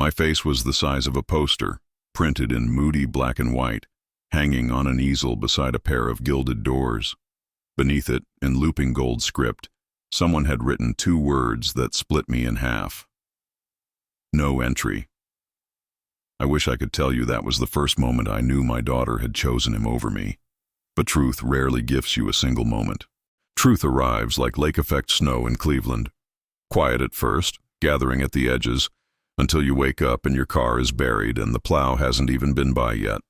My face was the size of a poster, printed in moody black and white, hanging on an easel beside a pair of gilded doors. Beneath it, in looping gold script, someone had written 2 words that split me in half. No entry. I wish I could tell you that was the first moment I knew my daughter had chosen him over me. But truth rarely gifts you a single moment. Truth arrives like lake effect snow in Cleveland. Quiet at first, gathering at the edges, until you wake up and your car is buried and the plow hasn't even been by yet.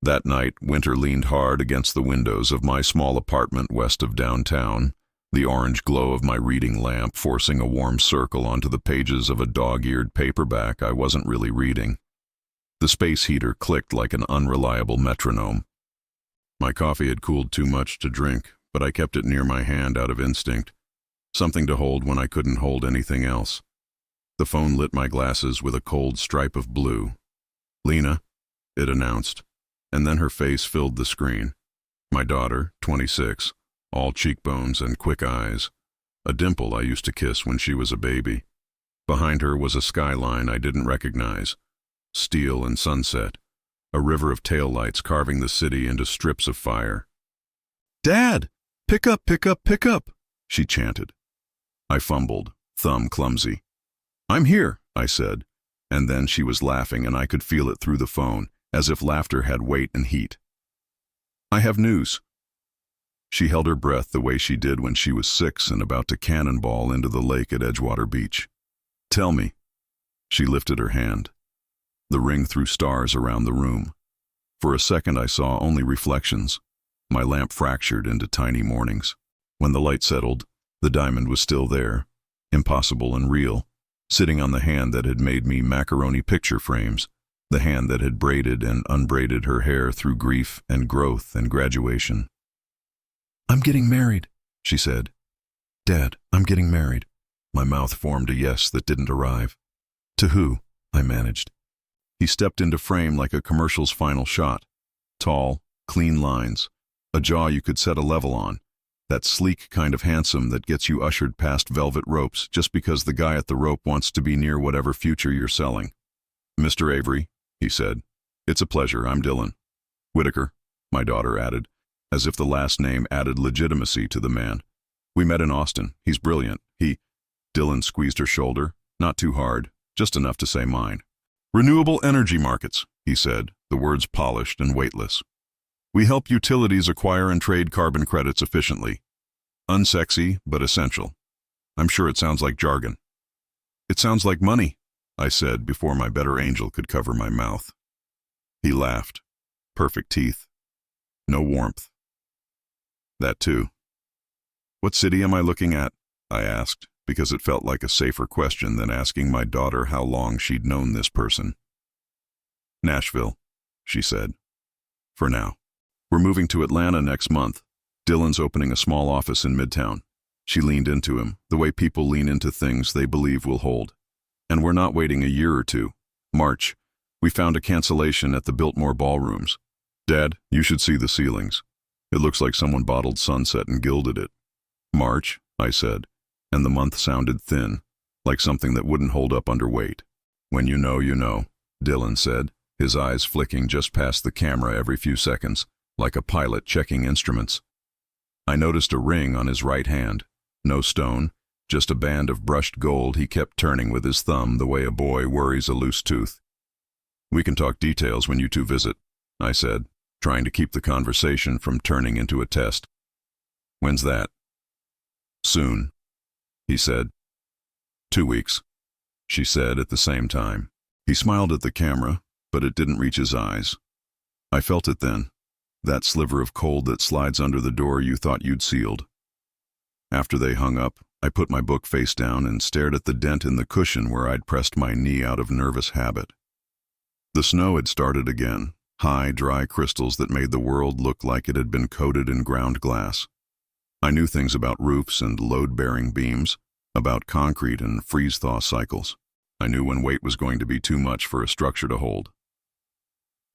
That night, winter leaned hard against the windows of my small apartment west of downtown, the orange glow of my reading lamp forcing a warm circle onto the pages of a dog-eared paperback I wasn't really reading. The space heater clicked like an unreliable metronome. My coffee had cooled too much to drink, but I kept it near my hand out of instinct, something to hold when I couldn't hold anything else. The phone lit my glasses with a cold stripe of blue. "Lena," it announced, and then her face filled the screen. My daughter, 26, all cheekbones and quick eyes, a dimple I used to kiss when she was a baby. Behind her was a skyline I didn't recognize, steel and sunset, a river of taillights carving the city into strips of fire. "Dad! Pick up, pick up, pick up!" she chanted. I fumbled, thumb clumsy. "I'm here," I said, and then she was laughing and I could feel it through the phone, as if laughter had weight and heat. "I have news." She held her breath the way she did when she was 6 and about to cannonball into the lake at Edgewater Beach. "Tell me." She lifted her hand. The ring threw stars around the room. For a second I saw only reflections. My lamp fractured into tiny mornings. When the light settled, the diamond was still there, impossible and real, sitting on the hand that had made me macaroni picture frames, the hand that had braided and unbraided her hair through grief and growth and graduation. "I'm getting married," she said. "Dad, I'm getting married." My mouth formed a yes that didn't arrive. "To who?" I managed. He stepped into frame like a commercial's final shot. Tall, clean lines, a jaw you could set a level on, that sleek kind of handsome that gets you ushered past velvet ropes just because the guy at the rope wants to be near whatever future you're selling. "Mr. Avery," he said. "It's a pleasure, I'm Dylan." "Whitaker," my daughter added, as if the last name added legitimacy to the man. "We met in Austin. He's brilliant. Dylan squeezed her shoulder, not too hard, just enough to say mine. "Renewable energy markets," he said, the words polished and weightless. "We help utilities acquire and trade carbon credits efficiently. Unsexy, but essential. I'm sure it sounds like jargon." "It sounds like money," I said before my better angel could cover my mouth. He laughed. Perfect teeth. No warmth. "That too." "What city am I looking at?" I asked, because it felt like a safer question than asking my daughter how long she'd known this person. "Nashville," she said. "For now. We're moving to Atlanta next month. Dylan's opening a small office in Midtown." She leaned into him, the way people lean into things they believe will hold. "And we're not waiting a year or two. March. We found a cancellation at the Biltmore ballrooms. Dad, you should see the ceilings. It looks like someone bottled sunset and gilded it." "March," I said, and the month sounded thin, like something that wouldn't hold up under weight. "When you know, you know," Dylan said, his eyes flicking just past the camera every few seconds, like a pilot checking instruments. I noticed a ring on his right hand. No stone, just a band of brushed gold he kept turning with his thumb the way a boy worries a loose tooth. "We can talk details when you two visit," I said, trying to keep the conversation from turning into a test. "When's that?" "Soon," he said. "2 weeks," she said at the same time. He smiled at the camera, but it didn't reach his eyes. I felt it then, that sliver of cold that slides under the door you thought you'd sealed. After they hung up, I put my book face down and stared at the dent in the cushion where I'd pressed my knee out of nervous habit. The snow had started again, high, dry crystals that made the world look like it had been coated in ground glass. I knew things about roofs and load-bearing beams, about concrete and freeze-thaw cycles. I knew when weight was going to be too much for a structure to hold.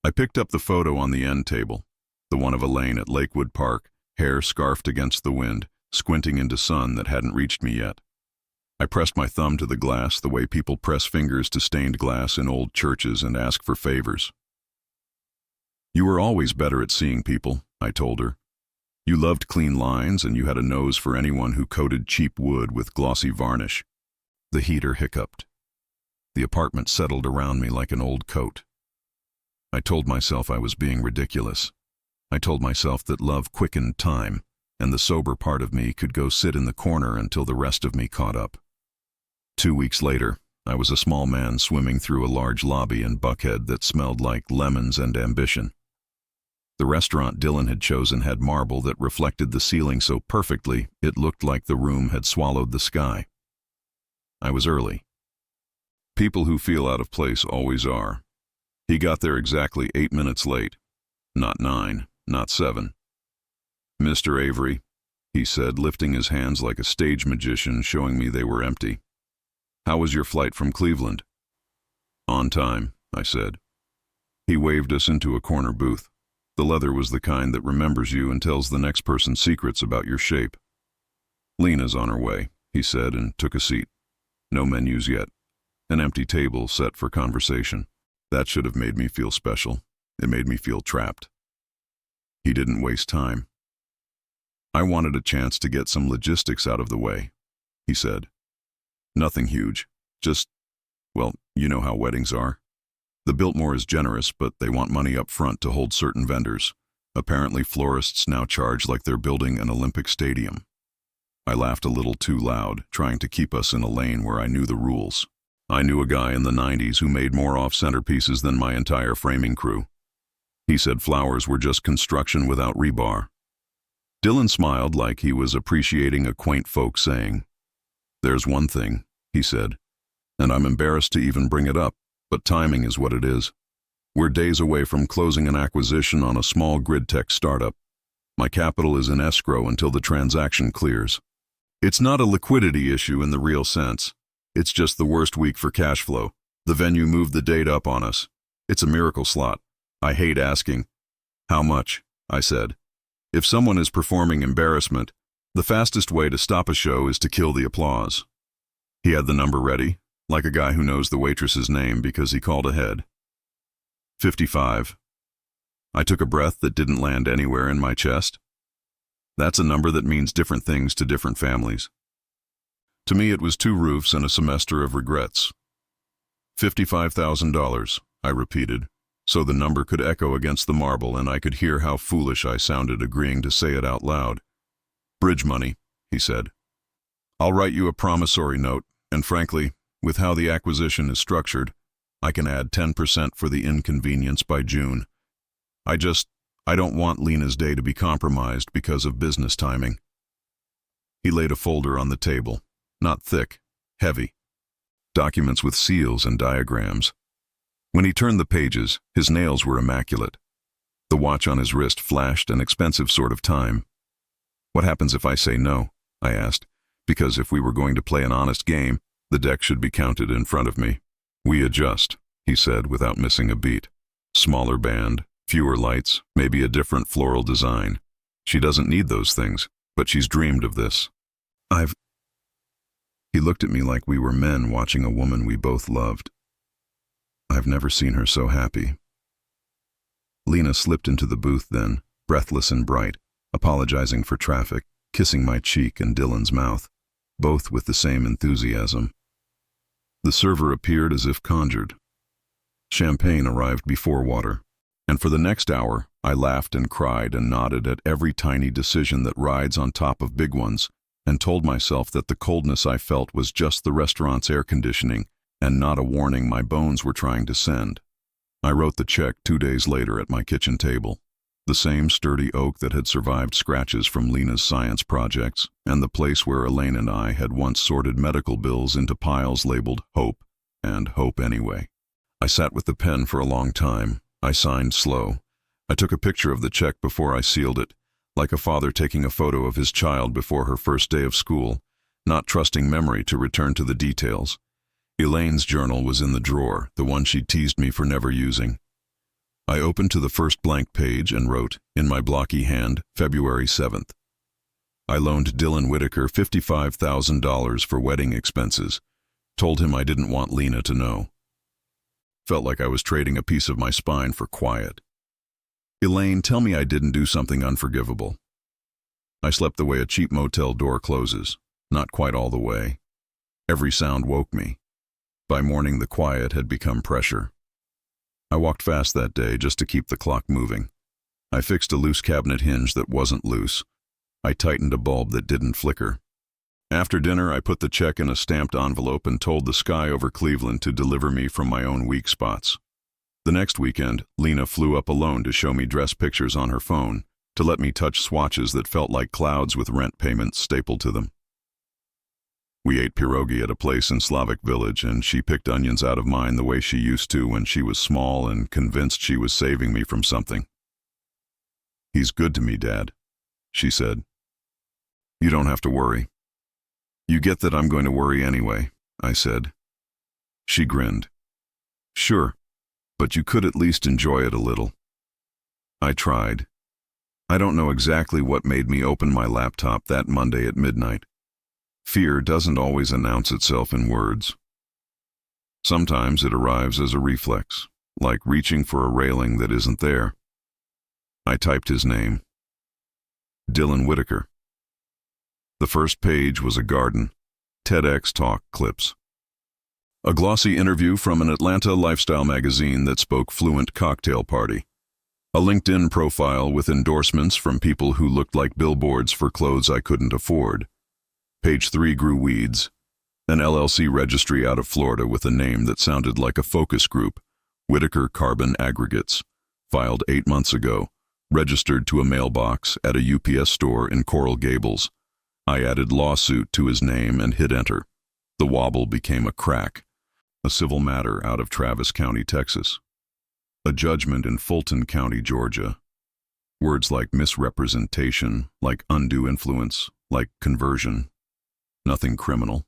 I picked up the photo on the end table, the one of Elaine at Lakewood Park, hair scarfed against the wind, squinting into sun that hadn't reached me yet. I pressed my thumb to the glass the way people press fingers to stained glass in old churches and ask for favors. You were always better at seeing people, I told her. You loved clean lines and you had a nose for anyone who coated cheap wood with glossy varnish. The heater hiccuped. The apartment settled around me like an old coat. I told myself I was being ridiculous. I told myself that love quickened time, and the sober part of me could go sit in the corner until the rest of me caught up. 2 weeks later, I was a small man swimming through a large lobby in Buckhead that smelled like lemons and ambition. The restaurant Dylan had chosen had marble that reflected the ceiling so perfectly it looked like the room had swallowed the sky. I was early. People who feel out of place always are. He got there exactly 8 minutes late. Not 9, not 7. "Mr. Avery," he said, lifting his hands like a stage magician, showing me they were empty. "How was your flight from Cleveland?" "On time," I said. He waved us into a corner booth. The leather was the kind that remembers you and tells the next person secrets about your shape. "Lena's on her way," he said, and took a seat. No menus yet. An empty table set for conversation. That should have made me feel special. It made me feel trapped. He didn't waste time. "I wanted a chance to get some logistics out of the way," he said. "Nothing huge. Just, well, you know how weddings are. The Biltmore is generous, but they want money up front to hold certain vendors. Apparently florists now charge like they're building an Olympic stadium." I laughed a little too loud, trying to keep us in a lane where I knew the rules. I knew a guy in the 90s who made more off-center pieces than my entire framing crew. He said flowers were just construction without rebar. Dylan smiled like he was appreciating a quaint folk saying. "There's one thing," he said, "and I'm embarrassed to even bring it up, but timing is what it is. We're days away from closing an acquisition on a small grid tech startup. My capital is in escrow until the transaction clears. It's not a liquidity issue in the real sense. It's just the worst week for cash flow. The venue moved the date up on us. It's a miracle slot. I hate asking." "How much?" I said. If someone is performing embarrassment, the fastest way to stop a show is to kill the applause. He had the number ready, like a guy who knows the waitress's name because he called ahead. 55. I took a breath that didn't land anywhere in my chest. That's a number that means different things to different families. To me, it was 2 roofs and a semester of regrets. $55,000, I repeated, so the number could echo against the marble and I could hear how foolish I sounded agreeing to say it out loud. "Bridge money," he said. "I'll write you a promissory note, and frankly, with how the acquisition is structured, I can add 10% for the inconvenience by June. I don't want Lena's day to be compromised because of business timing." He laid a folder on the table, not thick, heavy. Documents with seals and diagrams. When he turned the pages, his nails were immaculate. The watch on his wrist flashed an expensive sort of time. "What happens if I say no?" I asked, because if we were going to play an honest game, the deck should be counted in front of me. "We adjust," he said without missing a beat. "Smaller band, fewer lights, maybe a different floral design. She doesn't need those things, but she's dreamed of this. He looked at me like we were men watching a woman we both loved. "I've never seen her so happy." Lena slipped into the booth then, breathless and bright, apologizing for traffic, kissing my cheek and Dylan's mouth, both with the same enthusiasm. The server appeared as if conjured. Champagne arrived before water, and for the next hour, I laughed and cried and nodded at every tiny decision that rides on top of big ones, and told myself that the coldness I felt was just the restaurant's air conditioning and not a warning my bones were trying to send. I wrote the check 2 days later at my kitchen table. The same sturdy oak that had survived scratches from Lena's science projects, and the place where Elaine and I had once sorted medical bills into piles labeled Hope and Hope Anyway. I sat with the pen for a long time. I signed slow. I took a picture of the check before I sealed it, like a father taking a photo of his child before her first day of school, not trusting memory to return to the details. Elaine's journal was in the drawer, the one she'd teased me for never using. I opened to the first blank page and wrote, in my blocky hand, February 7th. I loaned Dylan Whitaker $55,000 for wedding expenses. Told him I didn't want Lena to know. Felt like I was trading a piece of my spine for quiet. Elaine, tell me I didn't do something unforgivable. I slept the way a cheap motel door closes, not quite all the way. Every sound woke me. By morning, the quiet had become pressure. I walked fast that day just to keep the clock moving. I fixed a loose cabinet hinge that wasn't loose. I tightened a bulb that didn't flicker. After dinner, I put the check in a stamped envelope and told the sky over Cleveland to deliver me from my own weak spots. The next weekend, Lena flew up alone to show me dress pictures on her phone, to let me touch swatches that felt like clouds with rent payments stapled to them. We ate pierogi at a place in Slavic Village, and she picked onions out of mine the way she used to when she was small and convinced she was saving me from something. "He's good to me, Dad," she said. "You don't have to worry." "You get that I'm going to worry anyway," I said. She grinned. "Sure, but you could at least enjoy it a little." I tried. I don't know exactly what made me open my laptop that Monday at midnight. Fear doesn't always announce itself in words. Sometimes it arrives as a reflex, like reaching for a railing that isn't there. I typed his name. Dylan Whitaker. The first page was a garden, TEDx talk clips. A glossy interview from an Atlanta lifestyle magazine that spoke fluent cocktail party. A LinkedIn profile with endorsements from people who looked like billboards for clothes I couldn't afford. Page 3 grew weeds. An LLC registry out of Florida with a name that sounded like a focus group, Whitaker Carbon Aggregates, filed 8 months ago, registered to a mailbox at a UPS store in Coral Gables. I added lawsuit to his name and hit enter. The wobble became a crack. A civil matter out of Travis County, Texas. A judgment in Fulton County, Georgia. Words like misrepresentation, like undue influence, like conversion. Nothing criminal.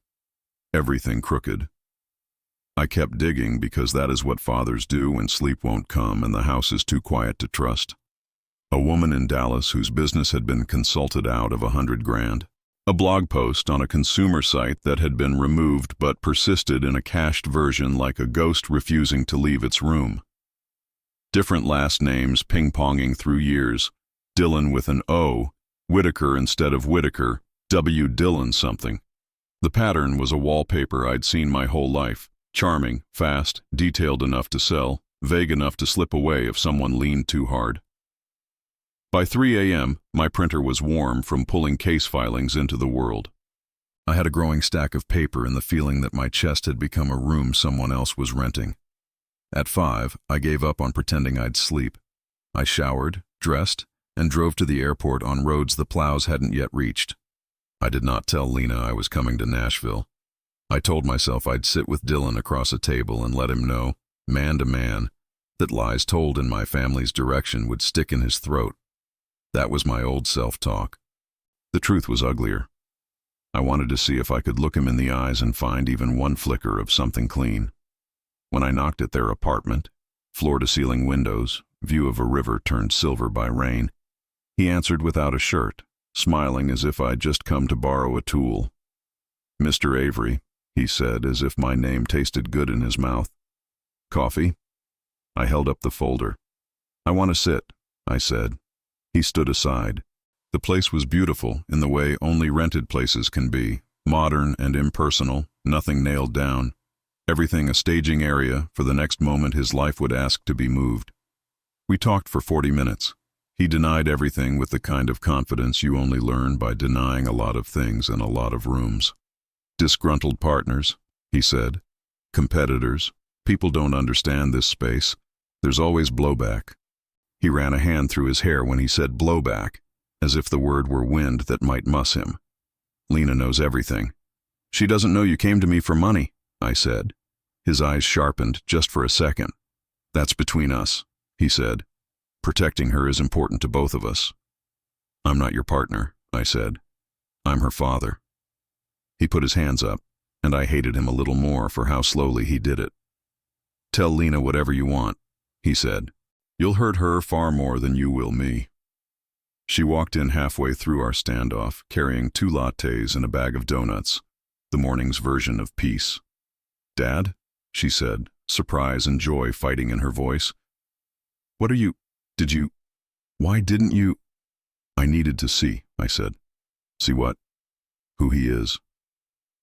Everything crooked. I kept digging because that is what fathers do when sleep won't come and the house is too quiet to trust. A woman in Dallas whose business had been consulted out of $100,000. A blog post on a consumer site that had been removed but persisted in a cached version like a ghost refusing to leave its room. Different last names ping-ponging through years. Dylan with an O, Whitaker instead of Whitaker, W. Dylan something. The pattern was a wallpaper I'd seen my whole life. Charming, fast, detailed enough to sell, vague enough to slip away if someone leaned too hard. By 3 a.m., my printer was warm from pulling case filings into the world. I had a growing stack of paper and the feeling that my chest had become a room someone else was renting. At 5, I gave up on pretending I'd sleep. I showered, dressed, and drove to the airport on roads the plows hadn't yet reached. I did not tell Lena I was coming to Nashville. I told myself I'd sit with Dylan across a table and let him know, man to man, that lies told in my family's direction would stick in his throat. That was my old self-talk. The truth was uglier. I wanted to see if I could look him in the eyes and find even one flicker of something clean. When I knocked at their apartment, floor-to-ceiling windows, view of a river turned silver by rain, he answered without a shirt, smiling as if I'd just come to borrow a tool. "Mr. Avery," he said, as if my name tasted good in his mouth. "Coffee?" I held up the folder. "I want to sit," I said. He stood aside. The place was beautiful in the way only rented places can be, modern and impersonal, nothing nailed down. Everything a staging area for the next moment his life would ask to be moved. We talked for 40 minutes. He denied everything with the kind of confidence you only learn by denying a lot of things in a lot of rooms. "Disgruntled partners," he said. "Competitors. People don't understand this space. There's always blowback." He ran a hand through his hair when he said blowback, as if the word were wind that might muss him. "Lena knows everything." "She doesn't know you came to me for money," I said. His eyes sharpened just for a second. "That's between us," he said. "Protecting her is important to both of us." "I'm not your partner," I said. "I'm her father." He put his hands up, and I hated him a little more for how slowly he did it. "Tell Lena whatever you want," he said. "You'll hurt her far more than you will me." She walked in halfway through our standoff, carrying 2 lattes and a bag of donuts, the morning's version of peace. "Dad?" she said, surprise and joy fighting in her voice. "What are you? Why didn't you?" "I needed to see," I said. "See what?" "Who he is."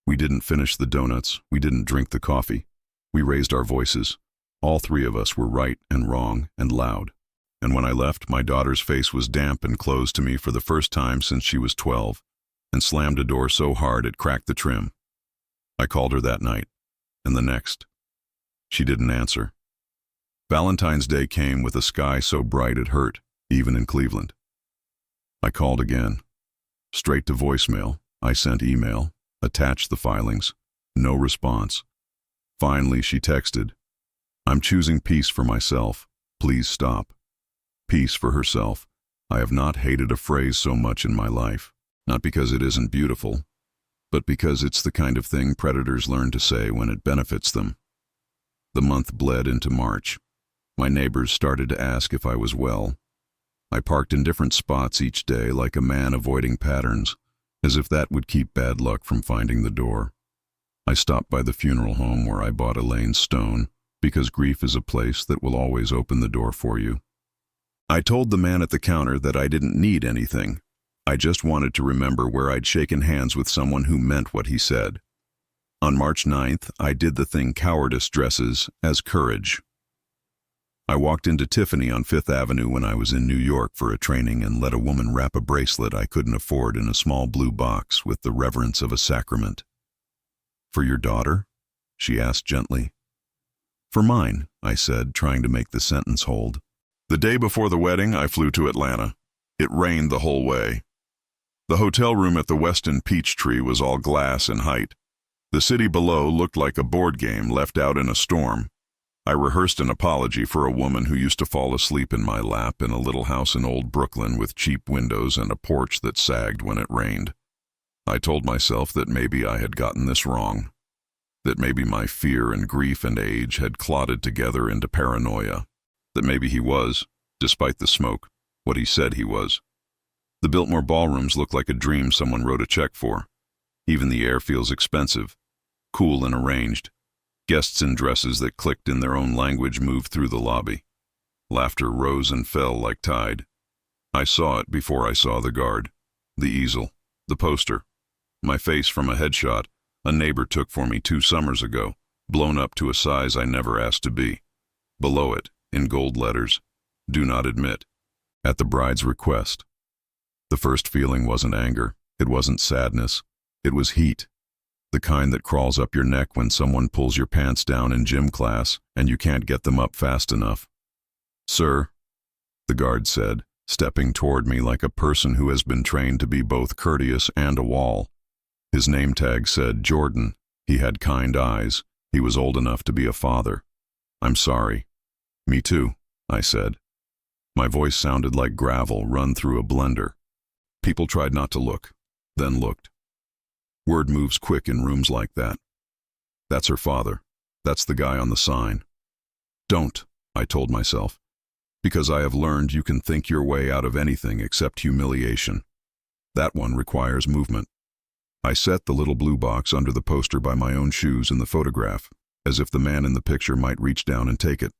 We didn't finish the donuts, we didn't drink the coffee. We raised our voices. All 3 of us were right and wrong and loud. And when I left, my daughter's face was damp and closed to me for the first time since she was 12, and slammed a door so hard it cracked the trim. I called her that night, and the next. She didn't answer. Valentine's Day came with a sky so bright it hurt, even in Cleveland. I called again. Straight to voicemail. I sent email, attached the filings. No response. Finally, she texted, "I'm choosing peace for myself. Please stop." Peace for herself. I have not hated a phrase so much in my life. Not because it isn't beautiful, but because it's the kind of thing predators learn to say when it benefits them. The month bled into March. My neighbors started to ask if I was well. I parked in different spots each day like a man avoiding patterns, as if that would keep bad luck from finding the door. I stopped by the funeral home where I bought Elaine's stone, because grief is a place that will always open the door for you. I told the man at the counter that I didn't need anything. I just wanted to remember where I'd shaken hands with someone who meant what he said. On March 9th, I did the thing cowardice dresses as courage. I walked into Tiffany on 5th Avenue when I was in New York for a training and let a woman wrap a bracelet I couldn't afford in a small blue box with the reverence of a sacrament. "For your daughter?" she asked gently. "For mine," I said, trying to make the sentence hold. The day before the wedding, I flew to Atlanta. It rained the whole way. The hotel room at the Westin Peachtree was all glass in height. The city below looked like a board game left out in a storm. I rehearsed an apology for a woman who used to fall asleep in my lap in a little house in old Brooklyn with cheap windows and a porch that sagged when it rained. I told myself that maybe I had gotten this wrong, that maybe my fear and grief and age had clotted together into paranoia, that maybe he was, despite the smoke, what he said he was. The Biltmore ballrooms look like a dream someone wrote a check for. Even the air feels expensive, cool and arranged. Guests in dresses that clicked in their own language moved through the lobby. Laughter rose and fell like tide. I saw it before I saw the guard, the easel, the poster. My face from a headshot a neighbor took for me 2 summers ago, blown up to a size I never asked to be. Below it, in gold letters, "Do not admit," at the bride's request. The first feeling wasn't anger, it wasn't sadness, it was heat. The kind that crawls up your neck when someone pulls your pants down in gym class and you can't get them up fast enough. "Sir," the guard said, stepping toward me like a person who has been trained to be both courteous and a wall. His name tag said Jordan. He had kind eyes. He was old enough to be a father. "I'm sorry." "Me too," I said. My voice sounded like gravel run through a blender. People tried not to look, then looked. Word moves quick in rooms like that. "That's her father. That's the guy on the sign." "Don't," I told myself, "because I have learned you can think your way out of anything except humiliation. That one requires movement." I set the little blue box under the poster by my own shoes in the photograph, as if the man in the picture might reach down and take it.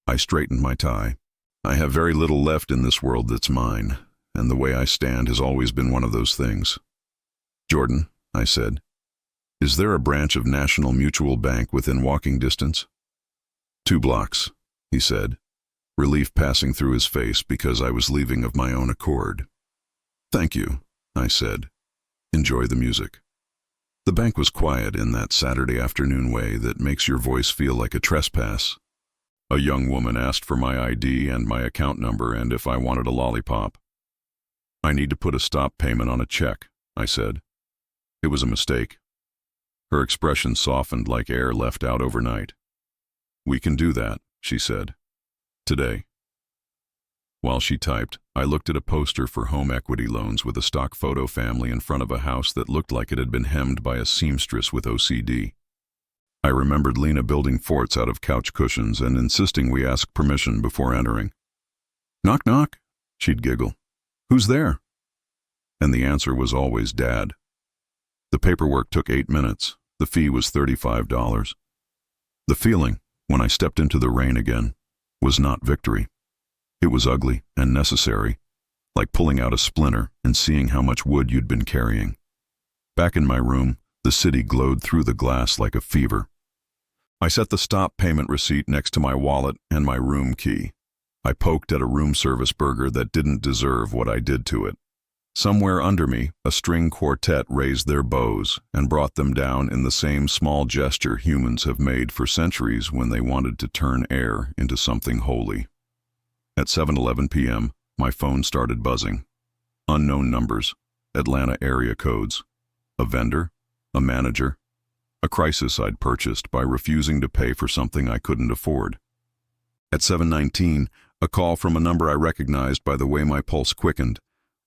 I straightened my tie. I have very little left in this world that's mine, and the way I stand has always been one of those things. "Jordan," I said, "is there a branch of National Mutual Bank within walking distance?" 2 blocks, he said, relief passing through his face because I was leaving of my own accord. "Thank you," I said. "Enjoy the music." The bank was quiet in that Saturday afternoon way that makes your voice feel like a trespass. A young woman asked for my ID and my account number and if I wanted a lollipop. "I need to put a stop payment on a check," I said. It was a mistake. Her expression softened like air left out overnight. "We can do that," she said. "Today." While she typed, I looked at a poster for home equity loans with a stock photo family in front of a house that looked like it had been hemmed by a seamstress with OCD. I remembered Lena building forts out of couch cushions and insisting we ask permission before entering. "Knock, knock," she'd giggle. Who's there? And the answer was always Dad. The paperwork took 8 minutes. The fee was $35. The feeling, when I stepped into the rain again, was not victory. It was ugly and necessary, like pulling out a splinter and seeing how much wood you'd been carrying. Back in my room, the city glowed through the glass like a fever. I set the stop payment receipt next to my wallet and my room key. I poked at a room service burger that didn't deserve what I did to it. Somewhere under me, a string quartet raised their bows and brought them down in the same small gesture humans have made for centuries when they wanted to turn air into something holy. At 7:11 p.m., my phone started buzzing. Unknown numbers, Atlanta area codes, a vendor, a manager, a crisis I'd purchased by refusing to pay for something I couldn't afford. At 7:19, a call from a number I recognized by the way my pulse quickened.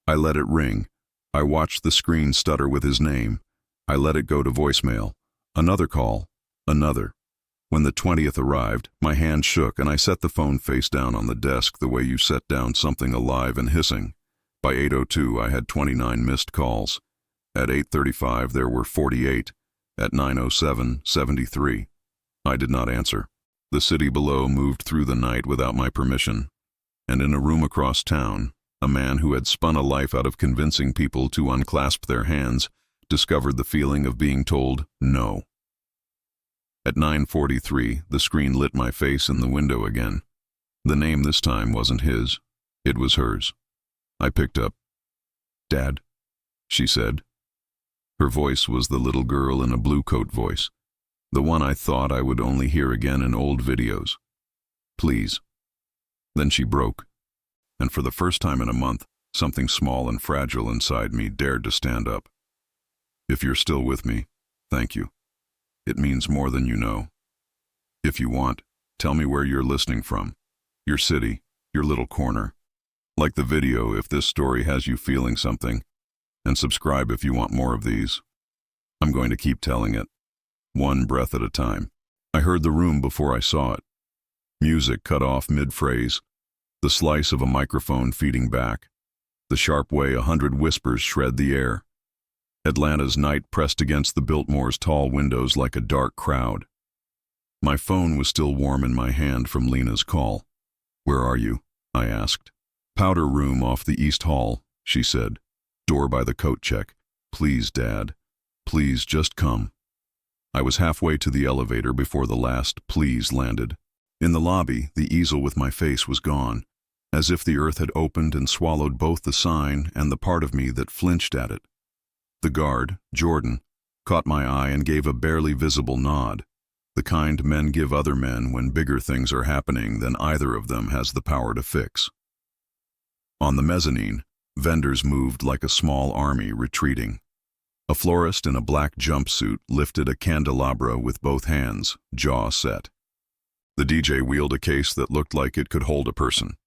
I let it ring. I watched the screen stutter with his name. I let it go to voicemail. Another call. Another. When the 20th arrived, my hand shook and I set the phone face down on the desk the way you set down something alive and hissing. By 8:02, I had 29 missed calls. At 8:35, there were 48. At 9:07, 73. I did not answer. The city below moved through the night without my permission. And in a room across town, a man who had spun a life out of convincing people to unclasp their hands discovered the feeling of being told no. At 9:43, the screen lit my face in the window again. The name this time wasn't his. It was hers. I picked up. "Dad," she said. Her voice was the little girl in a blue coat voice, the one I thought I would only hear again in old videos. "Please." Then she broke. And for the first time in a month, something small and fragile inside me dared to stand up. "If you're still with me, thank you. It means more than you know. If you want, tell me where you're listening from. Your city, your little corner. Like the video if this story has you feeling something. And subscribe if you want more of these. I'm going to keep telling it, one breath at a time." I heard the room before I saw it. Music cut off mid-phrase. The slice of a microphone feeding back. The sharp way 100 whispers shred the air. Atlanta's night pressed against the Biltmore's tall windows like a dark crowd. My phone was still warm in my hand from Lena's call. "Where are you?" I asked. "Powder room off the East Hall," she said. "Door by the coat check. Please, Dad. Please, just come." I was halfway to the elevator before the last "please" landed. In the lobby, the easel with my face was gone, as if the earth had opened and swallowed both the sign and the part of me that flinched at it. The guard, Jordan, caught my eye and gave a barely visible nod, the kind men give other men when bigger things are happening than either of them has the power to fix. On the mezzanine, vendors moved like a small army retreating. A florist in a black jumpsuit lifted a candelabra with both hands, jaw set. The DJ wheeled a case that looked like it could hold a person.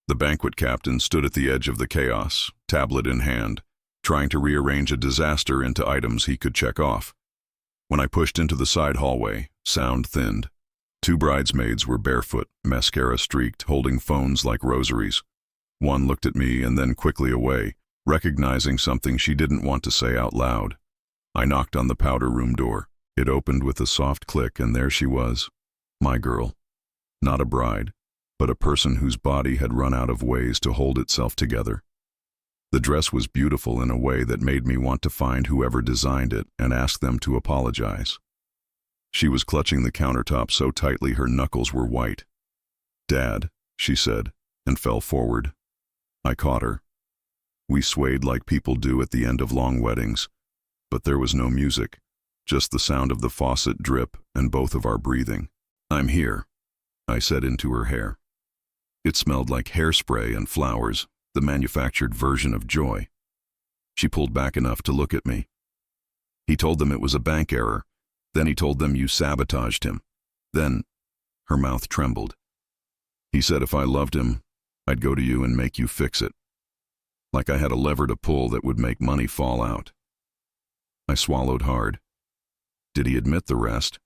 The banquet captain stood at the edge of the chaos, tablet in hand, trying to rearrange a disaster into items he could check off. When I pushed into the side hallway, sound thinned. 2 bridesmaids were barefoot, mascara streaked, holding phones like rosaries. One looked at me and then quickly away, recognizing something she didn't want to say out loud. I knocked on the powder room door. It opened with a soft click, and there she was, my girl. Not a bride, but a person whose body had run out of ways to hold itself together. The dress was beautiful in a way that made me want to find whoever designed it and ask them to apologize. She was clutching the countertop so tightly her knuckles were white. "Dad," she said, and fell forward. I caught her. We swayed like people do at the end of long weddings, but there was no music, just the sound of the faucet drip and both of our breathing. "I'm here," I said into her hair. It smelled like hairspray and flowers, the manufactured version of joy. She pulled back enough to look at me. "He told them it was a bank error. Then he told them you sabotaged him. Then," her mouth trembled, "he said if I loved him, I'd go to you and make you fix it. Like I had a lever to pull that would make money fall out." I swallowed hard. "Did he admit the rest?"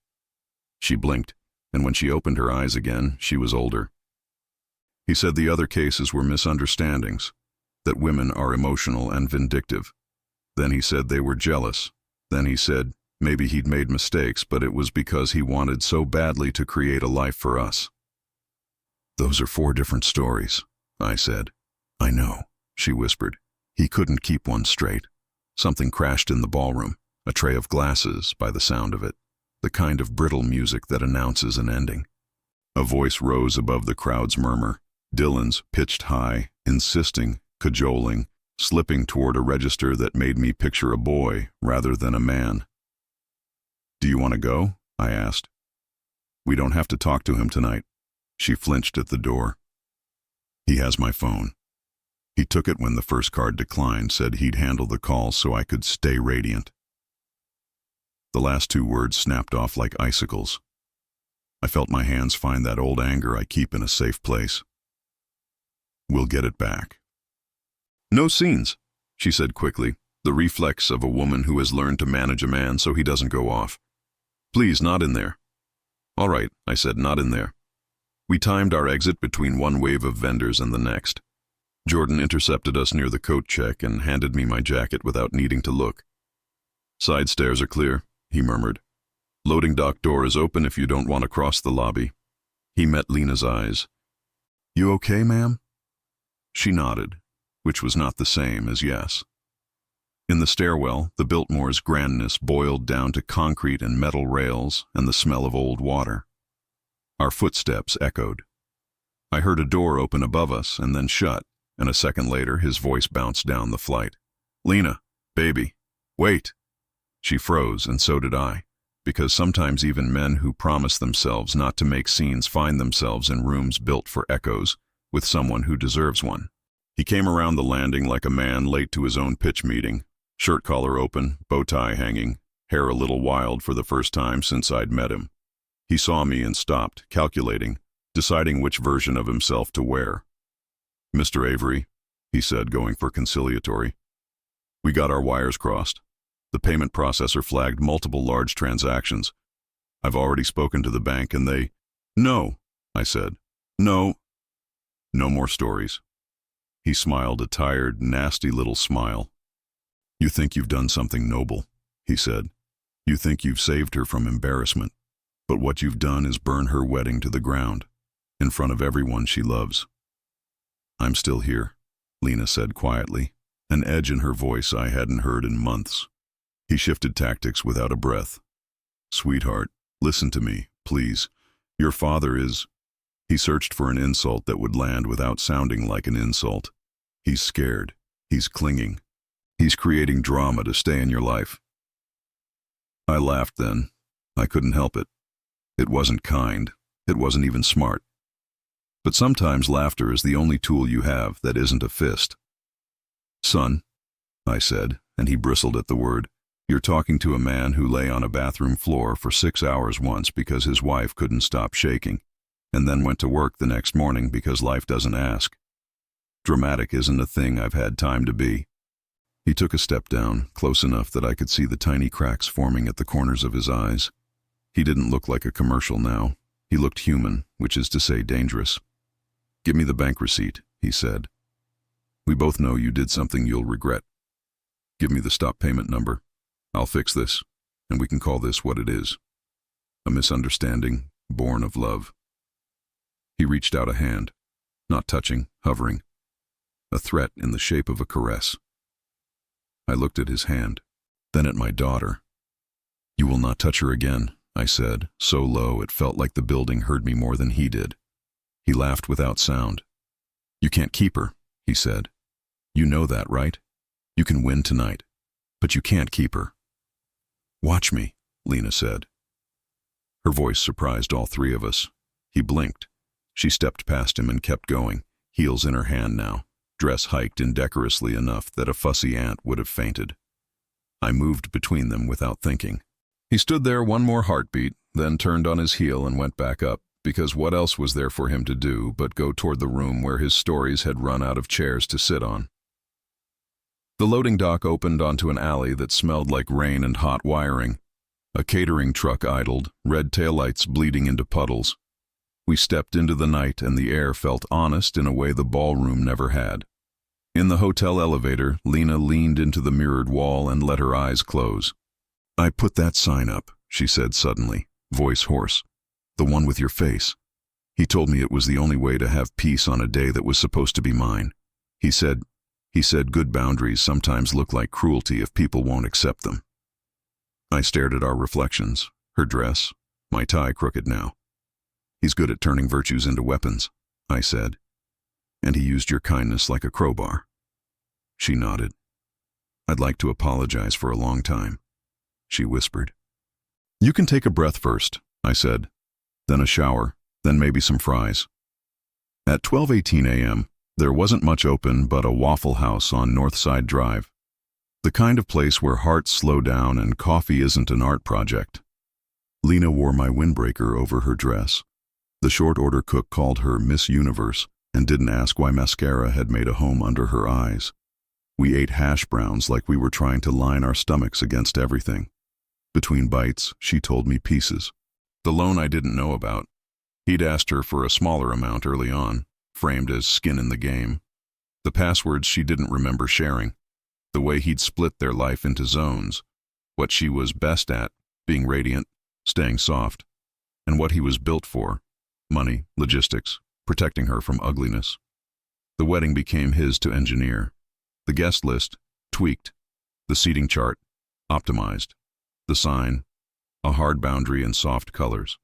She blinked, and when she opened her eyes again, she was older. "He said the other cases were misunderstandings, that women are emotional and vindictive. Then he said they were jealous. Then he said maybe he'd made mistakes, but it was because he wanted so badly to create a life for us. Those are 4 different stories, I said. I know, she whispered. He couldn't keep one straight. Something crashed in the ballroom, a tray of glasses by the sound of it, the kind of brittle music that announces an ending. A voice rose above the crowd's murmur, Dylan's, pitched high, insisting, cajoling, slipping toward a register that made me picture a boy rather than a man. Do you want to go? I asked. We don't have to talk to him tonight. She flinched at the door. He has my phone. He took it when the first card declined, said he'd handle the call so I could stay radiant. The last 2 words snapped off like icicles. I felt my hands find that old anger I keep in a safe place. We'll get it back. No scenes, she said quickly, the reflex of a woman who has learned to manage a man so he doesn't go off. Please, not in there. All right, I said, not in there. We timed our exit between one wave of vendors and the next. Jordan intercepted us near the coat check and handed me my jacket without needing to look. Side stairs are clear, he murmured. Loading dock door is open if you don't want to cross the lobby. He met Lena's eyes. You okay, ma'am? She nodded, which was not the same as yes. In the stairwell, the Biltmore's grandness boiled down to concrete and metal rails and the smell of old water. Our footsteps echoed. I heard a door open above us and then shut, and a second later his voice bounced down the flight. Lena, baby, wait. She froze, and so did I, because sometimes even men who promise themselves not to make scenes find themselves in rooms built for echoes with someone who deserves one. He came around the landing like a man late to his own pitch meeting, shirt collar open, bow tie hanging, hair a little wild for the first time since I'd met him. He saw me and stopped, calculating, deciding which version of himself to wear. Mr. Avery, he said, going for conciliatory. We got our wires crossed. The payment processor flagged multiple large transactions. I've already spoken to the bank and they... No, I said. No. No more stories. He smiled a tired, nasty little smile. You think you've done something noble, he said. You think you've saved her from embarrassment. But what you've done is burn her wedding to the ground, in front of everyone she loves. I'm still here, Lena said quietly, an edge in her voice I hadn't heard in months. He shifted tactics without a breath. Sweetheart, listen to me, please. Your father is... He searched for an insult that would land without sounding like an insult. He's scared. He's clinging. He's creating drama to stay in your life. I laughed then. I couldn't help it. It wasn't kind. It wasn't even smart. But sometimes laughter is the only tool you have that isn't a fist. Son, I said, and he bristled at the word. You're talking to a man who lay on a bathroom floor for 6 hours once because his wife couldn't stop shaking, and then went to work the next morning because life doesn't ask. Dramatic isn't a thing I've had time to be. He took a step down, close enough that I could see the tiny cracks forming at the corners of his eyes. He didn't look like a commercial now. He looked human, which is to say dangerous. Give me the bank receipt, he said. We both know you did something you'll regret. Give me the stop payment number. I'll fix this, and we can call this what it is. A misunderstanding, born of love. He reached out a hand, not touching, hovering. A threat in the shape of a caress. I looked at his hand, then at my daughter. You will not touch her again, I said, so low it felt like the building heard me more than he did. He laughed without sound. You can't keep her, he said. You know that, right? You can win tonight, but you can't keep her. Watch me, Lena said. Her voice surprised all 3 of us. He blinked. She stepped past him and kept going, heels in her hand now, dress hiked indecorously enough that a fussy ant would have fainted. I moved between them without thinking. He stood there one more heartbeat, then turned on his heel and went back up, because what else was there for him to do but go toward the room where his stories had run out of chairs to sit on. The loading dock opened onto an alley that smelled like rain and hot wiring. A catering truck idled, red taillights bleeding into puddles. We stepped into the night and the air felt honest in a way the ballroom never had. In the hotel elevator, Lena leaned into the mirrored wall and let her eyes close. "I put that sign up," she said suddenly, voice hoarse. "The one with your face. He told me it was the only way to have peace on a day that was supposed to be mine. He said good boundaries sometimes look like cruelty if people won't accept them." I stared at our reflections, her dress, my tie crooked now. "He's good at turning virtues into weapons," I said. "And he used your kindness like a crowbar." She nodded. "I'd like to apologize for a long time," she whispered. "You can take a breath first," I said. "Then a shower, then maybe some fries." At 12:18 a.m., there wasn't much open but a Waffle House on Northside Drive. The kind of place where hearts slow down and coffee isn't an art project. Lena wore my windbreaker over her dress. The short order cook called her Miss Universe and didn't ask why mascara had made a home under her eyes. We ate hash browns like we were trying to line our stomachs against everything. Between bites, she told me pieces. The loan I didn't know about. He'd asked her for a smaller amount early on, framed as skin in the game. The passwords she didn't remember sharing. The way he'd split their life into zones. What she was best at, being radiant, staying soft. And what he was built for, money, logistics, protecting her from ugliness. The wedding became his to engineer. The guest list, tweaked. The seating chart, optimized. The sign, a hard boundary in soft colors.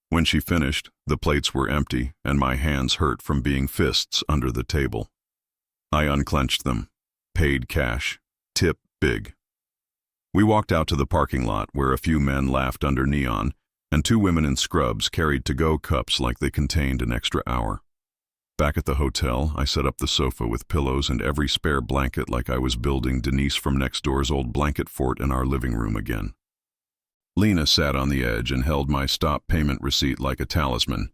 When she finished, the plates were empty and my hands hurt from being fists under the table. I unclenched them, paid cash, tip big. We walked out to the parking lot where a few men laughed under neon and two women in scrubs carried to-go cups like they contained an extra hour. Back at the hotel, I set up the sofa with pillows and every spare blanket like I was building Denise from next door's old blanket fort in our living room again. Lena sat on the edge and held my stop payment receipt like a talisman.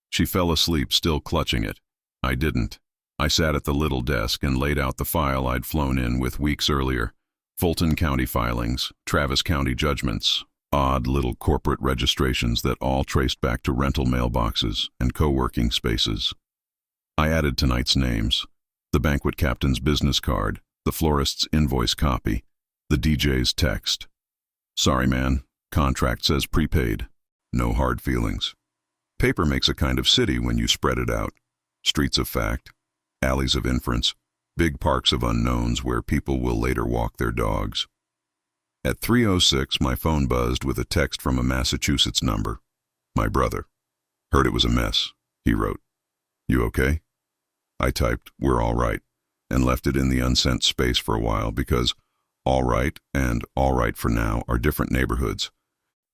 She fell asleep still clutching it. I didn't. I sat at the little desk and laid out the file I'd flown in with weeks earlier. Fulton County filings, Travis County judgments, odd little corporate registrations that all traced back to rental mailboxes and co-working spaces. I added tonight's names, the banquet captain's business card, the florist's invoice copy, the DJ's text. "Sorry, man. Contract says prepaid. No hard feelings." Paper makes a kind of city when you spread it out. Streets of fact, alleys of inference, big parks of unknowns where people will later walk their dogs. At 3:06, my phone buzzed with a text from a Massachusetts number. My brother. "Heard it was a mess," he wrote. "You okay?" I typed, "We're all right," and left it in the unsent space for a while because all right and all right for now are different neighborhoods.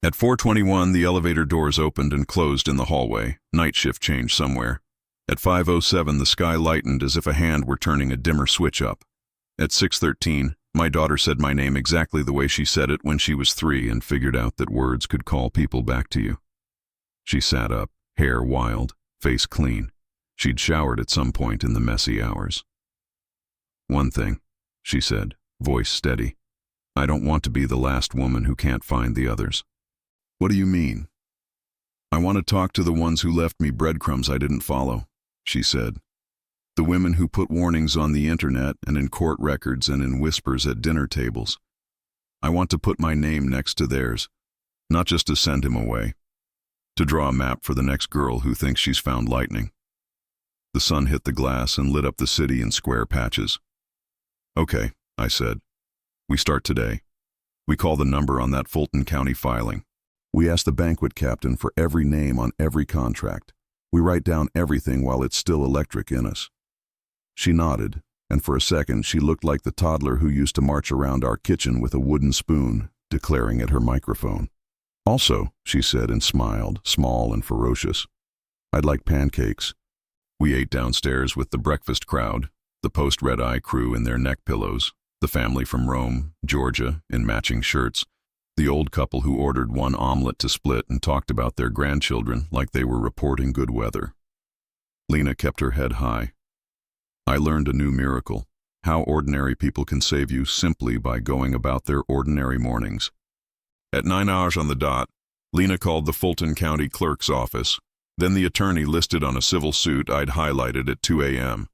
At 4:21, the elevator doors opened and closed in the hallway. Night shift changed somewhere. At 5:07, the sky lightened as if a hand were turning a dimmer switch up. At 6:13, my daughter said my name exactly the way she said it when she was 3 and figured out that words could call people back to you. She sat up, hair wild, face clean. She'd showered at some point in the messy hours. "One thing," she said, voice steady. "I don't want to be the last woman who can't find the others." "What do you mean?" "I want to talk to the ones who left me breadcrumbs I didn't follow," she said. "The women who put warnings on the internet and in court records and in whispers at dinner tables. I want to put my name next to theirs, not just to send him away. To draw a map for the next girl who thinks she's found lightning." The sun hit the glass and lit up the city in square patches. "Okay," I said. "We start today. We call the number on that Fulton County filing. We ask the banquet captain for every name on every contract. We write down everything while it's still electric in us." She nodded, and for a second she looked like the toddler who used to march around our kitchen with a wooden spoon, declaring at her microphone. "Also," she said and smiled, small and ferocious, "I'd like pancakes." We ate downstairs with the breakfast crowd, the post-red-eye crew in their neck pillows, the family from Rome, Georgia, in matching shirts, the old couple who ordered one omelet to split and talked about their grandchildren like they were reporting good weather. Lena kept her head high. I learned a new miracle, how ordinary people can save you simply by going about their ordinary mornings. At 9 hours on the dot, Lena called the Fulton County clerk's office. Then the attorney listed on a civil suit I'd highlighted at 2 a.m.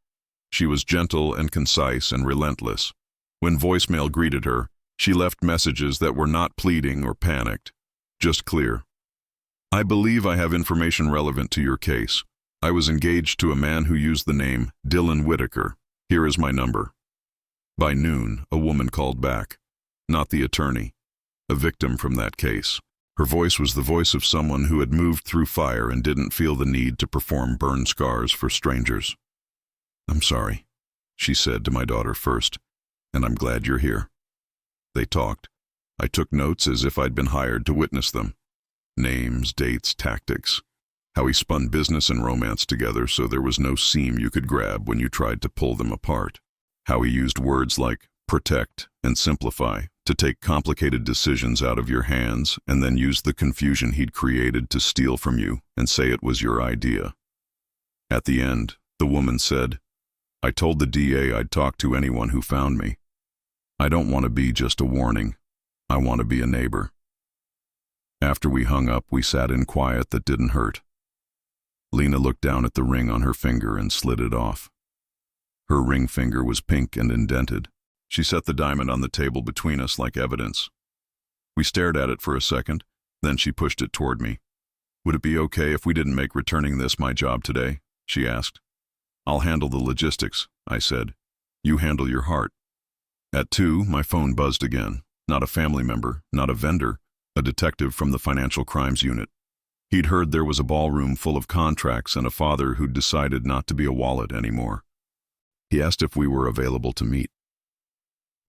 She was gentle and concise and relentless. When voicemail greeted her, she left messages that were not pleading or panicked, just clear. I believe I have information relevant to your case. I was engaged to a man who used the name Dylan Whitaker. Here is my number. By noon, a woman called back. Not the attorney. A victim from that case. Her voice was the voice of someone who had moved through fire and didn't feel the need to perform burn scars for strangers. I'm sorry, she said to my daughter first, and I'm glad you're here. They talked. I took notes as if I'd been hired to witness them. Names, dates, tactics. How he spun business and romance together so there was no seam you could grab when you tried to pull them apart. How he used words like protect and simplify to take complicated decisions out of your hands and then use the confusion he'd created to steal from you and say it was your idea. At the end, the woman said, I told the DA I'd talk to anyone who found me. I don't want to be just a warning. I want to be a neighbor. After we hung up, we sat in quiet that didn't hurt. Lena looked down at the ring on her finger and slid it off. Her ring finger was pink and indented. She set the diamond on the table between us like evidence. We stared at it for a second, then she pushed it toward me. Would it be okay if we didn't make returning this my job today? She asked. I'll handle the logistics, I said. You handle your heart. At 2, my phone buzzed again. Not a family member, not a vendor, a detective from the financial crimes unit. He'd heard there was a ballroom full of contracts and a father who'd decided not to be a wallet anymore. He asked if we were available to meet.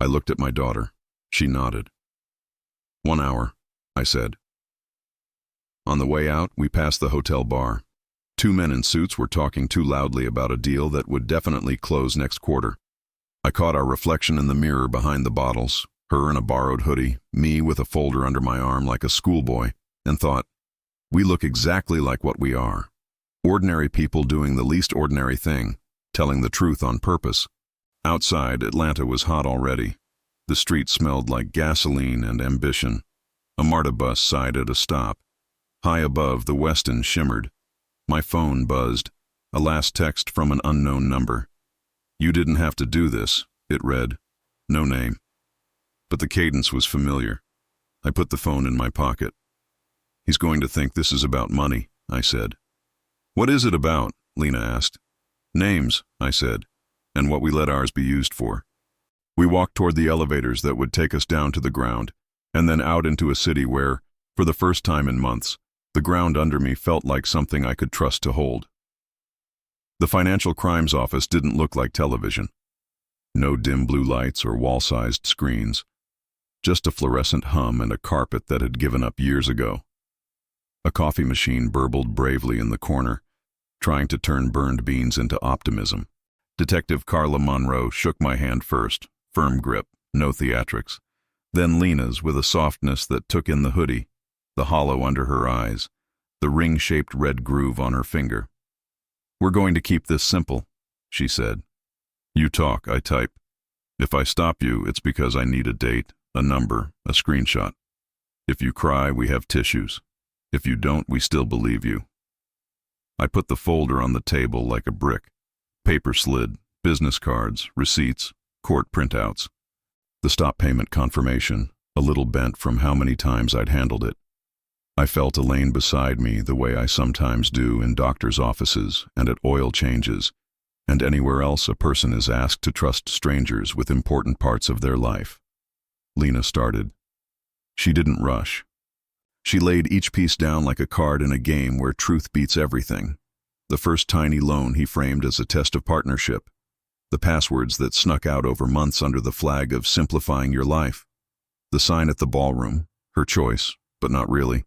I looked at my daughter. She nodded. 1 hour, I said. On the way out, we passed the hotel bar. 2 men in suits were talking too loudly about a deal that would definitely close next quarter. I caught our reflection in the mirror behind the bottles, her in a borrowed hoodie, me with a folder under my arm like a schoolboy, and thought, we look exactly like what we are. Ordinary people doing the least ordinary thing, telling the truth on purpose. Outside, Atlanta was hot already. The street smelled like gasoline and ambition. A MARTA bus sighed at a stop. High above, the Westin shimmered. My phone buzzed. A last text from an unknown number. You didn't have to do this, it read. No name. But the cadence was familiar. I put the phone in my pocket. He's going to think this is about money, I said. What is it about? Lena asked. Names, I said, and what we let ours be used for. We walked toward the elevators that would take us down to the ground, and then out into a city where, for the first time in months, the ground under me felt like something I could trust to hold. The financial crimes office didn't look like television. No dim blue lights or wall-sized screens. Just a fluorescent hum and a carpet that had given up years ago. A coffee machine burbled bravely in the corner, trying to turn burned beans into optimism. Detective Carla Monroe shook my hand first, firm grip, no theatrics. Then Lena's with a softness that took in the hoodie, the hollow under her eyes, the ring-shaped red groove on her finger. We're going to keep this simple, she said. You talk, I type. If I stop you, it's because I need a date, a number, a screenshot. If you cry, we have tissues. If you don't, we still believe you. I put the folder on the table like a brick. Paper slid, business cards, receipts, court printouts. The stop payment confirmation, a little bent from how many times I'd handled it. I felt Elaine beside me the way I sometimes do in doctors' offices and at oil changes, and anywhere else a person is asked to trust strangers with important parts of their life. Lena started. She didn't rush. She laid each piece down like a card in a game where truth beats everything. The first tiny loan he framed as a test of partnership. The passwords that snuck out over months under the flag of simplifying your life. The sign at the ballroom, her choice, but not really.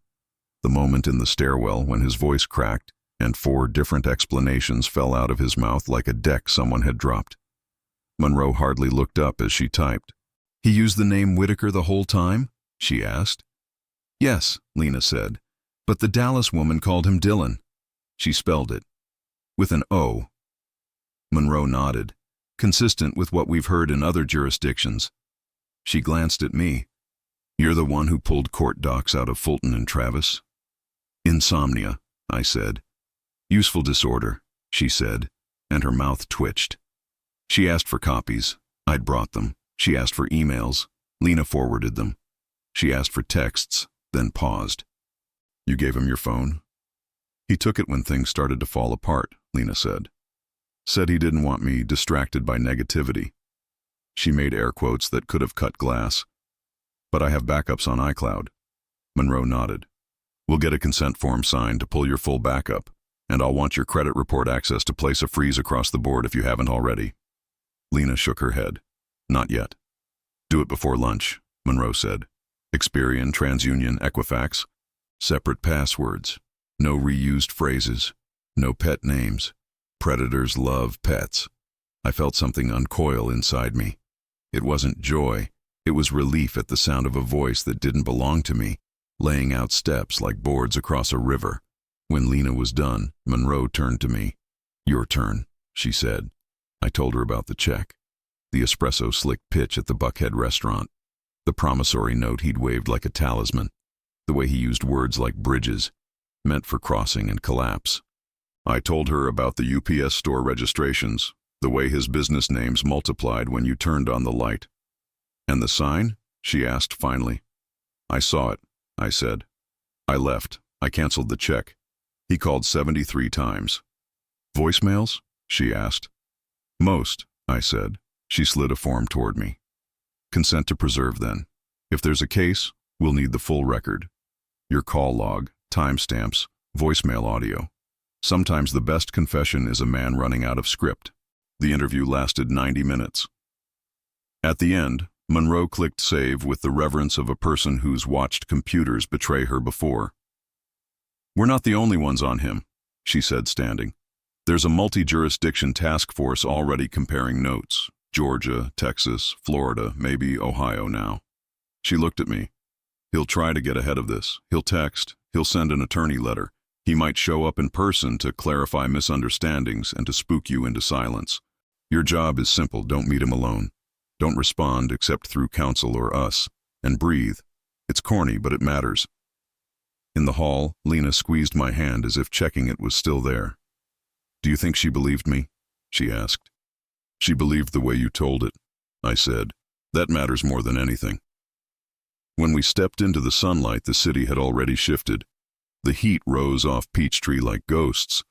The moment in the stairwell when his voice cracked and 4 different explanations fell out of his mouth like a deck someone had dropped. Monroe hardly looked up as she typed. He used the name Whitaker the whole time? She asked. Yes, Lena said, but the Dallas woman called him Dylan. She spelled it. With an O. Monroe nodded, consistent with what we've heard in other jurisdictions. She glanced at me. You're the one who pulled court docs out of Fulton and Travis? Insomnia, I said. Useful disorder, she said, and her mouth twitched. She asked for copies. I'd brought them. She asked for emails. Lena forwarded them. She asked for texts, then paused. You gave him your phone? He took it when things started to fall apart, Lena said. Said he didn't want me distracted by negativity. She made air quotes that could have cut glass. But I have backups on iCloud. Monroe nodded. We'll get a consent form signed to pull your full backup, and I'll want your credit report access to place a freeze across the board if you haven't already. Lena shook her head. Not yet. Do it before lunch, Monroe said. Experian, TransUnion, Equifax. Separate passwords. No reused phrases. No pet names. Predators love pets. I felt something uncoil inside me. It wasn't joy. It was relief at the sound of a voice that didn't belong to me, laying out steps like boards across a river. When Lena was done, Monroe turned to me. Your turn, she said. I told her about the check. The espresso slick pitch at the Buckhead restaurant. The promissory note he'd waved like a talisman. The way he used words like bridges, meant for crossing and collapse. I told her about the UPS store registrations, the way his business names multiplied when you turned on the light. And the sign? She asked finally. I saw it, I said. I left. I canceled the check. He called 73 times. Voicemails? She asked. Most, I said. She slid a form toward me. Consent to preserve, then. If there's a case, we'll need the full record. Your call log, timestamps, voicemail audio. Sometimes the best confession is a man running out of script. The interview lasted 90 minutes. At the end, Monroe clicked save with the reverence of a person who's watched computers betray her before. We're not the only ones on him, she said, standing. There's a multi-jurisdiction task force already comparing notes. Georgia, Texas, Florida, maybe Ohio now. She looked at me. He'll try to get ahead of this. He'll text. He'll send an attorney letter. He might show up in person to clarify misunderstandings and to spook you into silence. Your job is simple. Don't meet him alone. Don't respond except through counsel or us. And breathe. It's corny, but it matters. In the hall, Lena squeezed my hand as if checking it was still there. Do you think she believed me? She asked. She believed the way you told it, I said. That matters more than anything. When we stepped into the sunlight, the city had already shifted. The heat rose off Peachtree like ghosts.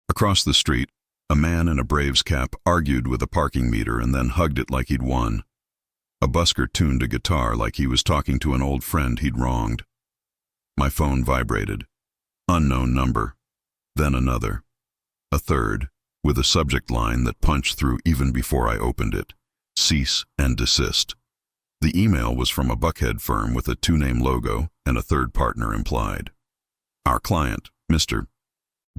Across the street, a man in a Braves cap argued with a parking meter and then hugged it like he'd won. A busker tuned a guitar like he was talking to an old friend he'd wronged. My phone vibrated. Unknown number. Then another. A third, with a subject line that punched through even before I opened it. Cease and desist. The email was from a Buckhead firm with a two-name logo and a third partner implied. Our client, Mr.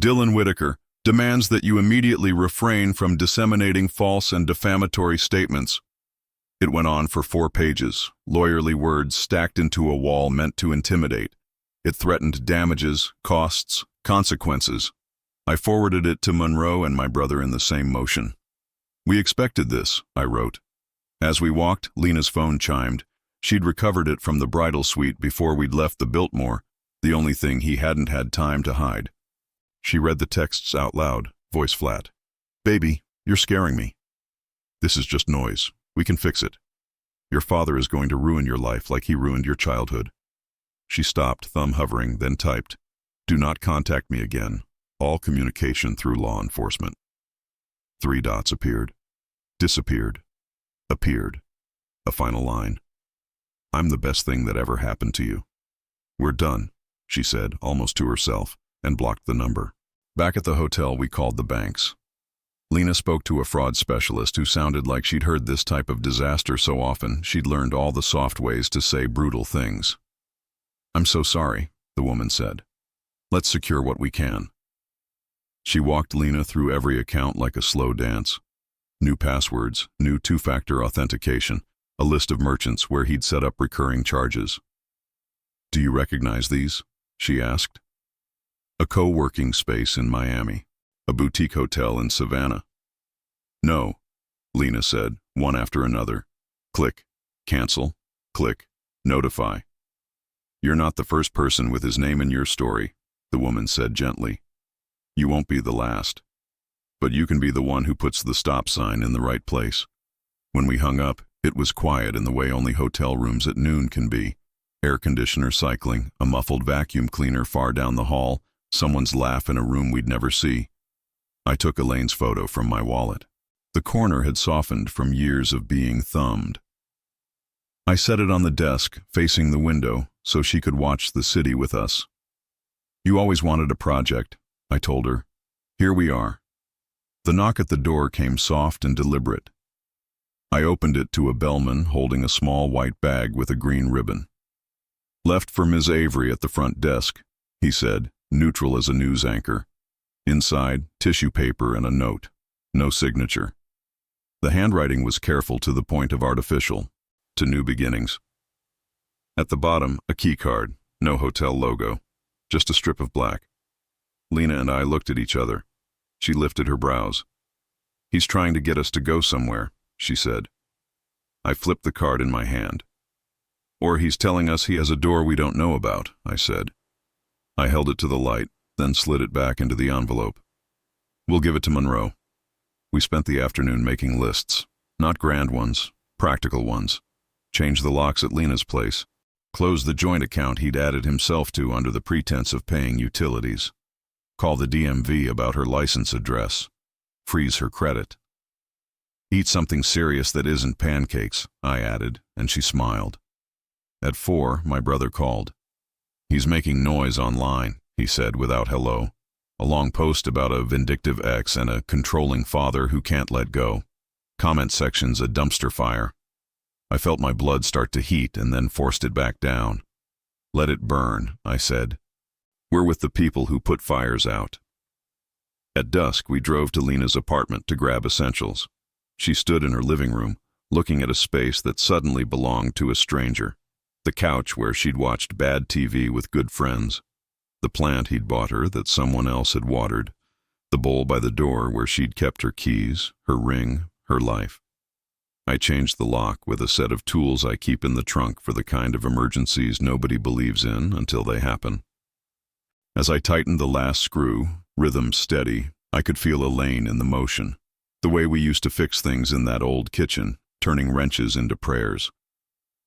Dylan Whitaker, demands that you immediately refrain from disseminating false and defamatory statements. It went on for 4 pages, lawyerly words stacked into a wall meant to intimidate. It threatened damages, costs, consequences. I forwarded it to Monroe and my brother in the same motion. We expected this, I wrote. As we walked, Lena's phone chimed. She'd recovered it from the bridal suite before we'd left the Biltmore, the only thing he hadn't had time to hide. She read the texts out loud, voice flat. Baby, you're scaring me. This is just noise. We can fix it. Your father is going to ruin your life like he ruined your childhood. She stopped, thumb hovering, then typed, Do not contact me again. All communication through law enforcement. 3 dots appeared. Disappeared. Appeared. A final line. I'm the best thing that ever happened to you. We're done, she said, almost to herself, and blocked the number. Back at the hotel, we called the banks. Lena spoke to a fraud specialist who sounded like she'd heard this type of disaster so often she'd learned all the soft ways to say brutal things. I'm so sorry, the woman said. Let's secure what we can. She walked Lena through every account like a slow dance. New passwords, new 2-factor authentication, a list of merchants where he'd set up recurring charges. Do you recognize these? She asked. A co-working space in Miami, a boutique hotel in Savannah. No, Lena said, one after another. Click, cancel, click, notify. You're not the first person with his name in your story, the woman said gently. You won't be the last. but you can be the one who puts the stop sign in the right place. When we hung up, it was quiet in the way only hotel rooms at noon can be. Air conditioner cycling, a muffled vacuum cleaner far down the hall, someone's laugh in a room we'd never see. I took Elaine's photo from my wallet. The corner had softened from years of being thumbed. I set it on the desk, facing the window, so she could watch the city with us. You always wanted a project, I told her. Here we are. The knock at the door came soft and deliberate. I opened it to a bellman holding a small white bag with a green ribbon. Left for Ms. Avery at the front desk, he said, neutral as a news anchor. Inside, tissue paper and a note. No signature. The handwriting was careful to the point of artificial. To new beginnings. At the bottom, a key card, no hotel logo, just a strip of black. Lena and I looked at each other. She lifted her brows. He's trying to get us to go somewhere, she said. I flipped the card in my hand. Or he's telling us he has a door we don't know about, I said. I held it to the light, then slid it back into the envelope. We'll give it to Monroe. We spent the afternoon making lists, not grand ones, practical ones. Change the locks at Lena's place. Close the joint account he'd added himself to under the pretense of paying utilities. Call the DMV about her license address. Freeze her credit. Eat something serious that isn't pancakes, I added, and she smiled. At 4, my brother called. He's making noise online, he said without hello. A long post about a vindictive ex and a controlling father who can't let go. Comment section's a dumpster fire. I felt my blood start to heat and then forced it back down. Let it burn, I said. We're with the people who put fires out. At dusk, we drove to Lena's apartment to grab essentials. She stood in her living room, looking at a space that suddenly belonged to a stranger. The couch where she'd watched bad TV with good friends. The plant he'd bought her that someone else had watered. The bowl by the door where she'd kept her keys, her ring, her life. I changed the lock with a set of tools I keep in the trunk for the kind of emergencies nobody believes in until they happen. As I tightened the last screw, rhythm steady, I could feel Elaine in the motion. The way we used to fix things in that old kitchen, turning wrenches into prayers.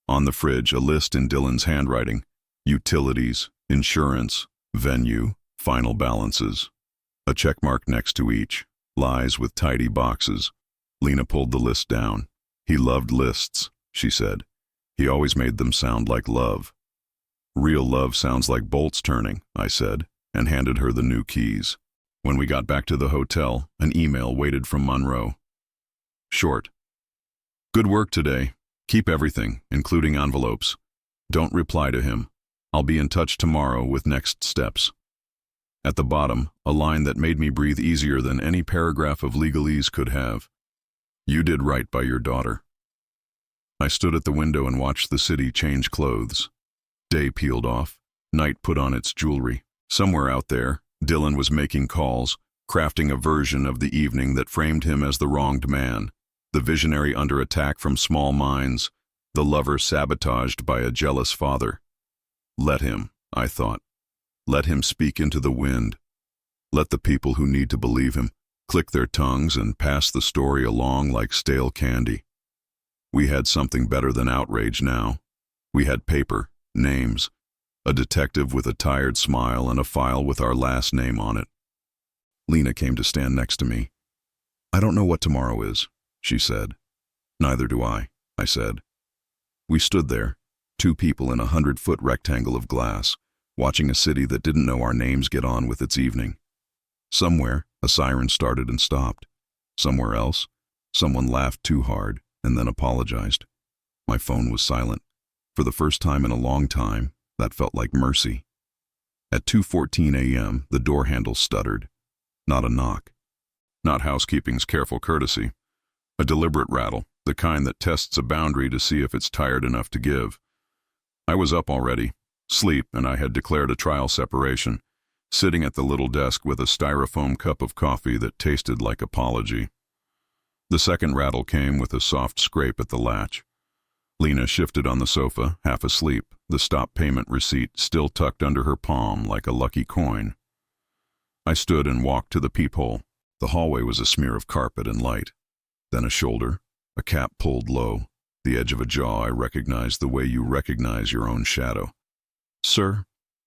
On the fridge, a list in Dylan's handwriting. Utilities, insurance, venue, final balances. A check mark next to each. Lies with tidy boxes. Lena pulled the list down. He loved lists, she said. He always made them sound like love. Real love sounds like bolts turning, I said, and handed her the new keys. When we got back to the hotel, an email waited from Monroe. Short. Good work today. Keep everything, including envelopes. Don't reply to him. I'll be in touch tomorrow with next steps. At the bottom, a line that made me breathe easier than any paragraph of legalese could have. You did right by your daughter. I stood at the window and watched the city change clothes. Day peeled off. Night put on its jewelry. Somewhere out there, Dylan was making calls, crafting a version of the evening that framed him as the wronged man, the visionary under attack from small minds, the lover sabotaged by a jealous father. Let him, I thought. Let him speak into the wind. Let the people who need to believe him click their tongues and pass the story along like stale candy. We had something better than outrage now. We had paper, names, a detective with a tired smile and a file with our last name on it. Lena came to stand next to me. I don't know what tomorrow is, she said. Neither do I said. We stood there, 2 people in a 100-foot rectangle of glass, watching a city that didn't know our names get on with its evening. Somewhere, a siren started and stopped. Somewhere else, someone laughed too hard and then apologized. My phone was silent. For the first time in a long time, that felt like mercy. At 2:14 a.m., the door handle stuttered. Not a knock. Not housekeeping's careful courtesy. A deliberate rattle, the kind that tests a boundary to see if it's tired enough to give. I was up already. Sleep, and I had declared a trial separation, sitting at the little desk with a styrofoam cup of coffee that tasted like apology. The second rattle came with a soft scrape at the latch. Lena shifted on the sofa, half asleep, the stop payment receipt still tucked under her palm like a lucky coin. I stood and walked to the peephole. The hallway was a smear of carpet and light. Then a shoulder, a cap pulled low, the edge of a jaw I recognized the way you recognize your own shadow. "Sir,"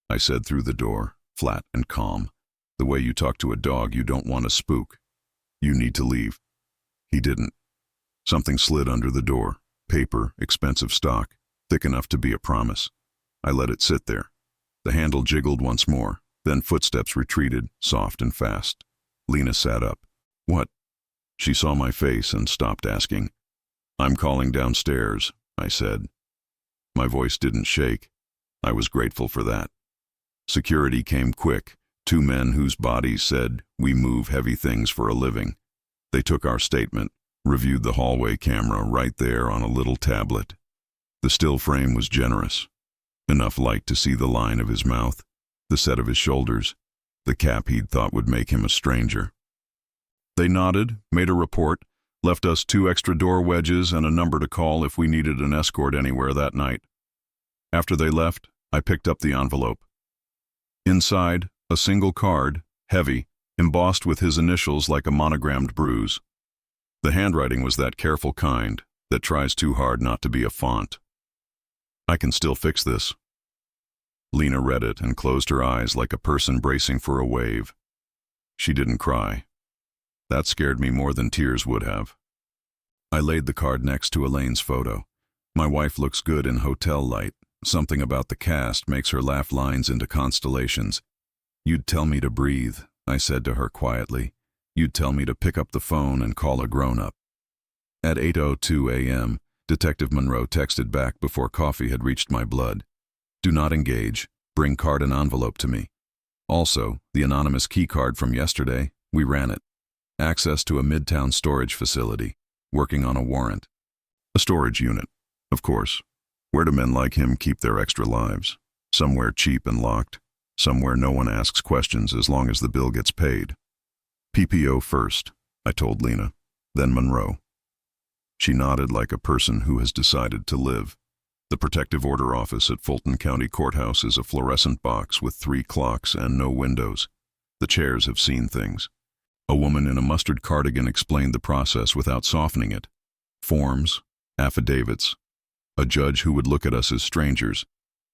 I said through the door, flat and calm, the way you talk to a dog you don't want to spook. "You need to leave." He didn't. Something slid under the door. Paper, expensive stock, thick enough to be a promise. I let it sit there. The handle jiggled once more, then footsteps retreated, soft and fast. Lena sat up. "What?" She saw my face and stopped asking. "I'm calling downstairs," I said. My voice didn't shake. I was grateful for that. Security came quick, 2 men whose bodies said, "We move heavy things for a living." They took our statement, reviewed the hallway camera right there on a little tablet. The still frame was generous. Enough light to see the line of his mouth, the set of his shoulders, the cap he'd thought would make him a stranger. They nodded, made a report, left us 2 extra door wedges and a number to call if we needed an escort anywhere that night. After they left, I picked up the envelope. Inside, a single card, heavy, embossed with his initials like a monogrammed bruise. The handwriting was that careful kind that tries too hard not to be a font. "I can still fix this." Lena read it and closed her eyes like a person bracing for a wave. She didn't cry. That scared me more than tears would have. I laid the card next to Elaine's photo. My wife looks good in hotel light. Something about the cast makes her laugh lines into constellations. "You'd tell me to breathe," I said to her quietly. "You'd tell me to pick up the phone and call a grown-up." At 8:02 a.m., Detective Monroe texted back before coffee had reached my blood. "Do not engage. Bring card and envelope to me. Also, the anonymous key card from yesterday, we ran it. Access to a midtown storage facility. Working on a warrant." A storage unit, of course. Where do men like him keep their extra lives? Somewhere cheap and locked. Somewhere no one asks questions as long as the bill gets paid. "PPO first," I told Lena, then Monroe. She nodded like a person who has decided to live. The protective order office at Fulton County Courthouse is a fluorescent box with 3 clocks and no windows. The chairs have seen things. A woman in a mustard cardigan explained the process without softening it. Forms, affidavits, a judge who would look at us as strangers,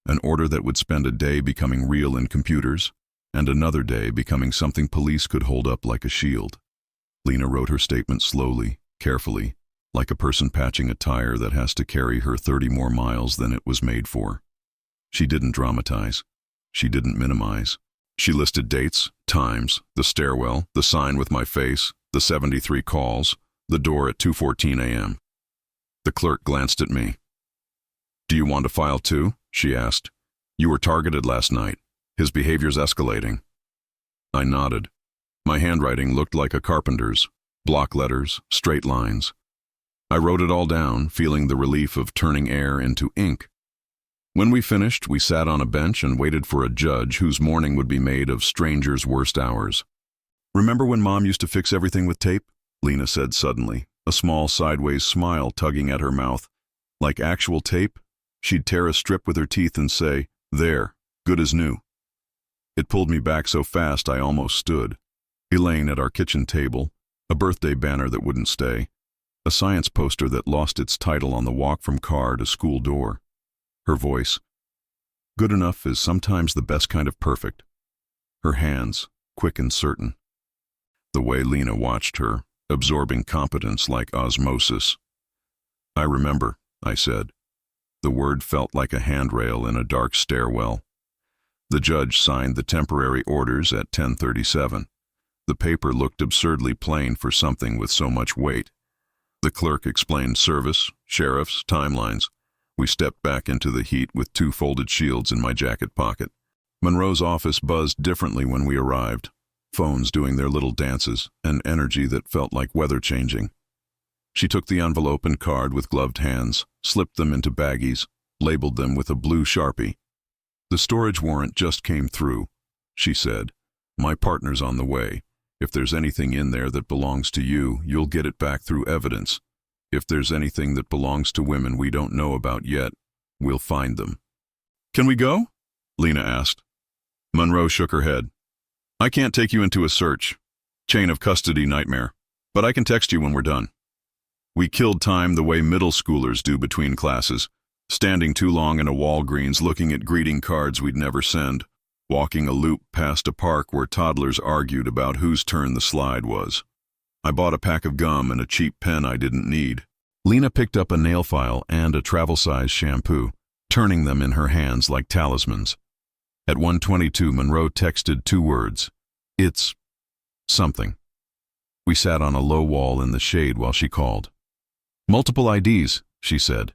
an order that would spend a day becoming real in computers, and another day becoming something police could hold up like a shield. Lena wrote her statement slowly, carefully, like a person patching a tire that has to carry her 30 more miles than it was made for. She didn't dramatize. She didn't minimize. She listed dates, times, the stairwell, the sign with my face, the 73 calls, the door at 2:14 a.m. The clerk glanced at me. "Do you want to file too?" she asked. "You were targeted last night. His behavior's escalating." I nodded. My handwriting looked like a carpenter's. Block letters, straight lines. I wrote it all down, feeling the relief of turning air into ink. When we finished, we sat on a bench and waited for a judge whose morning would be made of strangers' worst hours. "Remember when Mom used to fix everything with tape?" Lena said suddenly, a small sideways smile tugging at her mouth. "Like actual tape? She'd tear a strip with her teeth and say, 'There, good as new.'" It pulled me back so fast I almost stood. Elaine at our kitchen table, a birthday banner that wouldn't stay, a science poster that lost its title on the walk from car to school door. Her voice, "Good enough is sometimes the best kind of perfect." Her hands, quick and certain. The way Lena watched her, absorbing competence like osmosis. "I remember," I said. The word felt like a handrail in a dark stairwell. The judge signed the temporary orders at 10:37. The paper looked absurdly plain for something with so much weight. The clerk explained service, sheriffs, timelines. We stepped back into the heat with 2 folded shields in my jacket pocket. Monroe's office buzzed differently when we arrived. Phones doing their little dances, an energy that felt like weather changing. She took the envelope and card with gloved hands, slipped them into baggies, labeled them with a blue Sharpie. "The storage warrant just came through," she said. "My partner's on the way. If there's anything in there that belongs to you, you'll get it back through evidence. If there's anything that belongs to women we don't know about yet, we'll find them." "Can we go?" Lena asked. Monroe shook her head. "I can't take you into a search." Chain of custody nightmare. But I can text you when we're done. We killed time the way middle schoolers do between classes, standing too long in a Walgreens looking at greeting cards we'd never send, walking a loop past a park where toddlers argued about whose turn the slide was. I bought a pack of gum and a cheap pen I didn't need. Lena picked up a nail file and a travel-size shampoo, turning them in her hands like talismans. At 1:22, Monroe texted 2 words. It's something. We sat on a low wall in the shade while she called. Multiple IDs, she said.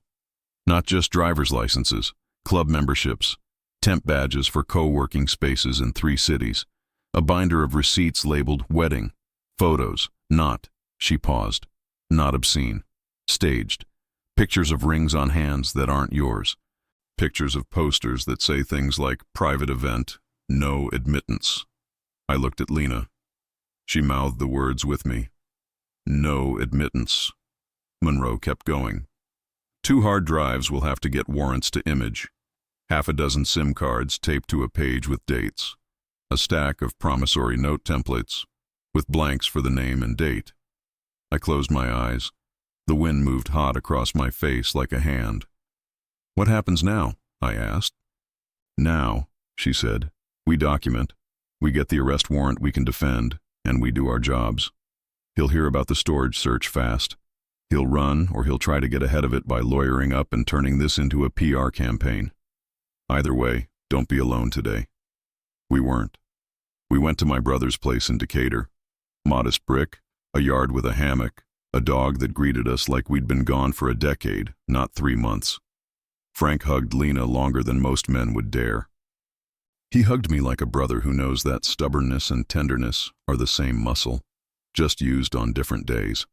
Not just driver's licenses, club memberships, temp badges for co-working spaces in 3 cities, a binder of receipts labeled wedding, photos, not, she paused, not obscene, staged, pictures of rings on hands that aren't yours, pictures of posters that say things like private event, no admittance. I looked at Lena. She mouthed the words with me. No admittance. Monroe kept going. 2 hard drives will have to get warrants to image. 6 SIM cards taped to a page with dates. A stack of promissory note templates with blanks for the name and date. I closed my eyes. The wind moved hot across my face like a hand. What happens now? I asked. Now, she said, we document. We get the arrest warrant we can defend, and we do our jobs. He'll hear about the storage search fast. He'll run, or he'll try to get ahead of it by lawyering up and turning this into a PR campaign. Either way, don't be alone today. We weren't. We went to my brother's place in Decatur. Modest brick, a yard with a hammock, a dog that greeted us like we'd been gone for a decade, not 3 months. Frank hugged Lena longer than most men would dare. He hugged me like a brother who knows that stubbornness and tenderness are the same muscle, just used on different days.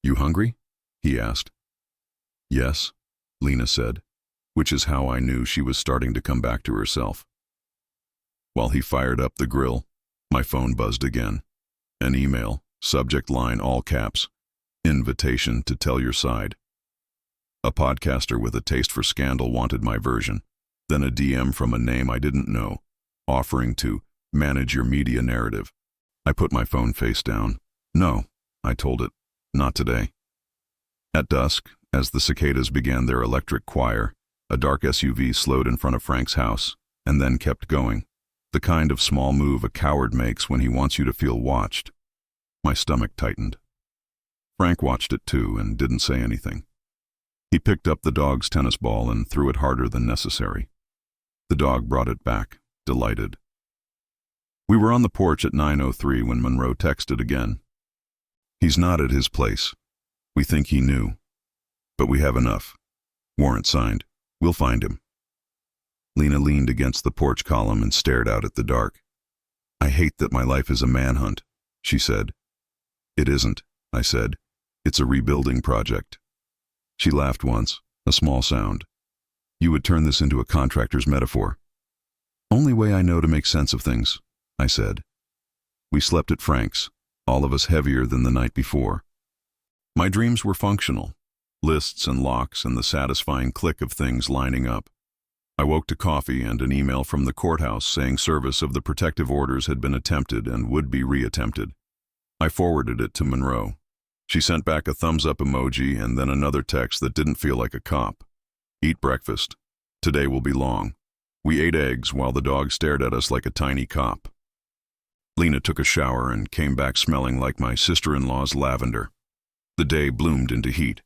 You hungry? He asked. Yes, Lena said, which is how I knew she was starting to come back to herself. While he fired up the grill, my phone buzzed again. An email, subject line all caps, invitation to tell your side. A podcaster with a taste for scandal wanted my version, then a DM from a name I didn't know, offering to manage your media narrative. I put my phone face down. No, I told it, not today. At dusk, as the cicadas began their electric choir, a dark SUV slowed in front of Frank's house, and then kept going. The kind of small move a coward makes when he wants you to feel watched. My stomach tightened. Frank watched it too and didn't say anything. He picked up the dog's tennis ball and threw it harder than necessary. The dog brought it back, delighted. We were on the porch at 9:03 when Monroe texted again. He's not at his place. We think he knew. But we have enough. Warrant signed. We'll find him. Lena leaned against the porch column and stared out at the dark. I hate that my life is a manhunt, she said. It isn't, I said. It's a rebuilding project. She laughed once, a small sound. You would turn this into a contractor's metaphor. Only way I know to make sense of things, I said. We slept at Frank's, all of us heavier than the night before. My dreams were functional, lists and locks and the satisfying click of things lining up. I woke to coffee and an email from the courthouse saying service of the protective orders had been attempted and would be reattempted. I forwarded it to Monroe. She sent back a thumbs-up emoji and then another text that didn't feel like a cop. Eat breakfast. Today will be long. We ate eggs while the dog stared at us like a tiny cop. Lena took a shower and came back smelling like my sister-in-law's lavender. The day bloomed into heat.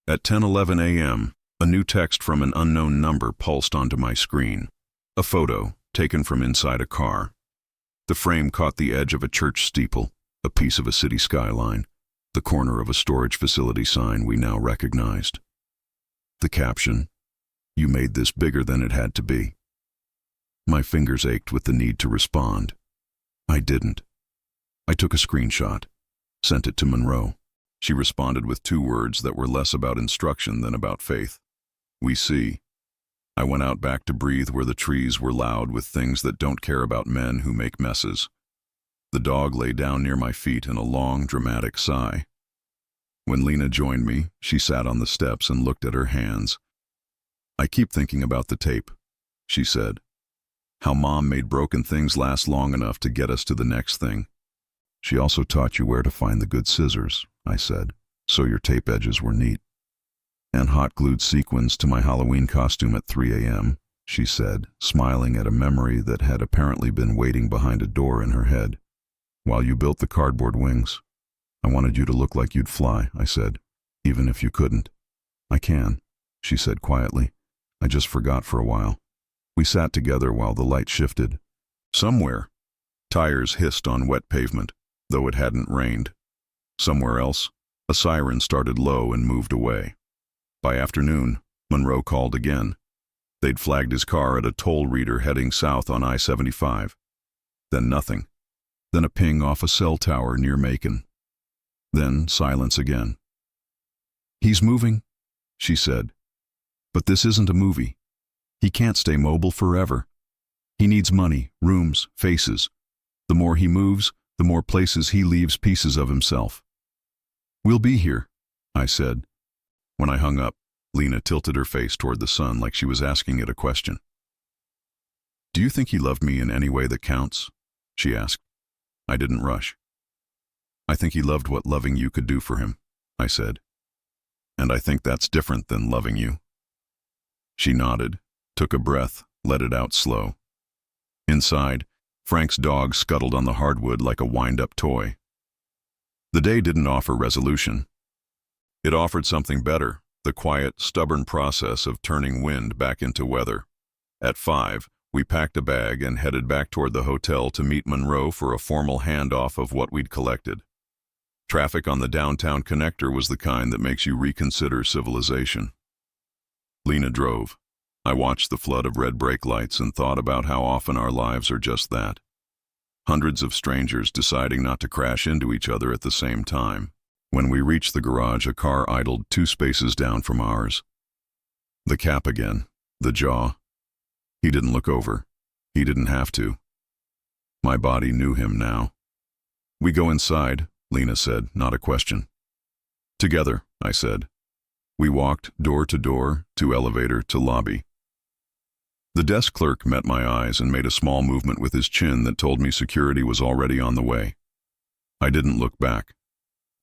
At 10:11 a.m., a new text from an unknown number pulsed onto my screen. A photo, taken from inside a car. The frame caught the edge of a church steeple, a piece of a city skyline, the corner of a storage facility sign we now recognized. The caption, "You made this bigger than it had to be." My fingers ached with the need to respond. I didn't. I took a screenshot, sent it to Monroe. She responded with 2 words that were less about instruction than about faith. We see. I went out back to breathe where the trees were loud with things that don't care about men who make messes. The dog lay down near my feet in a long, dramatic sigh. When Lena joined me, she sat on the steps and looked at her hands. I keep thinking about the tape, she said. How Mom made broken things last long enough to get us to the next thing. She also taught you where to find the good scissors, I said, so your tape edges were neat. And hot-glued sequins to my Halloween costume at 3 a.m., she said, smiling at a memory that had apparently been waiting behind a door in her head. While you built the cardboard wings, I wanted you to look like you'd fly, I said, even if you couldn't. I can, she said quietly. I just forgot for a while. We sat together while the light shifted. Somewhere, tires hissed on wet pavement, though it hadn't rained. Somewhere else, a siren started low and moved away. By afternoon, Monroe called again. They'd flagged his car at a toll reader heading south on I-75. Then nothing. Then a ping off a cell tower near Macon. Then silence again. He's moving, she said. But this isn't a movie. He can't stay mobile forever. He needs money, rooms, faces. The more he moves, the more places he leaves pieces of himself. We'll be here, I said. When I hung up, Lena tilted her face toward the sun like she was asking it a question. Do you think he loved me in any way that counts? She asked. I didn't rush. I think he loved what loving you could do for him, I said. And I think that's different than loving you. She nodded, took a breath, let it out slow. Inside, Frank's dog scuttled on the hardwood like a wind-up toy. The day didn't offer resolution. It offered something better, the quiet, stubborn process of turning wind back into weather. At 5, we packed a bag and headed back toward the hotel to meet Monroe for a formal handoff of what we'd collected. Traffic on the downtown connector was the kind that makes you reconsider civilization. Lena drove. I watched the flood of red brake lights and thought about how often our lives are just that. Hundreds of strangers deciding not to crash into each other at the same time. When we reached the garage, a car idled 2 spaces down from ours. The cap again, the jaw. He didn't look over. He didn't have to. My body knew him now. We go inside, Lena said, not a question. Together, I said. We walked door to door, to elevator, to lobby. The desk clerk met my eyes and made a small movement with his chin that told me security was already on the way. I didn't look back.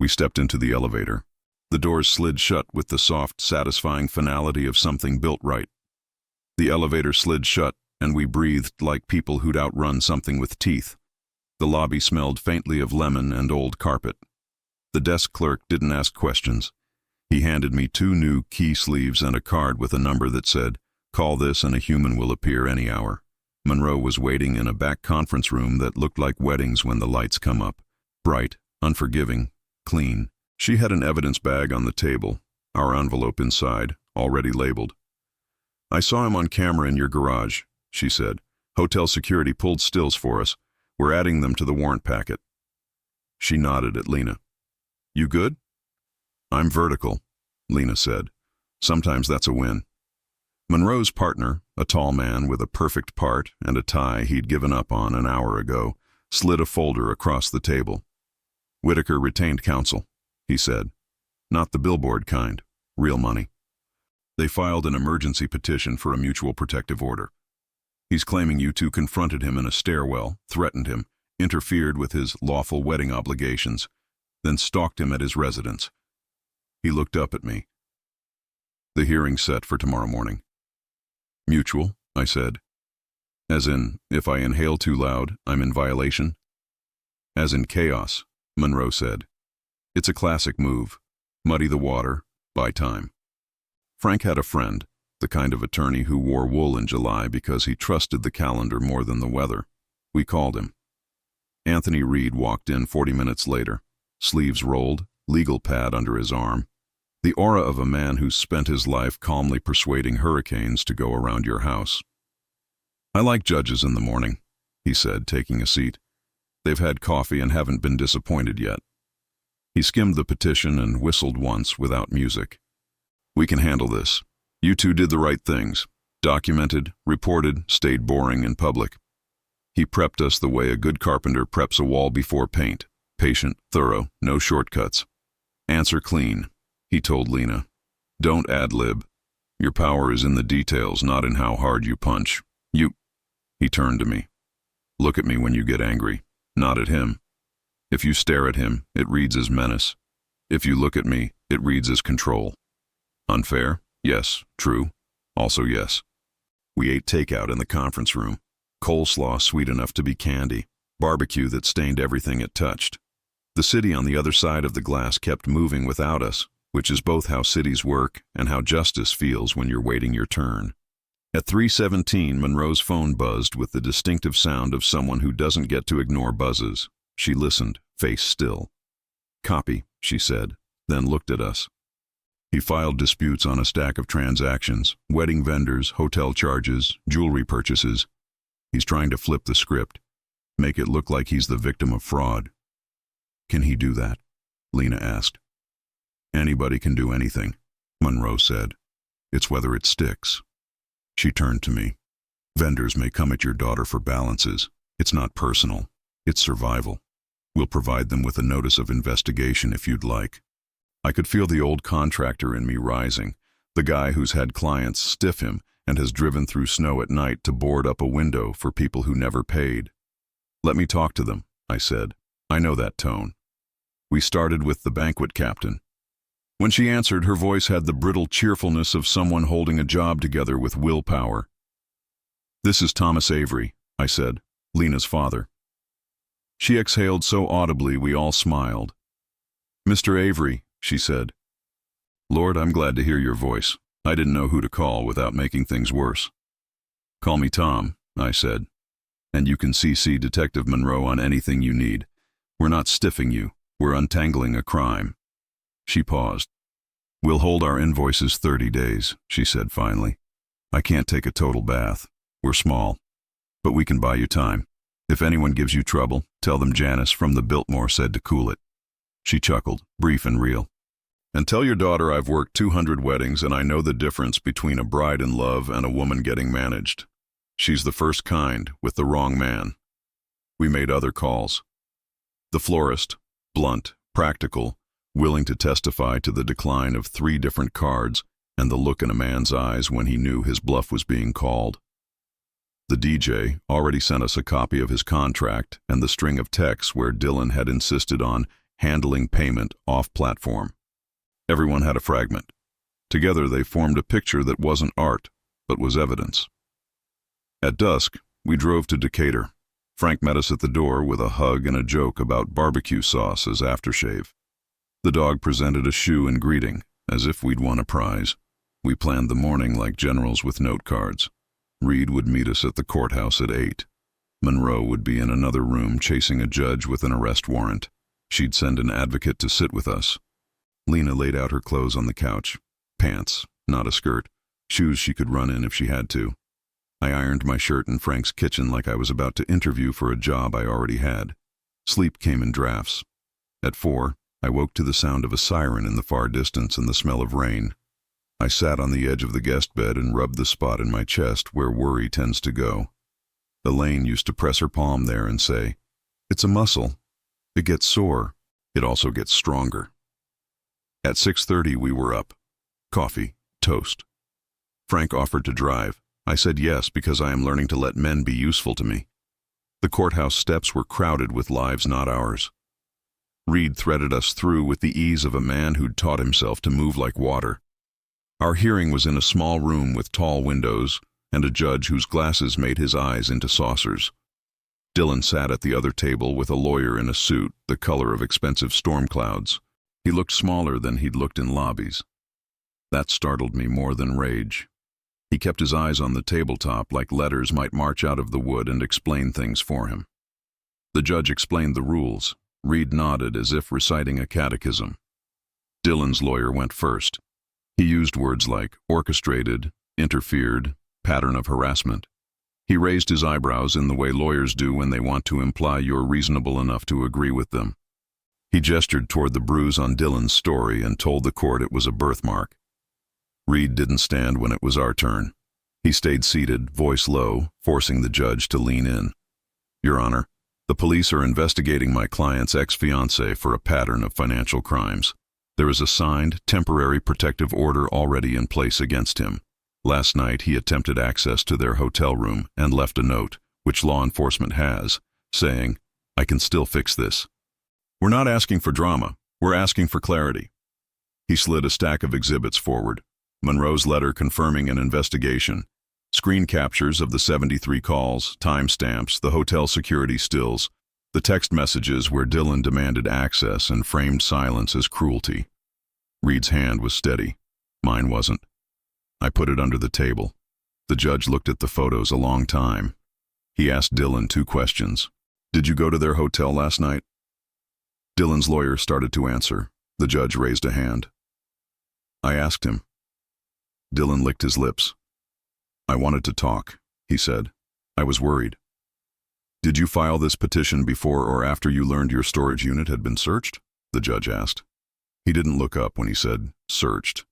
We stepped into the elevator. The doors slid shut with the soft, satisfying finality of something built right. The elevator slid shut, and we breathed like people who'd outrun something with teeth. The lobby smelled faintly of lemon and old carpet. The desk clerk didn't ask questions. He handed me 2 new key sleeves and a card with a number that said, "Call this and a human will appear any hour." Monroe was waiting in a back conference room that looked like weddings when the lights come up. Bright, unforgiving, clean. She had an evidence bag on the table, our envelope inside, already labeled. "I saw him on camera in your garage," she said. "Hotel security pulled stills for us. We're adding them to the warrant packet." She nodded at Lena. "You good?" "I'm vertical," Lena said. "Sometimes that's a win." Monroe's partner, a tall man with a perfect part and a tie he'd given up on an hour ago, slid a folder across the table. "Whitaker retained counsel," he said. "Not the billboard kind, real money. They filed an emergency petition for a mutual protective order. He's claiming you 2 confronted him in a stairwell, threatened him, interfered with his lawful wedding obligations, then stalked him at his residence." He looked up at me. "The hearing's set for tomorrow morning." "Mutual," I said. "As in, if I inhale too loud, I'm in violation?" "As in chaos," Monroe said. "It's a classic move. Muddy the water, buy time." Frank had a friend, the kind of attorney who wore wool in July because he trusted the calendar more than the weather. We called him. Anthony Reed walked in 40 minutes later, sleeves rolled, legal pad under his arm. The aura of a man who's spent his life calmly persuading hurricanes to go around your house. "I like judges in the morning," he said, taking a seat. "They've had coffee and haven't been disappointed yet." He skimmed the petition and whistled once without music. "We can handle this. You 2 did the right things. Documented, reported, stayed boring in public." He prepped us the way a good carpenter preps a wall before paint. Patient, thorough, no shortcuts. "Answer clean," he told Lena. "Don't ad-lib. Your power is in the details, not in how hard you punch. You..." He turned to me. "Look at me when you get angry, not at him." If you stare at him, it reads as menace. If you look at me, it reads as control. Unfair? Yes. True? Also yes. We ate takeout in the conference room. Coleslaw sweet enough to be candy. Barbecue that stained everything it touched. The city on the other side of the glass kept moving without us, which is both how cities work and how justice feels when you're waiting your turn. At 3:17, Monroe's phone buzzed with the distinctive sound of someone who doesn't get to ignore buzzes. She listened, face still. "Copy," she said, then looked at us. He filed disputes on a stack of transactions, wedding vendors, hotel charges, jewelry purchases. He's trying to flip the script, make it look like he's the victim of fraud. "Can he do that?" Lena asked. "Anybody can do anything," Monroe said. "It's whether it sticks." She turned to me. "Vendors may come at your daughter for balances. It's not personal. It's survival. We'll provide them with a notice of investigation if you'd like." I could feel the old contractor in me rising, the guy who's had clients stiff him and has driven through snow at night to board up a window for people who never paid. "Let me talk to them," I said. "I know that tone." We started with the banquet captain. When she answered, her voice had the brittle cheerfulness of someone holding a job together with willpower. "This is Thomas Avery," I said, "Lena's father." She exhaled so audibly we all smiled. "Mr. Avery," she said. "Lord, I'm glad to hear your voice. I didn't know who to call without making things worse." "Call me Tom," I said. "And you can CC Detective Monroe on anything you need. We're not stiffing you. We're untangling a crime." She paused. "We'll hold our invoices 30 days, she said finally. "I can't take a total bath. We're small. But we can buy you time. If anyone gives you trouble, tell them Janice from the Biltmore said to cool it." She chuckled, brief and real. "And tell your daughter I've worked 200 weddings and I know the difference between a bride in love and a woman getting managed. She's the first kind, with the wrong man." We made other calls. The florist, blunt, practical, willing to testify to the decline of 3 different cards and the look in a man's eyes when he knew his bluff was being called. The DJ already sent us a copy of his contract and the string of texts where Dylan had insisted on handling payment off-platform. Everyone had a fragment. Together they formed a picture that wasn't art, but was evidence. At dusk, we drove to Decatur. Frank met us at the door with a hug and a joke about barbecue sauce as aftershave. The dog presented a shoe in greeting, as if we'd won a prize. We planned the morning like generals with note cards. Reed would meet us at the courthouse at 8. Monroe would be in another room chasing a judge with an arrest warrant. She'd send an advocate to sit with us. Lena laid out her clothes on the couch. Pants, not a skirt. Shoes she could run in if she had to. I ironed my shirt in Frank's kitchen like I was about to interview for a job I already had. Sleep came in drafts. At 4, I woke to the sound of a siren in the far distance and the smell of rain. I sat on the edge of the guest bed and rubbed the spot in my chest where worry tends to go. Elaine used to press her palm there and say, "It's a muscle. It gets sore. It also gets stronger." At 6:30 we were up. Coffee, toast. Frank offered to drive. I said yes because I am learning to let men be useful to me. The courthouse steps were crowded with lives not ours. Reed threaded us through with the ease of a man who'd taught himself to move like water. Our hearing was in a small room with tall windows and a judge whose glasses made his eyes into saucers. Dylan sat at the other table with a lawyer in a suit the color of expensive storm clouds. He looked smaller than he'd looked in lobbies. That startled me more than rage. He kept his eyes on the tabletop like letters might march out of the wood and explain things for him. The judge explained the rules. Reed nodded as if reciting a catechism. Dylan's lawyer went first. He used words like orchestrated, interfered, pattern of harassment. He raised his eyebrows in the way lawyers do when they want to imply you're reasonable enough to agree with them. He gestured toward the bruise on Dylan's story and told the court it was a birthmark. Reed didn't stand when it was our turn. He stayed seated, voice low, forcing the judge to lean in. "Your Honor, the police are investigating my client's ex-fiancé for a pattern of financial crimes. There is a signed, temporary protective order already in place against him. Last night he attempted access to their hotel room and left a note, which law enforcement has, saying, 'I can still fix this.' We're not asking for drama. We're asking for clarity. He slid a stack of exhibits forward. Monroe's letter confirming an investigation. Screen captures of the 73 calls, timestamps, the hotel security stills, the text messages where Dylan demanded access and framed silence as cruelty. Reed's hand was steady. Mine wasn't. I put it under the table. The judge looked at the photos a long time. He asked Dylan 2 questions. Did you go to their hotel last night? Dylan's lawyer started to answer. The judge raised a hand. I asked him. Dylan licked his lips. I wanted to talk, he said. I was worried. Did you file this petition before or after you learned your storage unit had been searched? The judge asked. He didn't look up when he said, searched,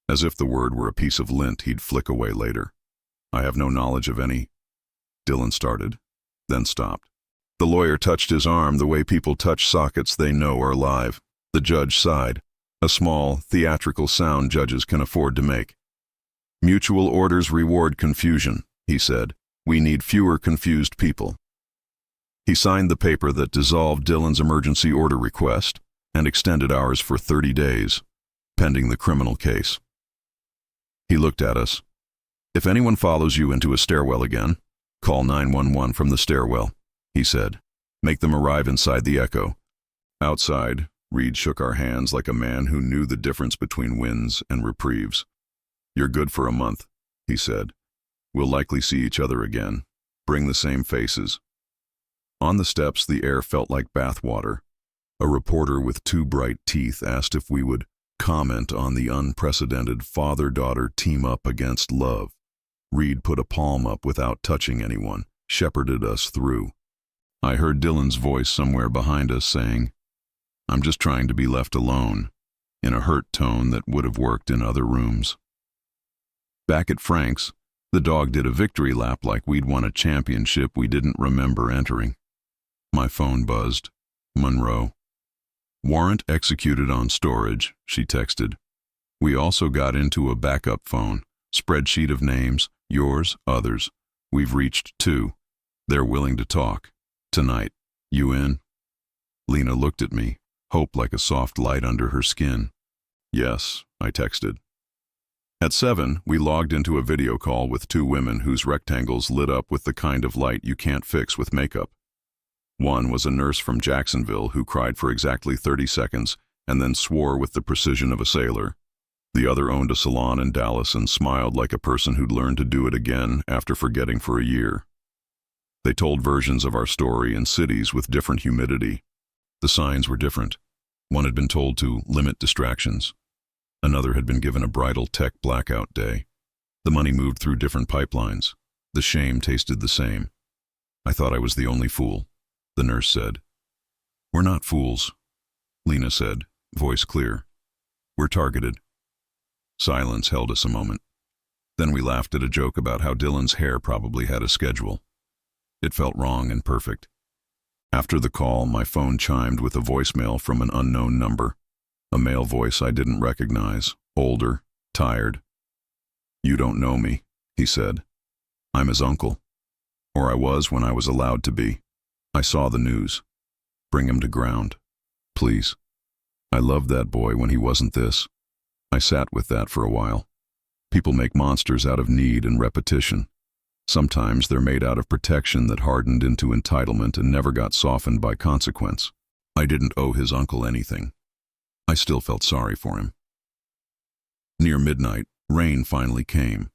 as if the word were a piece of lint he'd flick away later. I have no knowledge of any. Dylan started, then stopped. The lawyer touched his arm the way people touch sockets they know are live. The judge sighed, a small, theatrical sound judges can afford to make. Mutual orders reward confusion, he said. We need fewer confused people. He signed the paper that dissolved Dylan's emergency order request and extended ours for 30 days, pending the criminal case. He looked at us. If anyone follows you into a stairwell again, call 911 from the stairwell, he said. Make them arrive inside the echo. Outside, Reed shook our hands like a man who knew the difference between wins and reprieves. You're good for a month, he said. We'll likely see each other again. Bring the same faces. On the steps, the air felt like bathwater. A reporter with 2 bright teeth asked if we would comment on the unprecedented father-daughter team-up against love. Reed put a palm up without touching anyone, shepherded us through. I heard Dylan's voice somewhere behind us saying, I'm just trying to be left alone, in a hurt tone that would have worked in other rooms. Back at Frank's, the dog did a victory lap like we'd won a championship we didn't remember entering. My phone buzzed. Monroe. Warrant executed on storage, she texted. We also got into a backup phone, spreadsheet of names, yours, others. We've reached 2. They're willing to talk. Tonight. You in? Lena looked at me, hope like a soft light under her skin. Yes, I texted. At 7, we logged into a video call with 2 women whose rectangles lit up with the kind of light you can't fix with makeup. One was a nurse from Jacksonville who cried for exactly 30 seconds and then swore with the precision of a sailor. The other owned a salon in Dallas and smiled like a person who'd learned to do it again after forgetting for a year. They told versions of our story in cities with different humidity. The signs were different. One had been told to limit distractions. Another had been given a bridal tech blackout day. The money moved through different pipelines. The shame tasted the same. I thought I was the only fool. The nurse said. We're not fools, Lena said, voice clear. We're targeted. Silence held us a moment. Then we laughed at a joke about how Dylan's hair probably had a schedule. It felt wrong and perfect. After the call, my phone chimed with a voicemail from an unknown number. A male voice I didn't recognize, older, tired. You don't know me, he said. I'm his uncle. Or I was when I was allowed to be. I saw the news. Bring him to ground. Please. I loved that boy when he wasn't this. I sat with that for a while. People make monsters out of need and repetition. Sometimes they're made out of protection that hardened into entitlement and never got softened by consequence. I didn't owe his uncle anything. I still felt sorry for him. Near midnight, rain finally came.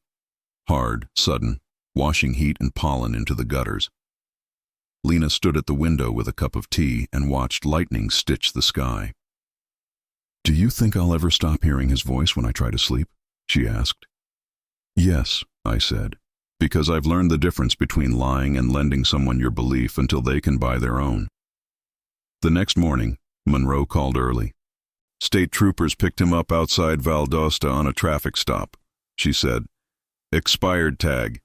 Hard, sudden, washing heat and pollen into the gutters. Lena stood at the window with a cup of tea and watched lightning stitch the sky. Do you think I'll ever stop hearing his voice when I try to sleep? She asked. Yes, I said, because I've learned the difference between lying and lending someone your belief until they can buy their own. The next morning, Monroe called early. State troopers picked him up outside Valdosta on a traffic stop, she said. Expired tag.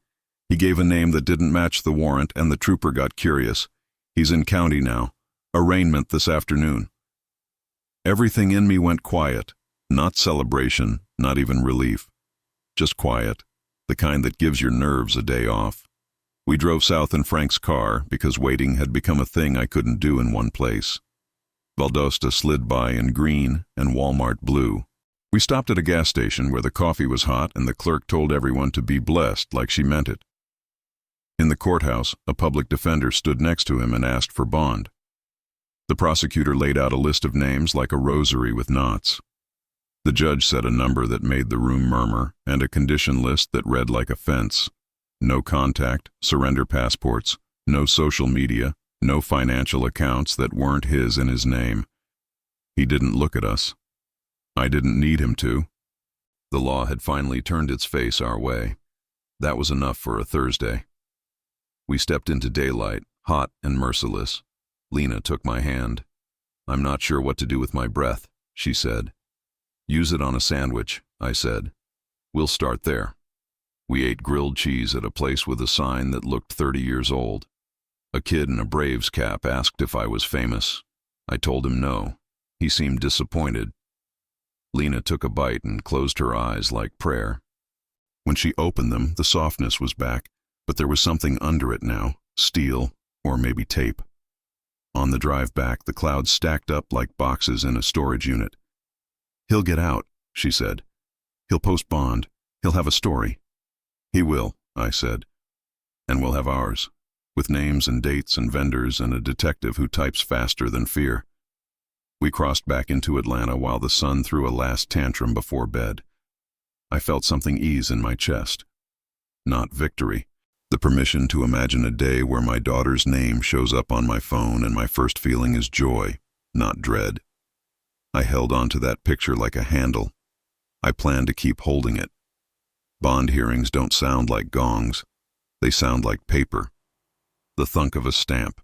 He gave a name that didn't match the warrant and the trooper got curious. He's in county now. Arraignment this afternoon. Everything in me went quiet. Not celebration, not even relief. Just quiet. The kind that gives your nerves a day off. We drove south in Frank's car because waiting had become a thing I couldn't do in one place. Valdosta slid by in green and Walmart blue. We stopped at a gas station where the coffee was hot and the clerk told everyone to be blessed like she meant it. In the courthouse, a public defender stood next to him and asked for bond. The prosecutor laid out a list of names like a rosary with knots. The judge said a number that made the room murmur and a condition list that read like a fence. No contact, surrender passports, no social media, no financial accounts that weren't his in his name. He didn't look at us. I didn't need him to. The law had finally turned its face our way. That was enough for a Thursday. We stepped into daylight, hot and merciless. Lena took my hand. "I'm not sure what to do with my breath," she said. "Use it on a sandwich," I said. "We'll start there." We ate grilled cheese at a place with a sign that looked 30 years old. A kid in a Braves cap asked if I was famous. I told him no. He seemed disappointed. Lena took a bite and closed her eyes like prayer. When she opened them, the softness was back, but there was something under it now, steel or maybe tape. On the drive back, the clouds stacked up like boxes in a storage unit. "He'll get out," she said. "He'll post bond. He'll have a story." "He will," I said. "And we'll have ours, with names and dates and vendors and a detective who types faster than fear." We crossed back into Atlanta while the sun threw a last tantrum before bed. I felt something ease in my chest. Not victory. The permission to imagine a day where my daughter's name shows up on my phone and my first feeling is joy, not dread. I held on to that picture like a handle. I planned to keep holding it. Bond hearings don't sound like gongs. They sound like paper. The thunk of a stamp.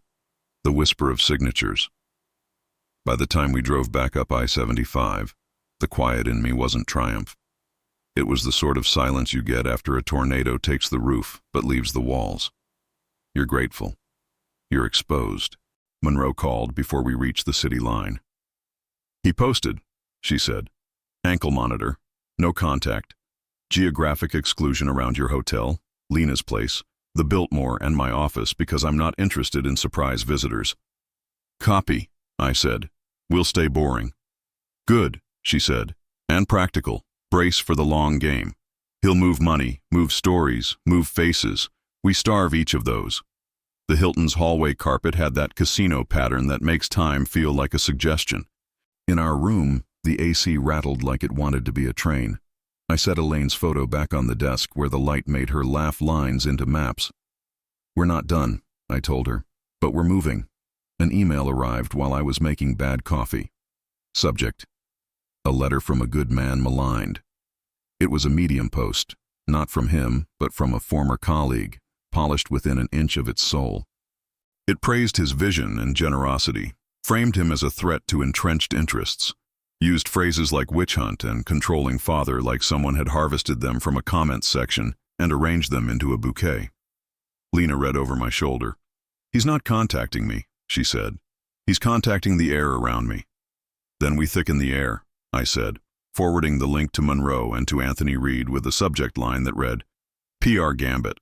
The whisper of signatures. By the time we drove back up I-75, the quiet in me wasn't triumph. It was the sort of silence you get after a tornado takes the roof but leaves the walls. You're grateful. You're exposed. Monroe called before we reached the city line. "He posted," she said. "Ankle monitor. No contact. Geographic exclusion around your hotel, Lena's place, the Biltmore, and my office because I'm not interested in surprise visitors." "Copy," I said. "We'll stay boring." "Good," she said. "And practical. Brace for the long game. He'll move money, move stories, move faces. We starve each of those." The Hilton's hallway carpet had that casino pattern that makes time feel like a suggestion. In our room, the AC rattled like it wanted to be a train. I set Elaine's photo back on the desk where the light made her laugh lines into maps. "We're not done," I told her, "but we're moving." An email arrived while I was making bad coffee. Subject: a letter from a good man maligned. It was a Medium post, not from him, but from a former colleague, polished within an inch of its soul. It praised his vision and generosity, framed him as a threat to entrenched interests, used phrases like witch hunt and controlling father like someone had harvested them from a comments section and arranged them into a bouquet. Lena read over my shoulder. "He's not contacting me," she said. "He's contacting the air around me." "Then we thicken the air," I said, forwarding the link to Monroe and to Anthony Reed with a subject line that read, "PR Gambit."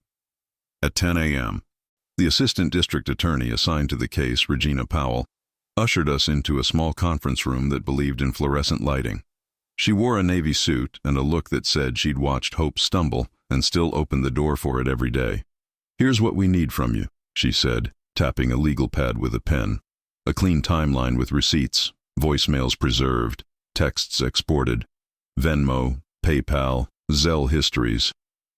At 10 a.m., the assistant district attorney assigned to the case, Regina Powell, ushered us into a small conference room that believed in fluorescent lighting. She wore a navy suit and a look that said she'd watched Hope stumble and still opened the door for it every day. "Here's what we need from you," she said, tapping a legal pad with a pen. "A clean timeline with receipts, voicemails preserved, texts exported, Venmo, PayPal, Zelle histories,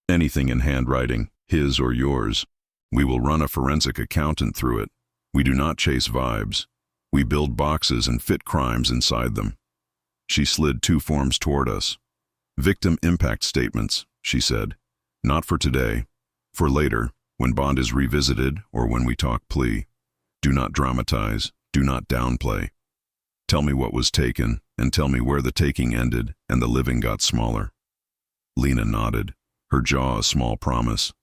anything in handwriting, his or yours. We will run a forensic accountant through it. We do not chase vibes. We build boxes and fit crimes inside them." She slid 2 forms toward us. "Victim impact statements," she said. "Not for today. For later, when bond is revisited or when we talk plea. Do not dramatize. Do not downplay. Tell me what was taken, and tell me where the taking ended and the living got smaller." Lena nodded, her jaw a small promise.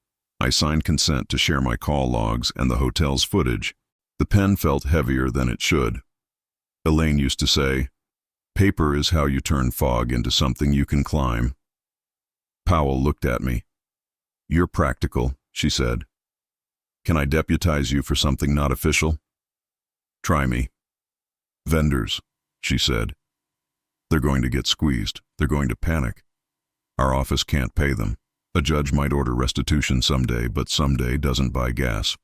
I signed consent to share my call logs and the hotel's footage. The pen felt heavier than it should. Elaine used to say, "Paper is how you turn fog into something you can climb." Powell looked at me. "You're practical," she said. "Can I deputize you for something not official?" "Try me." Vendors, she said. They're going to get squeezed. They're going to panic. Our office can't pay them. A judge might order restitution someday, but someday doesn't buy gas.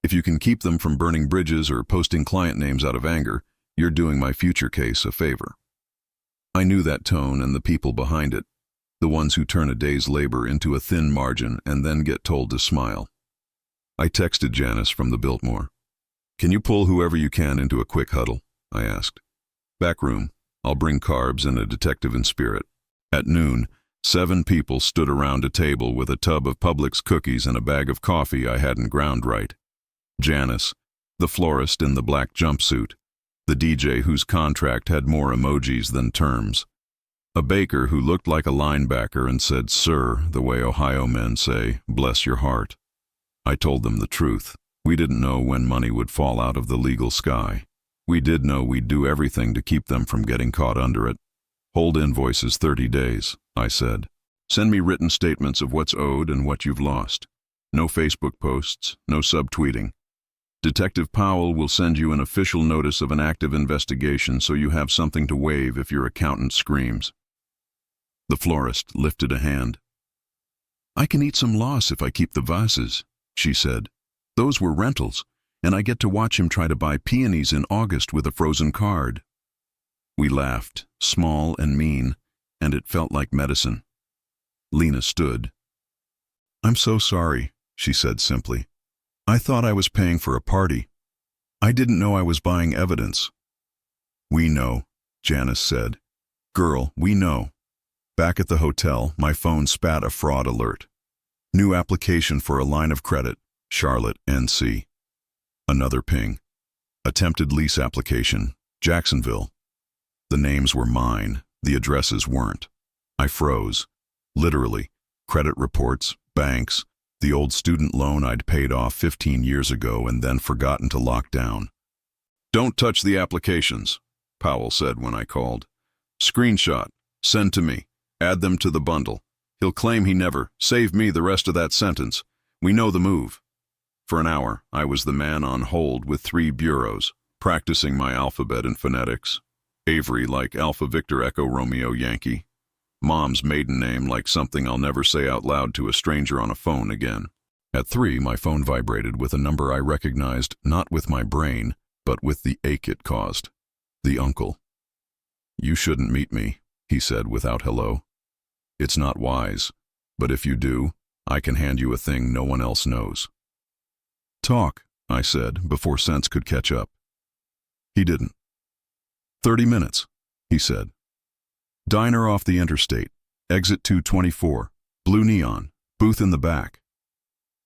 If you can keep them from burning bridges or posting client names out of anger, you're doing my future case a favor. I knew that tone and the people behind it, the ones who turn a day's labor into a thin margin and then get told to smile. I texted Janice from the Biltmore. Can you pull whoever you can into a quick huddle? I asked. Back room. I'll bring carbs and a detective in spirit. At noon, 7 people stood around a table with a tub of Publix cookies and a bag of coffee I hadn't ground right. Janice, the florist in the black jumpsuit, the DJ whose contract had more emojis than terms, a baker who looked like a linebacker and said, "Sir," the way Ohio men say, "Bless your heart." I told them the truth. We didn't know when money would fall out of the legal sky. We did know we'd do everything to keep them from getting caught under it. Hold invoices 30 days, I said. Send me written statements of what's owed and what you've lost. No Facebook posts, no subtweeting. Detective Powell will send you an official notice of an active investigation so you have something to wave if your accountant screams. The florist lifted a hand. I can eat some loss if I keep the vases, she said. Those were rentals, and I get to watch him try to buy peonies in August with a frozen card. We laughed, small and mean, and it felt like medicine. Lena stood. I'm so sorry, she said simply. I thought I was paying for a party. I didn't know I was buying evidence. We know, Janice said. Girl, we know. Back at the hotel, my phone spat a fraud alert. New application for a line of credit, Charlotte, NC. Another ping. Attempted lease application, Jacksonville. The names were mine, the addresses weren't. I froze. Literally. Credit reports, banks, the old student loan I'd paid off 15 years ago and then forgotten to lock down. Don't touch the applications, Powell said when I called. Screenshot, send to me, add them to the bundle. He'll claim he never, save me the rest of that sentence. We know the move. For an hour, I was the man on hold with 3 bureaus, practicing my alphabet and phonetics. Avery like Alpha Victor Echo Romeo Yankee. Mom's maiden name like something I'll never say out loud to a stranger on a phone again. At 3, my phone vibrated with a number I recognized not with my brain, but with the ache it caused. The uncle. You shouldn't meet me, he said without hello. It's not wise, but if you do, I can hand you a thing no one else knows. Talk, I said, before sense could catch up. He didn't. 30 minutes, he said. Diner off the interstate, exit 224, blue neon, booth in the back.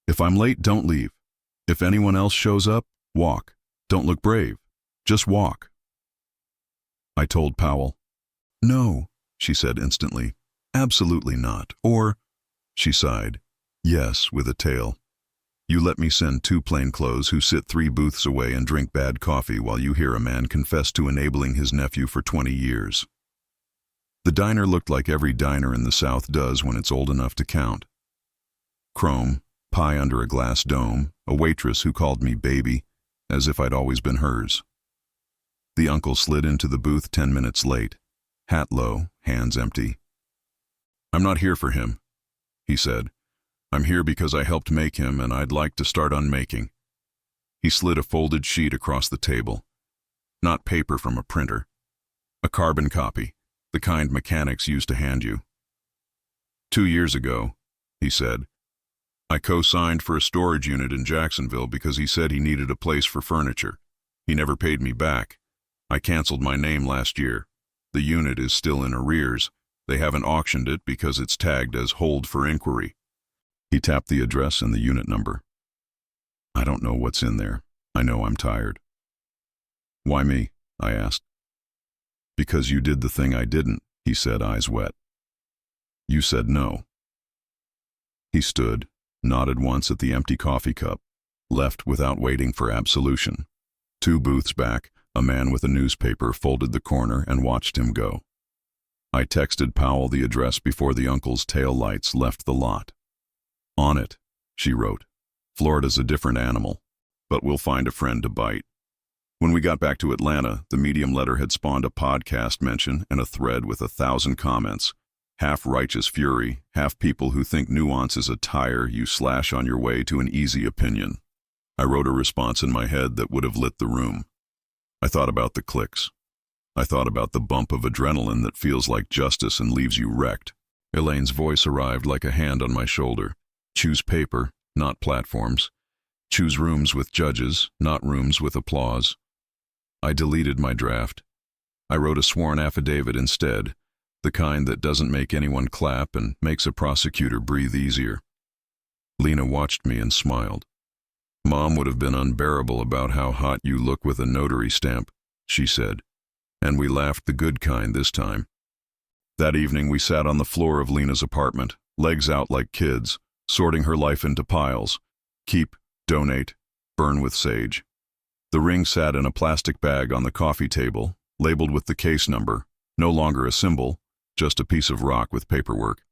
If I'm late, don't leave. If anyone else shows up, walk. Don't look brave. Just walk. I told Powell. No, she said instantly. Absolutely not. Or, she sighed, yes, with a tail. You let me send 2 plainclothes who sit 3 booths away and drink bad coffee while you hear a man confess to enabling his nephew for 20 years. The diner looked like every diner in the South does when it's old enough to count. Chrome, pie under a glass dome, a waitress who called me baby, as if I'd always been hers. The uncle slid into the booth 10 minutes late, hat low, hands empty. I'm not here for him, he said. I'm here because I helped make him and I'd like to start unmaking. He slid a folded sheet across the table. Not paper from a printer. A carbon copy, the kind mechanics used to hand you. 2 years ago, he said, I co-signed for a storage unit in Jacksonville because he said he needed a place for furniture. He never paid me back. I canceled my name last year. The unit is still in arrears. They haven't auctioned it because it's tagged as hold for inquiry. He tapped the address and the unit number. I don't know what's in there. I know I'm tired. Why me? I asked. Because you did the thing I didn't, he said, eyes wet. You said no. He stood, nodded once at the empty coffee cup, left without waiting for absolution. 2 booths back, a man with a newspaper folded the corner and watched him go. I texted Powell the address before the uncle's tail lights left the lot. On it, she wrote. Florida's a different animal, but we'll find a friend to bite. When we got back to Atlanta, the Medium letter had spawned a podcast mention and a thread with 1,000 comments. Half righteous fury, half people who think nuance is a tire you slash on your way to an easy opinion. I wrote a response in my head that would have lit the room. I thought about the clicks. I thought about the bump of adrenaline that feels like justice and leaves you wrecked. Elaine's voice arrived like a hand on my shoulder. Choose paper, not platforms. Choose rooms with judges, not rooms with applause. I deleted my draft. I wrote a sworn affidavit instead, the kind that doesn't make anyone clap and makes a prosecutor breathe easier. Lena watched me and smiled. Mom would have been unbearable about how hot you look with a notary stamp, she said, and we laughed the good kind this time. That evening we sat on the floor of Lena's apartment, legs out like kids, sorting her life into piles. Keep, donate, burn with sage. The ring sat in a plastic bag on the coffee table, labeled with the case number, no longer a symbol, just a piece of rock with paperwork.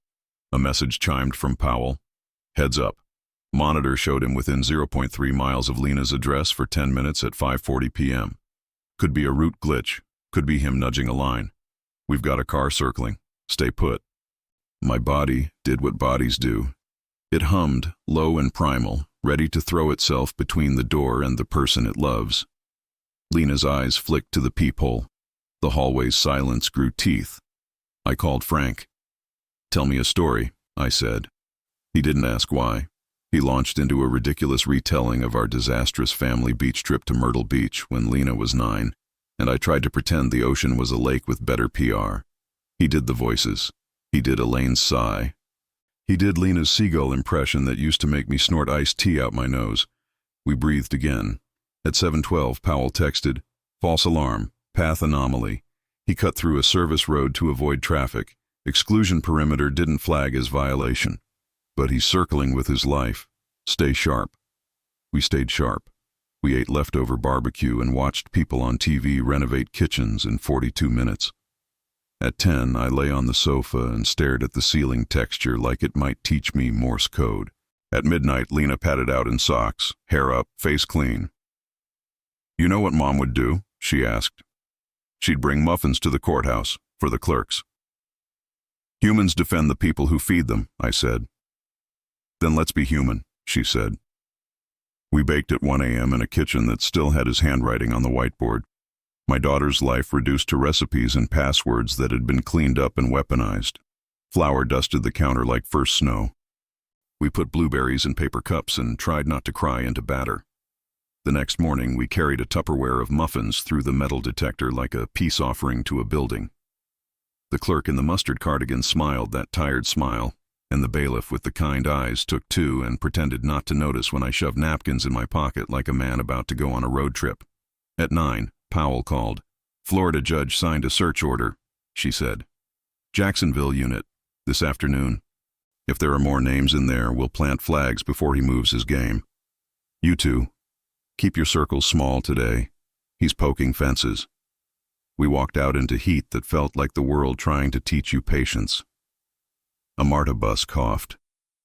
A message chimed from Powell. Heads up. Monitor showed him within 0.3 miles of Lena's address for 10 minutes at 5:40 p.m. Could be a route glitch, could be him nudging a line. We've got a car circling. Stay put. My body did what bodies do. It hummed, low and primal, ready to throw itself between the door and the person it loves. Lena's eyes flicked to the peephole. The hallway's silence grew teeth. I called Frank. Tell me a story, I said. He didn't ask why. He launched into a ridiculous retelling of our disastrous family beach trip to Myrtle Beach when Lena was 9, and I tried to pretend the ocean was a lake with better PR. He did the voices. He did Elaine's sigh. He did Lena's seagull impression that used to make me snort iced tea out my nose. We breathed again. At 7:12, Powell texted, "False alarm, path anomaly." He cut through a service road to avoid traffic. Exclusion perimeter didn't flag as violation. But he's circling with his life. Stay sharp. We stayed sharp. We ate leftover barbecue and watched people on TV renovate kitchens in 42 minutes. At 10, I lay on the sofa and stared at the ceiling texture like it might teach me Morse code. At midnight, Lena padded out in socks, hair up, face clean. "You know what Mom would do?" she asked. "She'd bring muffins to the courthouse, for the clerks." "Humans defend the people who feed them," I said. "Then let's be human," she said. We baked at 1 a.m. in a kitchen that still had his handwriting on the whiteboard. My daughter's life reduced to recipes and passwords that had been cleaned up and weaponized. Flour dusted the counter like first snow. We put blueberries in paper cups and tried not to cry into batter. The next morning, we carried a Tupperware of muffins through the metal detector like a peace offering to a building. The clerk in the mustard cardigan smiled that tired smile, and the bailiff with the kind eyes took two and pretended not to notice when I shoved napkins in my pocket like a man about to go on a road trip. At 9, Powell called. "Florida judge signed a search order," she said. "Jacksonville unit, this afternoon. If there are more names in there, we'll plant flags before he moves his game. You two, keep your circles small today. He's poking fences." We walked out into heat that felt like the world trying to teach you patience. A MARTA bus coughed.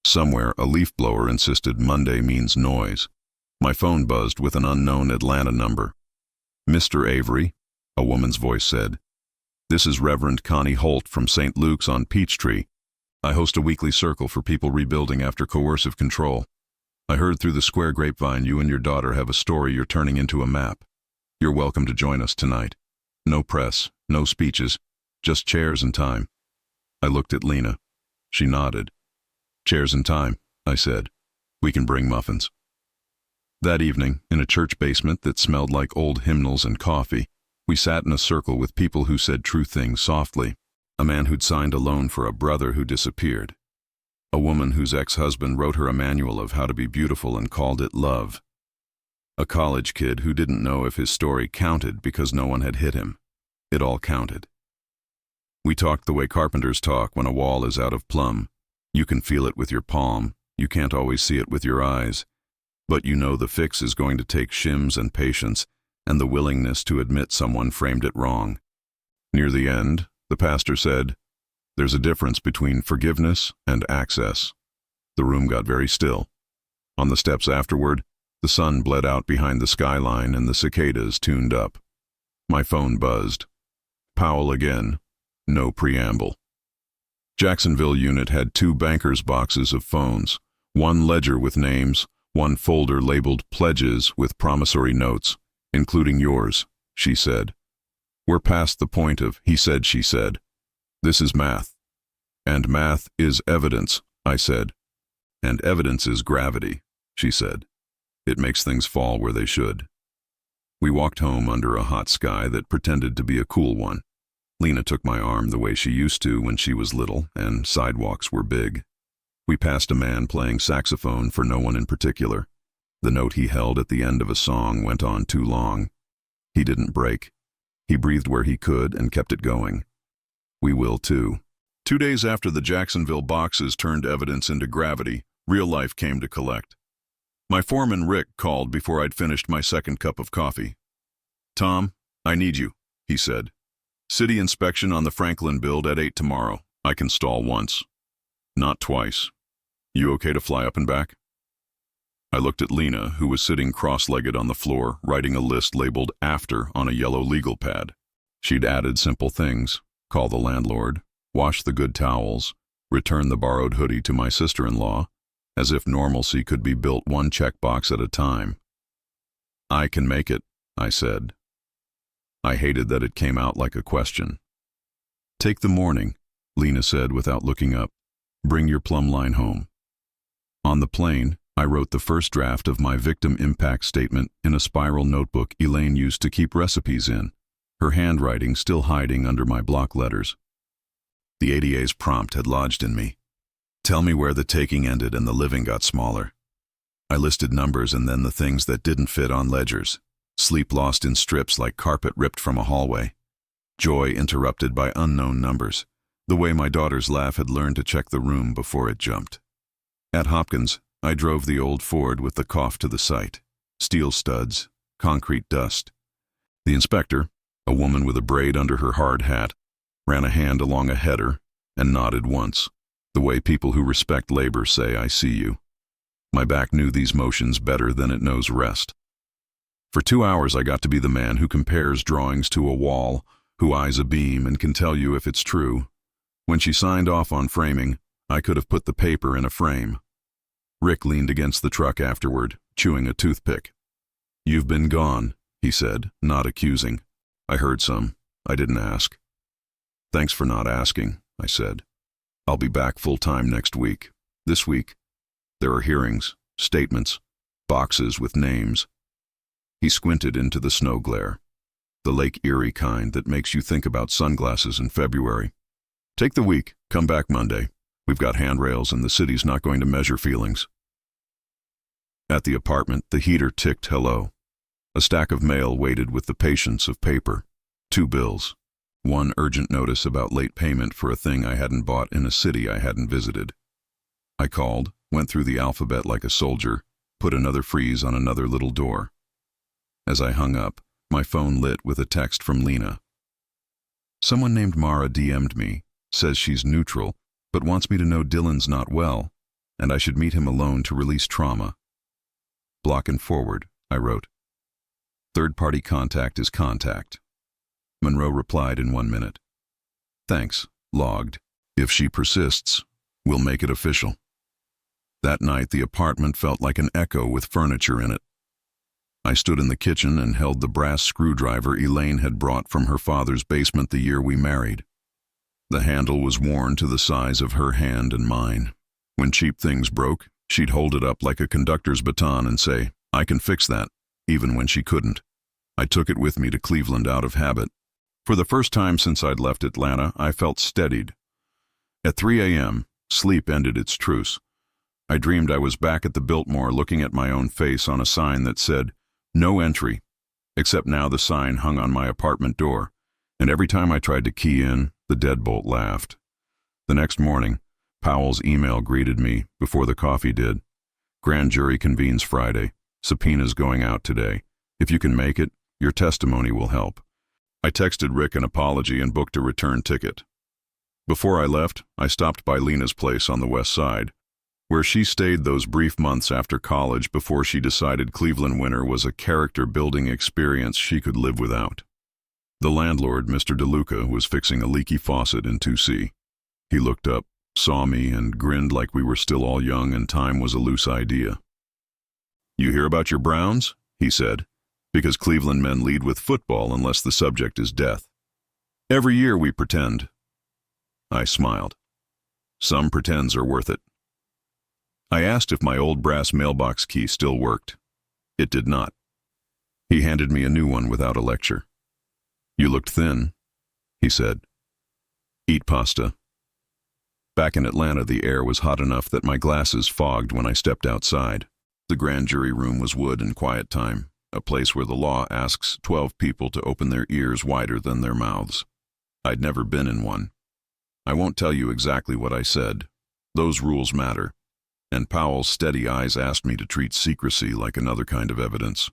Somewhere, a leaf blower insisted Monday means noise. My phone buzzed with an unknown Atlanta number. "Mr. Avery," a woman's voice said. "This is Reverend Connie Holt from St. Luke's on Peachtree. I host a weekly circle for people rebuilding after coercive control. I heard through the square grapevine you and your daughter have a story you're turning into a map. You're welcome to join us tonight. No press, no speeches, just chairs and time." I looked at Lena. She nodded. "Chairs and time," I said. "We can bring muffins." That evening, in a church basement that smelled like old hymnals and coffee, we sat in a circle with people who said true things softly. A man who'd signed a loan for a brother who disappeared. A woman whose ex-husband wrote her a manual of how to be beautiful and called it love. A college kid who didn't know if his story counted because no one had hit him. It all counted. We talked the way carpenters talk when a wall is out of plumb. You can feel it with your palm, you can't always see it with your eyes, but you know the fix is going to take shims and patience and the willingness to admit someone framed it wrong. Near the end, the pastor said, "There's a difference between forgiveness and access." The room got very still. On the steps afterward, The sun bled out behind the skyline and the cicadas tuned up. My phone buzzed. Powell again. No preamble. Jacksonville unit had 2 bankers' boxes of phones, 1 ledger with names, 1 folder labeled pledges with promissory notes, including yours, she said. We're past the point of he said, she said. This is math. And math is evidence, I said. And evidence is gravity, she said. It makes things fall where they should. We walked home under a hot sky that pretended to be a cool one. Lena took my arm the way she used to when she was little, and sidewalks were big. We passed a man playing saxophone for no one in particular. The note he held at the end of a song went on too long. He didn't break. He breathed where he could and kept it going. We will too. 2 days after the Jacksonville boxes turned evidence into gravity, real life came to collect. My foreman Rick called before I'd finished my second cup of coffee. Tom, I need you, he said. City inspection on the Franklin build at 8 tomorrow. I can stall once. Not twice. You okay to fly up and back? I looked at Lena, who was sitting cross-legged on the floor, writing a list labeled after on a yellow legal pad. She'd added simple things. Call the landlord, wash the good towels, return the borrowed hoodie to my sister-in-law, as if normalcy could be built 1 checkbox at a time. I can make it, I said. I hated that it came out like a question. Take the morning, Lena said without looking up. Bring your plumb line home. On the plane, I wrote the first draft of my victim impact statement in a spiral notebook Elaine used to keep recipes in, her handwriting still hiding under my block letters. The ADA's prompt had lodged in me. Tell me where the taking ended and the living got smaller. I listed numbers and then the things that didn't fit on ledgers. Sleep lost in strips like carpet ripped from a hallway. Joy interrupted by unknown numbers, the way my daughter's laugh had learned to check the room before it jumped. At Hopkins, I drove the old Ford with the cough to the site. Steel studs, concrete dust. The inspector, a woman with a braid under her hard hat, ran a hand along a header and nodded once, the way people who respect labor say, I see you. My back knew these motions better than it knows rest. For 2 hours I got to be the man who compares drawings to a wall, who eyes a beam and can tell you if it's true. When she signed off on framing, I could have put the paper in a frame. Rick leaned against the truck afterward, chewing a toothpick. You've been gone, he said, not accusing. I heard some. I didn't ask. Thanks for not asking, I said. I'll be back full-time next week. This week, there are hearings, statements, boxes with names. He squinted into the snow glare, the Lake Erie kind that makes you think about sunglasses in February. Take the week, come back Monday. We've got handrails and the city's not going to measure feelings. At the apartment, the heater ticked hello. A stack of mail waited with the patience of paper. 2 bills. 1 urgent notice about late payment for a thing I hadn't bought in a city I hadn't visited. I called, went through the alphabet like a soldier, put another freeze on another little door. As I hung up, my phone lit with a text from Lena. Someone named Mara DM'd me, says she's neutral, but wants me to know Dylan's not well, and I should meet him alone to release trauma. Block and forward, I wrote. Third-party contact is contact. Monroe replied in 1 minute. Thanks, logged. If she persists, we'll make it official. That night the apartment felt like an echo with furniture in it. I stood in the kitchen and held the brass screwdriver Elaine had brought from her father's basement the year we married. The handle was worn to the size of her hand and mine. When cheap things broke, she'd hold it up like a conductor's baton and say, I can fix that, even when she couldn't. I took it with me to Cleveland out of habit. For the first time since I'd left Atlanta, I felt steadied. At 3 a.m., sleep ended its truce. I dreamed I was back at the Biltmore looking at my own face on a sign that said, no entry, except now the sign hung on my apartment door, and every time I tried to key in, the deadbolt laughed. The next morning, Powell's email greeted me before the coffee did. Grand jury convenes Friday. Subpoenas going out today. If you can make it, your testimony will help. I texted Rick an apology and booked a return ticket. Before I left, I stopped by Lena's place on the west side. where she stayed those brief months after college before she decided Cleveland winter was a character-building experience she could live without. The landlord, Mr. DeLuca, was fixing a leaky faucet in 2C. He looked up, saw me, and grinned like we were still all young and time was a loose idea. "You hear about your Browns?" he said, because Cleveland men lead with football unless the subject is death. "Every year we pretend." I smiled. Some pretends are worth it. I asked if my old brass mailbox key still worked. It did not. He handed me a new one without a lecture. "You looked thin," he said. "Eat pasta." Back in Atlanta, the air was hot enough that my glasses fogged when I stepped outside. The grand jury room was wood and quiet time, a place where the law asks 12 people to open their ears wider than their mouths. I'd never been in one. I won't tell you exactly what I said. Those rules matter. And Powell's steady eyes asked me to treat secrecy like another kind of evidence.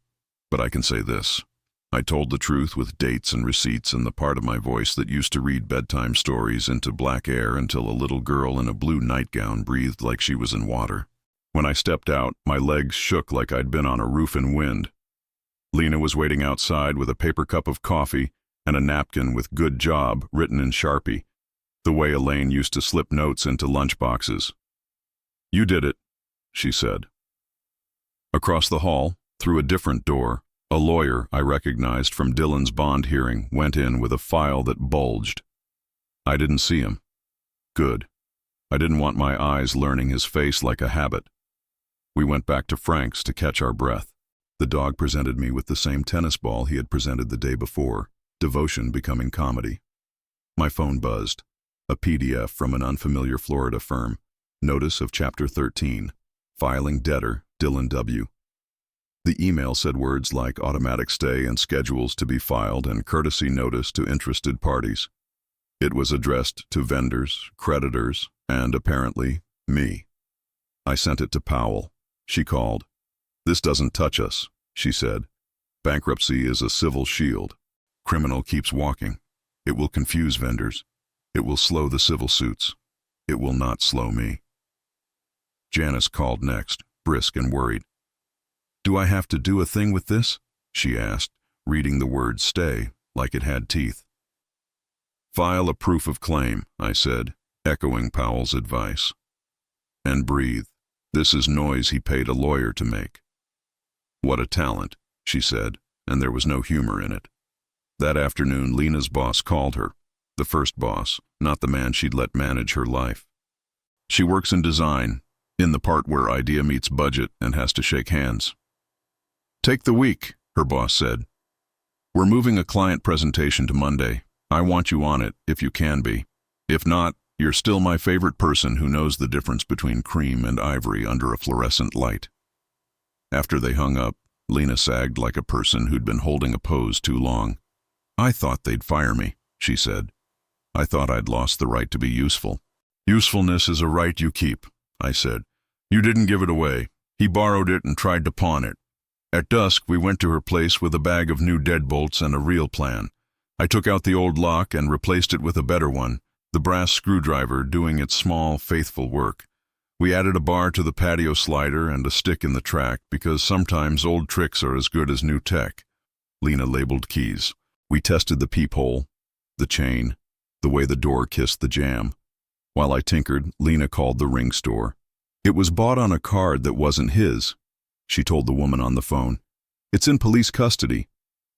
But I can say this. I told the truth with dates and receipts and the part of my voice that used to read bedtime stories into black air until a little girl in a blue nightgown breathed like she was in water. When I stepped out, my legs shook like I'd been on a roof in wind. Lena was waiting outside with a paper cup of coffee and a napkin with "good job" written in Sharpie, the way Elaine used to slip notes into lunchboxes. "You did it," she said. Across the hall, through a different door, a lawyer I recognized from Dylan's bond hearing went in with a file that bulged. I didn't see him. Good. I didn't want my eyes learning his face like a habit. We went back to Frank's to catch our breath. The dog presented me with the same tennis ball he had presented the day before, devotion becoming comedy. My phone buzzed. A PDF from an unfamiliar Florida firm. Notice of Chapter 13. Filing debtor, Dylan W. The email said words like automatic stay and schedules to be filed and courtesy notice to interested parties. It was addressed to vendors, creditors, and apparently, me. I sent it to Powell. She called. "This doesn't touch us," she said. "Bankruptcy is a civil shield. Criminal keeps walking. It will confuse vendors. It will slow the civil suits. It will not slow me." Janice called next, brisk and worried. "Do I have to do a thing with this?" she asked, reading the word stay like it had teeth. "File a proof of claim," I said, echoing Powell's advice. "And breathe. This is noise he paid a lawyer to make." "What a talent," she said, and there was no humor in it. That afternoon, Lena's boss called her. The first boss, not the man she'd let manage her life. She works in design, in the part where idea meets budget and has to shake hands. "Take the week," her boss said. "We're moving a client presentation to Monday. I want you on it, if you can be. If not, you're still my favorite person who knows the difference between cream and ivory under a fluorescent light." After they hung up, Lena sagged like a person who'd been holding a pose too long. "I thought they'd fire me," she said. "I thought I'd lost the right to be useful." "Usefulness is a right you keep," I said. "You didn't give it away. He borrowed it and tried to pawn it. At dusk, we went to her place with a bag of new deadbolts and a real plan. I took out the old lock and replaced it with a better one, the brass screwdriver doing its small, faithful work. We added a bar to the patio slider and a stick in the track because sometimes old tricks are as good as new tech." Lena labeled keys. We tested the peephole, the chain, the way the door kissed the jamb. While I tinkered, Lena called the ring store. "It was bought on a card that wasn't his," she told the woman on the phone. "It's in police custody.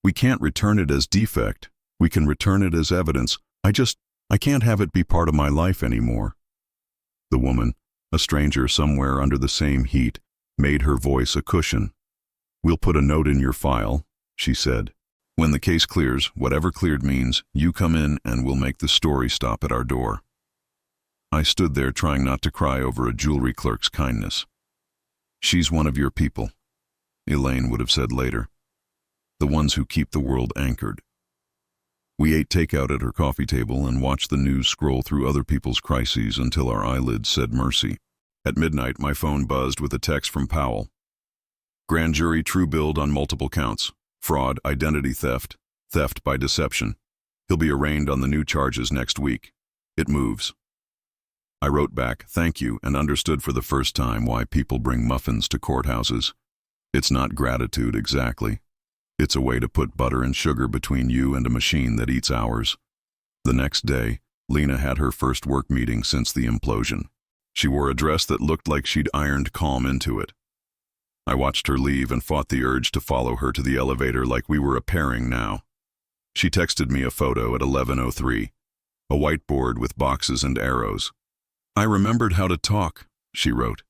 We can't return it as defect. We can return it as evidence. I can't have it be part of my life anymore." The woman, a stranger somewhere under the same heat, made her voice a cushion. "We'll put a note in your file," she said. "When the case clears, whatever cleared means, you come in and we'll make the story stop at our door." I stood there trying not to cry over a jewelry clerk's kindness. "She's one of your people," Elaine would have said later. "The ones who keep the world anchored." We ate takeout at her coffee table and watched the news scroll through other people's crises until our eyelids said mercy. At midnight, my phone buzzed with a text from Powell. "Grand jury true billed on multiple counts. Fraud, identity theft, theft by deception. He'll be arraigned on the new charges next week. It moves." I wrote back, "Thank you," and understood for the first time why people bring muffins to courthouses. It's not gratitude exactly. It's a way to put butter and sugar between you and a machine that eats hours. The next day, Lena had her first work meeting since the implosion. She wore a dress that looked like she'd ironed calm into it. I watched her leave and fought the urge to follow her to the elevator like we were a pairing now. She texted me a photo at 11:03, a whiteboard with boxes and arrows. "I remembered how to talk," she wrote,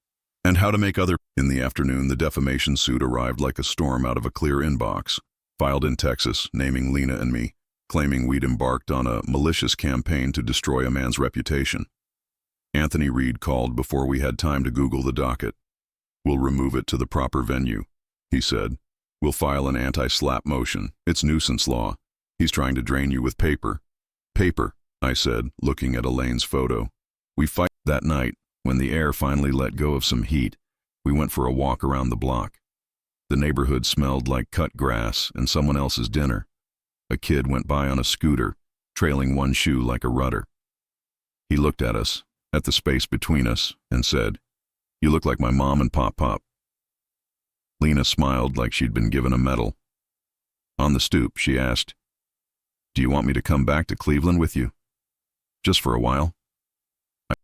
"and how to make other—" In the afternoon, the defamation suit arrived like a storm out of a clear inbox, filed in Texas, naming Lena and me, claiming we'd embarked on a malicious campaign to destroy a man's reputation. Anthony Reed called before we had time to Google the docket. "We'll remove it to the proper venue," he said. "We'll file an anti-slap motion. It's nuisance law. He's trying to drain you with paper." "Paper," I said, looking at Elaine's photo. We fight that night. When the air finally let go of some heat, we went for a walk around the block. The neighborhood smelled like cut grass and someone else's dinner. A kid went by on a scooter, trailing one shoe like a rudder. He looked at us, at the space between us, and said, "You look like my mom and Pop-Pop." Lena smiled like she'd been given a medal. On the stoop, she asked, "Do you want me to come back to Cleveland with you? Just for a while?"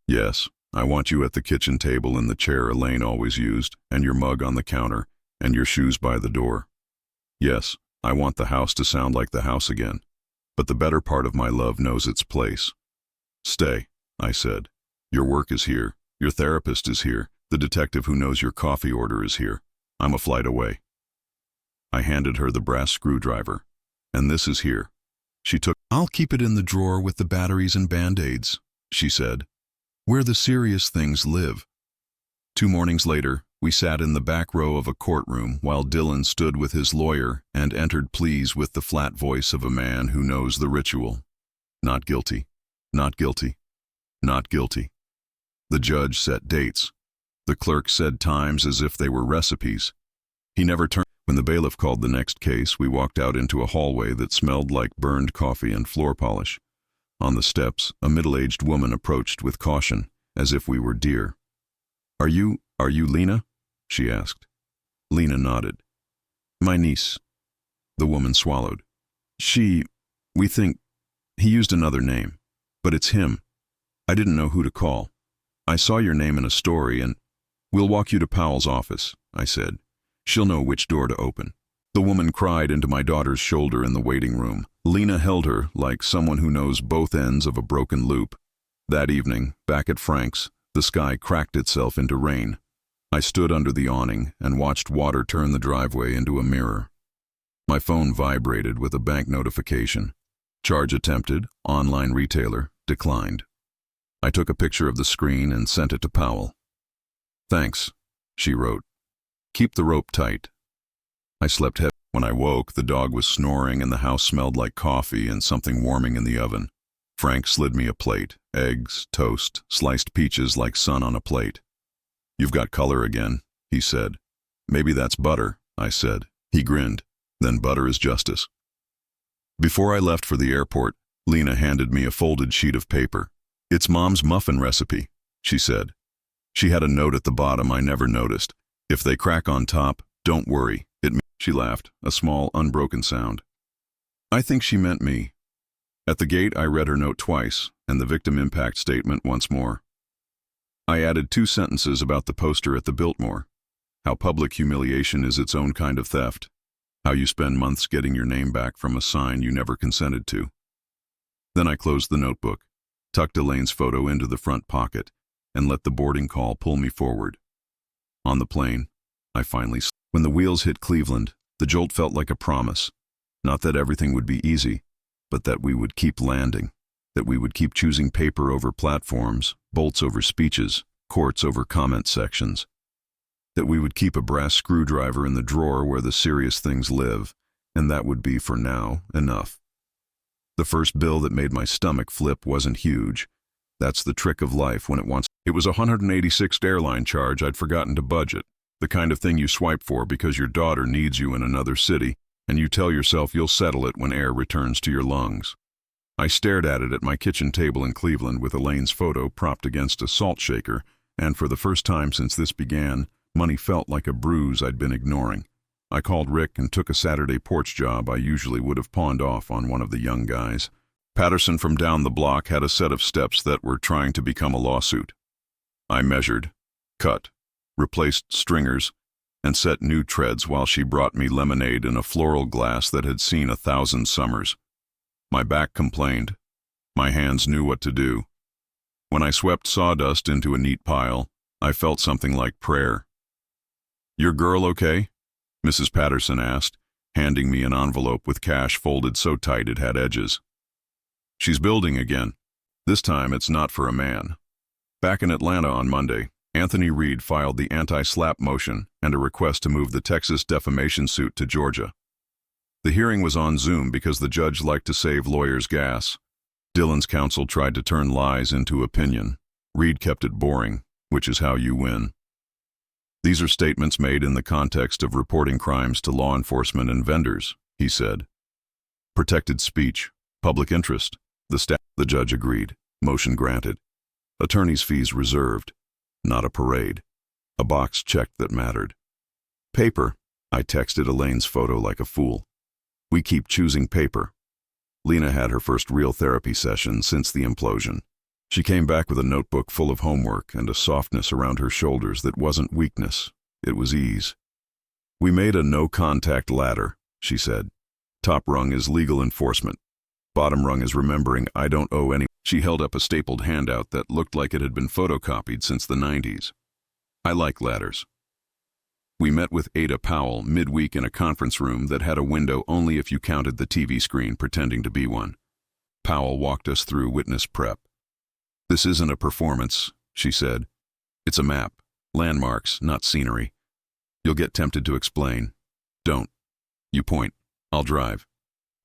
"Yes, I want you at the kitchen table in the chair Elaine always used, and your mug on the counter, and your shoes by the door. Yes, I want the house to sound like the house again, but the better part of my love knows its place." "Stay," I said. "Your work is here, your therapist is here, the detective who knows your coffee order is here. I'm a flight away." I handed her the brass screwdriver. "And this is here." She took, "I'll keep it in the drawer with the batteries and Band-Aids," she said, "where the serious things live." 2 mornings later, we sat in the back row of a courtroom while Dylan stood with his lawyer and entered pleas with the flat voice of a man who knows the ritual. Not guilty, not guilty, not guilty. The judge set dates. The clerk said times as if they were recipes. He never turned. When the bailiff called the next case, we walked out into a hallway that smelled like burned coffee and floor polish. On the steps, a middle-aged woman approached with caution, as if we were deer. Are you Lena?" she asked. Lena nodded. "My niece." The woman swallowed. We think, he used another name, but it's him. I didn't know who to call. I saw your name in a story and—" "We'll walk you to Powell's office," I said. "She'll know which door to open." The woman cried into my daughter's shoulder in the waiting room. Lena held her like someone who knows both ends of a broken loop. That evening, back at Frank's, the sky cracked itself into rain. I stood under the awning and watched water turn the driveway into a mirror. My phone vibrated with a bank notification. Charge attempted, online retailer, declined. I took a picture of the screen and sent it to Powell. "Thanks," she wrote. "Keep the rope tight." I slept heavy. When I woke, the dog was snoring and the house smelled like coffee and something warming in the oven. Frank slid me a plate, eggs, toast, sliced peaches like sun on a plate. "You've got color again," he said. "Maybe that's butter," I said. He grinned. "Then butter is justice." Before I left for the airport, Lena handed me a folded sheet of paper. "It's Mom's muffin recipe," she said. She had a note at the bottom I never noticed. "If they crack on top, don't worry. She laughed, a small, unbroken sound. I think she meant me. At the gate, I read her note twice, and the victim impact statement once more. I added 2 sentences about the poster at the Biltmore, how public humiliation is its own kind of theft, how you spend months getting your name back from a sign you never consented to. Then I closed the notebook, tucked Elaine's photo into the front pocket, and let the boarding call pull me forward. On the plane, I finally slept. When the wheels hit Cleveland, the jolt felt like a promise. Not that everything would be easy, but that we would keep landing, that we would keep choosing paper over platforms, bolts over speeches, courts over comment sections, that we would keep a brass screwdriver in the drawer where the serious things live, and that would be, for now, enough. The first bill that made my stomach flip wasn't huge. That's the trick of life when it wants. It was a $186 airline charge I'd forgotten to budget. The kind of thing you swipe for because your daughter needs you in another city, and you tell yourself you'll settle it when air returns to your lungs. I stared at it at my kitchen table in Cleveland with Elaine's photo propped against a salt shaker, and for the first time since this began, money felt like a bruise I'd been ignoring. I called Rick and took a Saturday porch job I usually would have pawned off on one of the young guys. Patterson from down the block had a set of steps that were trying to become a lawsuit. I measured, cut, replaced stringers, and set new treads while she brought me lemonade in a floral glass that had seen 1,000 summers. My back complained. My hands knew what to do. When I swept sawdust into a neat pile, I felt something like prayer. "Your girl okay?" Mrs. Patterson asked, handing me an envelope with cash folded so tight it had edges. "She's building again. This time it's not for a man." Back in Atlanta on Monday, Anthony Reed filed the anti-SLAPP motion and a request to move the Texas defamation suit to Georgia. The hearing was on Zoom because the judge liked to save lawyers gas. Dylan's counsel tried to turn lies into opinion. Reed kept it boring, which is how you win. "These are statements made in the context of reporting crimes to law enforcement and vendors," he said. "Protected speech, public interest." The judge agreed. Motion granted. Attorney's fees reserved. Not a parade. A box checked that mattered. "Paper," I texted Elaine's photo like a fool. "We keep choosing paper." Lena had her first real therapy session since the implosion. She came back with a notebook full of homework and a softness around her shoulders that wasn't weakness, it was ease. "We made a no-contact ladder," she said. "Top rung is legal enforcement. Bottom rung is remembering I don't owe any." She held up a stapled handout that looked like it had been photocopied since the 90s. "I like ladders." We met with Ada Powell midweek in a conference room that had a window only if you counted the TV screen pretending to be one. Powell walked us through witness prep. "This isn't a performance," she said. "It's a map, landmarks, not scenery. You'll get tempted to explain. Don't. You point. I'll drive."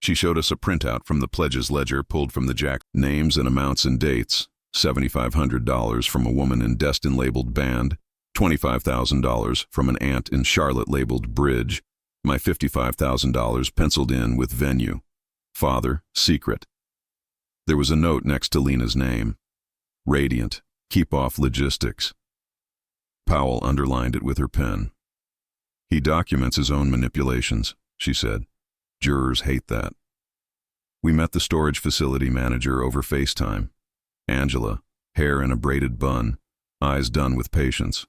She showed us a printout from the pledges ledger pulled from the jack. Names and amounts and dates. $7,500 from a woman in Destin labeled Band. $25,000 from an aunt in Charlotte labeled Bridge. My $55,000 penciled in with venue. Father, secret. There was a note next to Lena's name. Radiant, keep off logistics. Powell underlined it with her pen. "He documents his own manipulations," she said. "Jurors hate that." We met the storage facility manager over FaceTime. Angela, hair in a braided bun, eyes done with patience.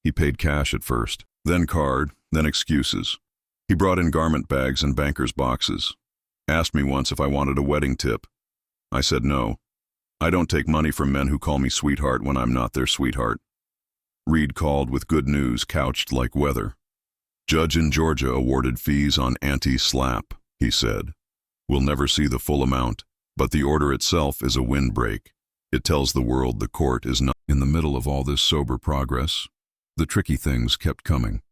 He paid cash at first, then card, then excuses. He brought in garment bags and banker's boxes. Asked me once if I wanted a wedding tip. I said no. I don't take money from men who call me sweetheart when I'm not their sweetheart. Reed called with good news couched like weather. "Judge in Georgia awarded fees on anti-SLAPP," he said. "We'll never see the full amount, but the order itself is a windbreak. It tells the world the court is not." In the middle of all this sober progress, the tricky things kept coming.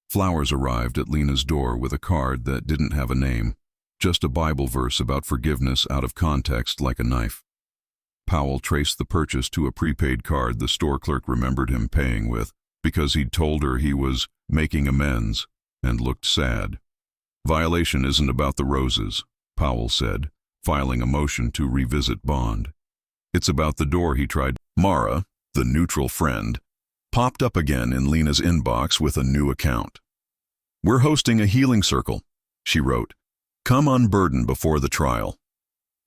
Flowers arrived at Lena's door with a card that didn't have a name, just a Bible verse about forgiveness out of context like a knife. Powell traced the purchase to a prepaid card the store clerk remembered him paying with, because he'd told her he was making amends, and looked sad. "Violation isn't about the roses," Powell said, filing a motion to revisit bond. "It's about the door he tried." Mara, the neutral friend, popped up again in Lena's inbox with a new account. "We're hosting a healing circle," she wrote. "Come unburden before the trial."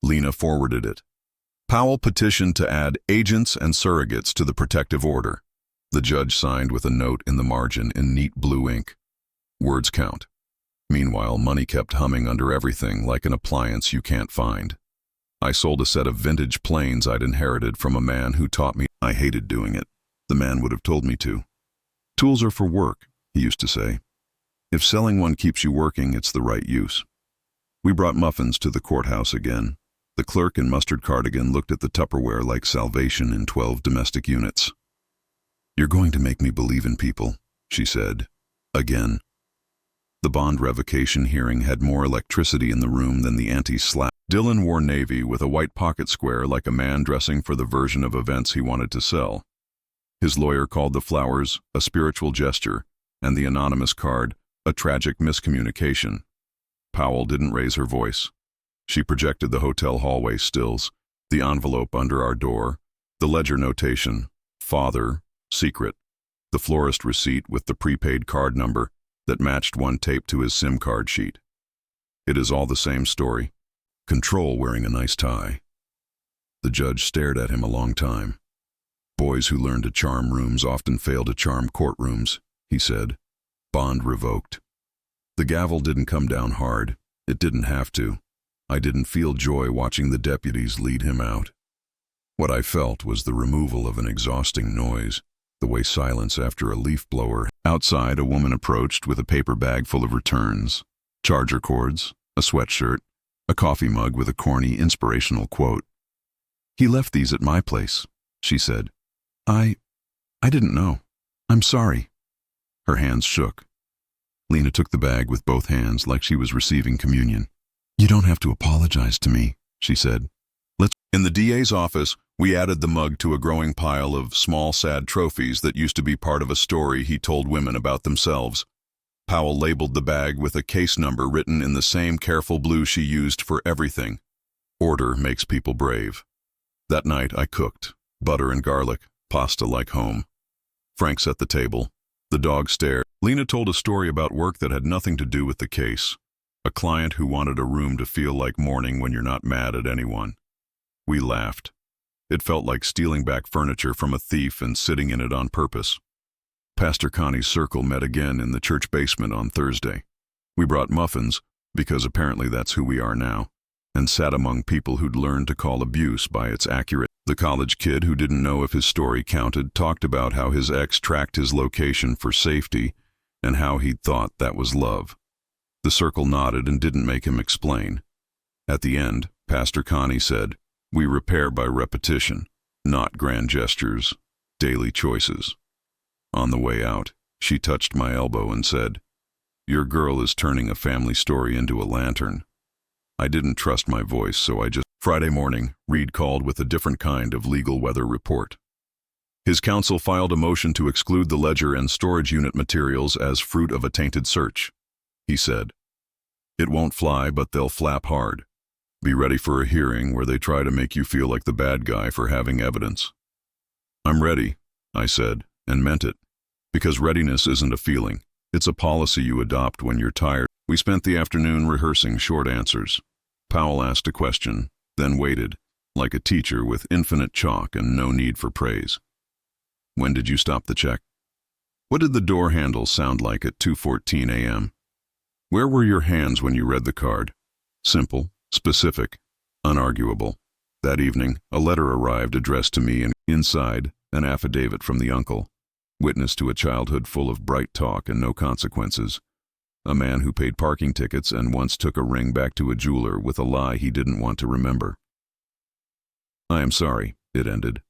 Lena forwarded it. Powell petitioned to add agents and surrogates to the protective order. The judge signed with a note in the margin in neat blue ink. Words count. Meanwhile, money kept humming under everything like an appliance you can't find. I sold a set of vintage planes I'd inherited from a man who taught me. I hated doing it. The man would have told me to. "Tools are for work," he used to say. "If selling one keeps you working, it's the right use." We brought muffins to the courthouse again. The clerk in mustard cardigan looked at the Tupperware like salvation in 12 domestic units. "You're going to make me believe in people," she said. Again. The bond revocation hearing had more electricity in the room than the anti-SLAPP. Dylan wore navy with a white pocket square like a man dressing for the version of events he wanted to sell. His lawyer called the flowers a spiritual gesture and the anonymous card a tragic miscommunication. Powell didn't raise her voice. She projected the hotel hallway stills, the envelope under our door, the ledger notation, father, secret, the florist receipt with the prepaid card number that matched one taped to his SIM card sheet. It is all the same story. Control wearing a nice tie. The judge stared at him a long time. Boys who learn to charm rooms often fail to charm courtrooms, he said. Bond revoked. The gavel didn't come down hard. It didn't have to. I didn't feel joy watching the deputies lead him out. What I felt was the removal of an exhausting noise, the way silence after a leaf blower. Outside, a woman approached with a paper bag full of returns, charger cords, a sweatshirt, a coffee mug with a corny, inspirational quote. "He left these at my place," she said. I didn't know. I'm sorry." Her hands shook. Lena took the bag with both hands like she was receiving communion. "You don't have to apologize to me," she said. In the DA's office, we added the mug to a growing pile of small, sad trophies that used to be part of a story he told women about themselves. Powell labeled the bag with a case number written in the same careful blue she used for everything. Order makes people brave. That night I cooked, butter and garlic, pasta like home. Frank set the table. The dog stared. Lena told a story about work that had nothing to do with the case. A client who wanted a room to feel like morning when you're not mad at anyone. We laughed. It felt like stealing back furniture from a thief and sitting in it on purpose. Pastor Connie's circle met again in the church basement on Thursday. We brought muffins, because apparently that's who we are now, and sat among people who'd learned to call abuse by its accurate. The college kid who didn't know if his story counted talked about how his ex tracked his location for safety and how he'd thought that was love. The circle nodded and didn't make him explain. At the end, Pastor Connie said, "We repair by repetition, not grand gestures, daily choices." On the way out, she touched my elbow and said, "Your girl is turning a family story into a lantern." I didn't trust my voice, so I just... Friday morning, Reed called with a different kind of legal weather report. His counsel filed a motion to exclude the ledger and storage unit materials as fruit of a tainted search. He said, "It won't fly, but they'll flap hard. Be ready for a hearing where they try to make you feel like the bad guy for having evidence." "I'm ready," I said, and meant it. Because readiness isn't a feeling. It's a policy you adopt when you're tired. We spent the afternoon rehearsing short answers. Powell asked a question, then waited, like a teacher with infinite chalk and no need for praise. "When did you stop the check? What did the door handle sound like at 2:14 a.m.? Where were your hands when you read the card?" Simple, specific, unarguable. That evening, a letter arrived addressed to me, and inside, an affidavit from the uncle, witness to a childhood full of bright talk and no consequences. A man who paid parking tickets and once took a ring back to a jeweler with a lie he didn't want to remember. "I am sorry," it ended.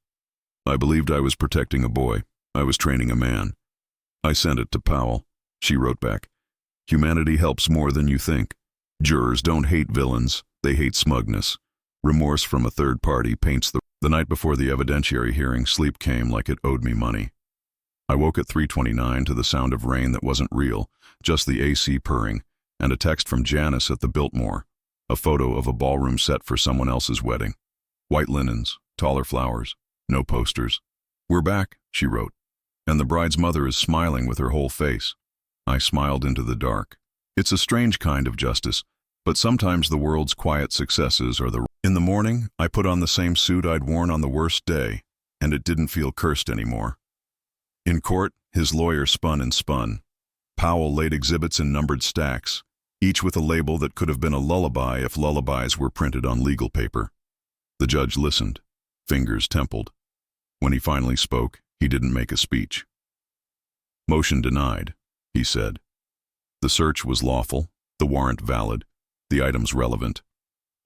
"I believed I was protecting a boy. I was training a man." I sent it to Powell. She wrote back, "Humanity helps more than you think. Jurors don't hate villains, they hate smugness. Remorse from a third party paints the night before the evidentiary hearing, sleep came like it owed me money. I woke at 3:29 to the sound of rain that wasn't real, just the AC purring, and a text from Janice at the Biltmore, a photo of a ballroom set for someone else's wedding. White linens, taller flowers, no posters. "We're back," she wrote, "and the bride's mother is smiling with her whole face." I smiled into the dark. It's a strange kind of justice, but sometimes the world's quiet successes are the... In the morning, I put on the same suit I'd worn on the worst day, and it didn't feel cursed anymore. In court, his lawyer spun and spun. Powell laid exhibits in numbered stacks, each with a label that could have been a lullaby if lullabies were printed on legal paper. The judge listened, fingers templed. When he finally spoke, he didn't make a speech. "Motion denied," he said. "The search was lawful, the warrant valid, the items relevant.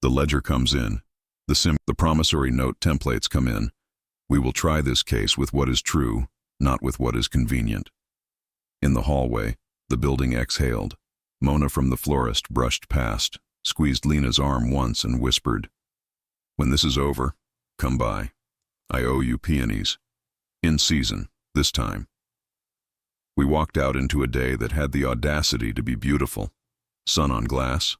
The ledger comes in, the promissory note templates come in. We will try this case with what is true, not with what is convenient." In the hallway, the building exhaled. Mona from the florist brushed past, squeezed Lena's arm once and whispered, "When this is over, come by. I owe you peonies. In season, this time." We walked out into a day that had the audacity to be beautiful. Sun on glass,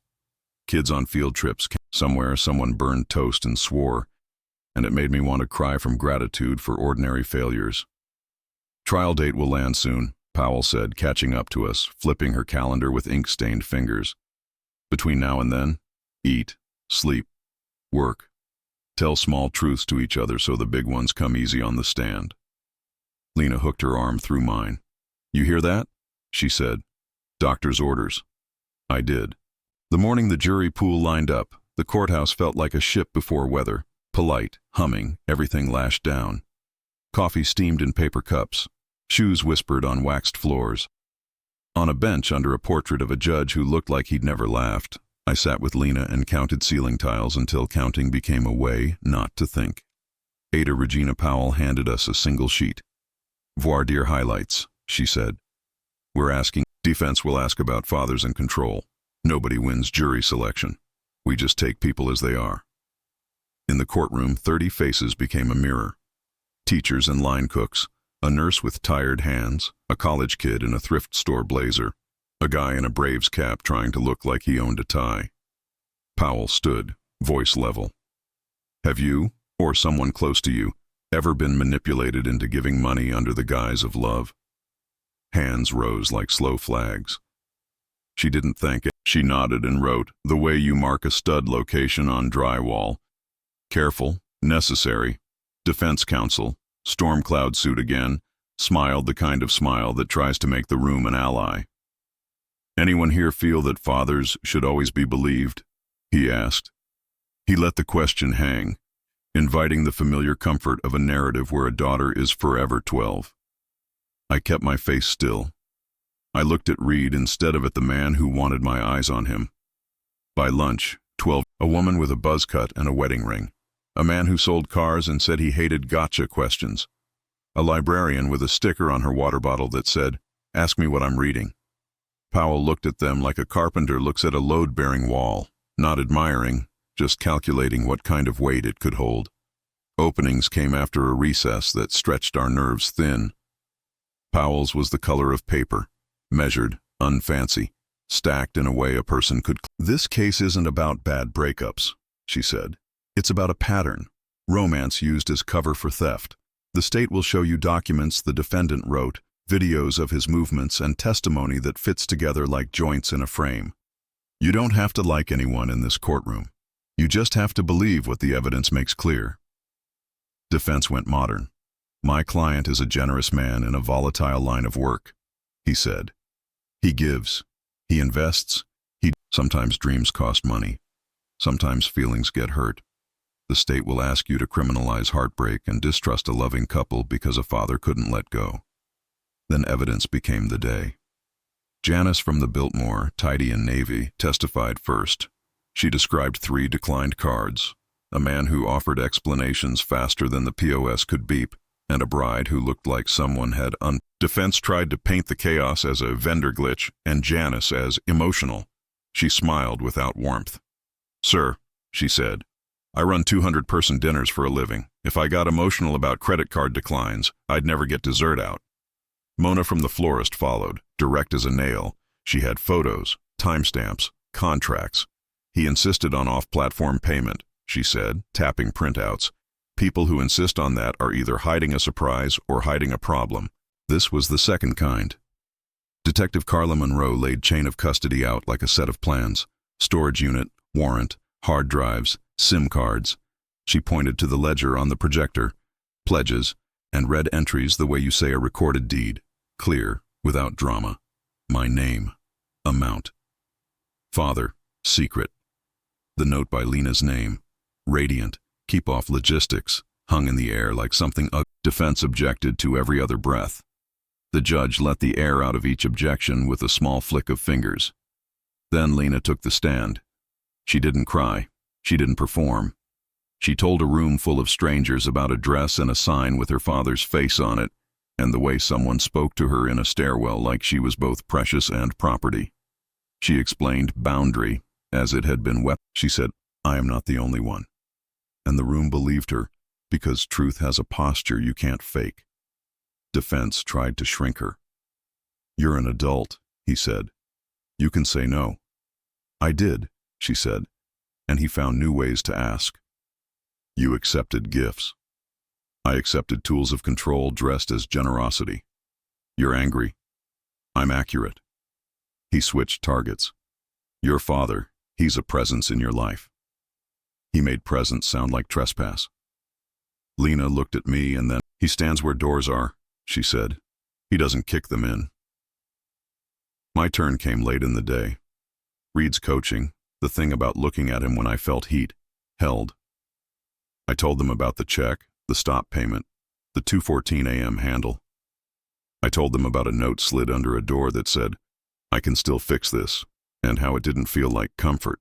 Kids on field trips. Somewhere, someone burned toast and swore, and it made me want to cry from gratitude for ordinary failures. Trial date will land soon, Powell said, catching up to us, flipping her calendar with ink-stained fingers. Between now and then, eat, sleep, work. Tell small truths to each other so the big ones come easy on the stand. Lena hooked her arm through mine. You hear that? She said. Doctor's orders. I did. The morning the jury pool lined up, the courthouse felt like a ship before weather. Polite, humming, everything lashed down. Coffee steamed in paper cups. Shoes whispered on waxed floors. On a bench under a portrait of a judge who looked like he'd never laughed, I sat with Lena and counted ceiling tiles until counting became a way not to think. Ada Regina Powell handed us a single sheet. Voir dire highlights, she said. We're asking. Defense will ask about fathers in control. Nobody wins jury selection. We just take people as they are. In the courtroom, 30 faces became a mirror. Teachers and line cooks, a nurse with tired hands, a college kid in a thrift store blazer, a guy in a Braves cap trying to look like he owned a tie. Powell stood, voice level. Have you, or someone close to you, ever been manipulated into giving money under the guise of love? Hands rose like slow flags. She didn't think it. She nodded and wrote, the way you mark a stud location on drywall. Careful, necessary. Defense counsel, storm cloud suit again, smiled the kind of smile that tries to make the room an ally. Anyone here feel that fathers should always be believed? He asked. He let the question hang, inviting the familiar comfort of a narrative where a daughter is forever 12. I kept my face still. I looked at Reed instead of at the man who wanted my eyes on him. By lunch, 12, a woman with a buzz cut and a wedding ring. A man who sold cars and said he hated gotcha questions. A librarian with a sticker on her water bottle that said, ask me what I'm reading. Powell looked at them like a carpenter looks at a load-bearing wall, not admiring, just calculating what kind of weight it could hold. Openings came after a recess that stretched our nerves thin. Powell's was the color of paper, measured, unfancy, stacked in a way a person could. This case isn't about bad breakups, she said. It's about a pattern, romance used as cover for theft. The state will show you documents the defendant wrote, videos of his movements, and testimony that fits together like joints in a frame. You don't have to like anyone in this courtroom. You just have to believe what the evidence makes clear. Defense went modern. My client is a generous man in a volatile line of work, he said. He gives. He invests. Sometimes dreams cost money. Sometimes feelings get hurt. The state will ask you to criminalize heartbreak and distrust a loving couple because a father couldn't let go. Then evidence became the day. Janice from the Biltmore, tidy in navy, testified first. She described 3 declined cards, a man who offered explanations faster than the POS could beep, and a bride who looked like someone had Defense tried to paint the chaos as a vendor glitch and Janice as emotional. She smiled without warmth. Sir, she said, I run 200-person dinners for a living. If I got emotional about credit card declines, I'd never get dessert out. Mona from the florist followed, direct as a nail. She had photos, timestamps, contracts. He insisted on off-platform payment, she said, tapping printouts. People who insist on that are either hiding a surprise or hiding a problem. This was the second kind. Detective Carla Monroe laid chain of custody out like a set of plans. Storage unit, warrant, hard drives, SIM cards. She pointed to the ledger on the projector, pledges, and read entries the way you say a recorded deed. Clear, without drama. My name. Amount. Father. Secret. The note by Lena's name. Radiant. Keep off logistics. Hung in the air like something Defense objected to every other breath. The judge let the air out of each objection with a small flick of fingers. Then Lena took the stand. She didn't cry. She didn't perform. She told a room full of strangers about a dress and a sign with her father's face on it, and the way someone spoke to her in a stairwell like she was both precious and property. She explained boundary, as it had been wept. She said, I am not the only one. And the room believed her, because truth has a posture you can't fake. Defense tried to shrink her. You're an adult, he said. You can say no. I did. she said, and he found new ways to ask. You accepted gifts. I accepted tools of control dressed as generosity. You're angry. I'm accurate. He switched targets. Your father, he's a presence in your life. He made presence sound like trespass. Lena looked at me and then, he stands where doors are, she said. He doesn't kick them in. My turn came late in the day. Reed's coaching, the thing about looking at him when I felt heat, held. I told them about the check, the stop payment, the 2:14 a.m. handle. I told them about a note slid under a door that said, I can still fix this, and how it didn't feel like comfort.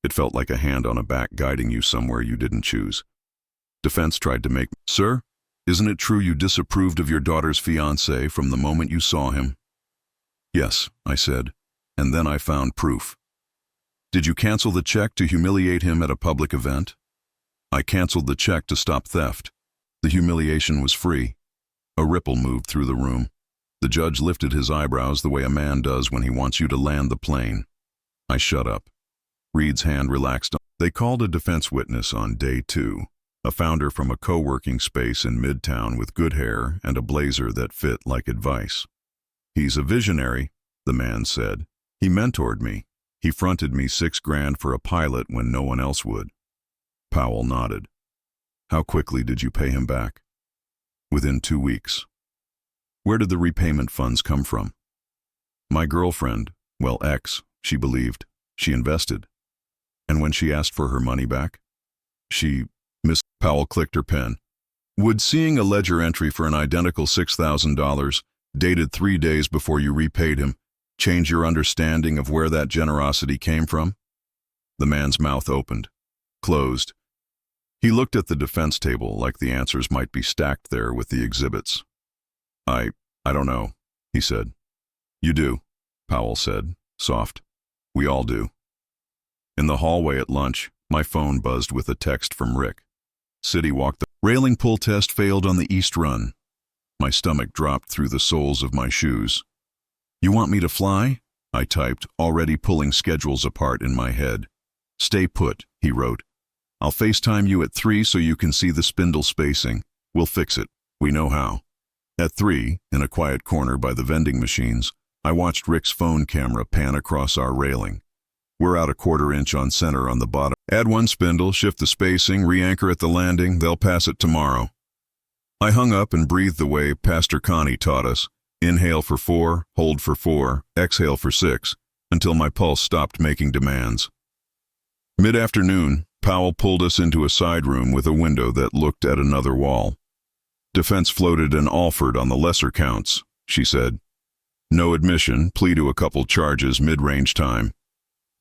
It felt like a hand on a back guiding you somewhere you didn't choose. Defense tried to make, Sir, isn't it true you disapproved of your daughter's fiancé from the moment you saw him? Yes, I said, and then I found proof. Did you cancel the check to humiliate him at a public event? I canceled the check to stop theft. The humiliation was free. A ripple moved through the room. The judge lifted his eyebrows the way a man does when he wants you to land the plane. I shut up. Reed's hand relaxed. They called a defense witness on day 2, a founder from a co-working space in Midtown with good hair and a blazer that fit like advice. He's a visionary, the man said. He mentored me. He fronted me $6,000 for a pilot when no one else would. Powell nodded. How quickly did you pay him back? Within 2 weeks. Where did the repayment funds come from? My girlfriend, well, ex, she believed. She invested. And when she asked for her money back? Miss Powell clicked her pen. Would seeing a ledger entry for an identical $6,000, dated 3 days before you repaid him, change your understanding of where that generosity came from? The man's mouth opened, closed. He looked at the defense table like the answers might be stacked there with the exhibits. I don't know, he said. You do, Powell said, soft. We all do. In the hallway at lunch, my phone buzzed with a text from Rick. City walked. The railing pull test failed on the East Run. My stomach dropped through the soles of my shoes. You want me to fly? I typed, already pulling schedules apart in my head. Stay put, he wrote. I'll FaceTime you at 3 so you can see the spindle spacing. We'll fix it. We know how. At 3, in a quiet corner by the vending machines, I watched Rick's phone camera pan across our railing. We're out a 1/4 inch on center on the bottom. Add 1 spindle, shift the spacing, re-anchor at the landing. They'll pass it tomorrow. I hung up and breathed the way Pastor Connie taught us. Inhale for 4, hold for 4, exhale for 6, until my pulse stopped making demands. Mid-afternoon, Powell pulled us into a side room with a window that looked at another wall. Defense floated an Alford on the lesser counts, she said. No admission, plea to a couple charges, mid-range time.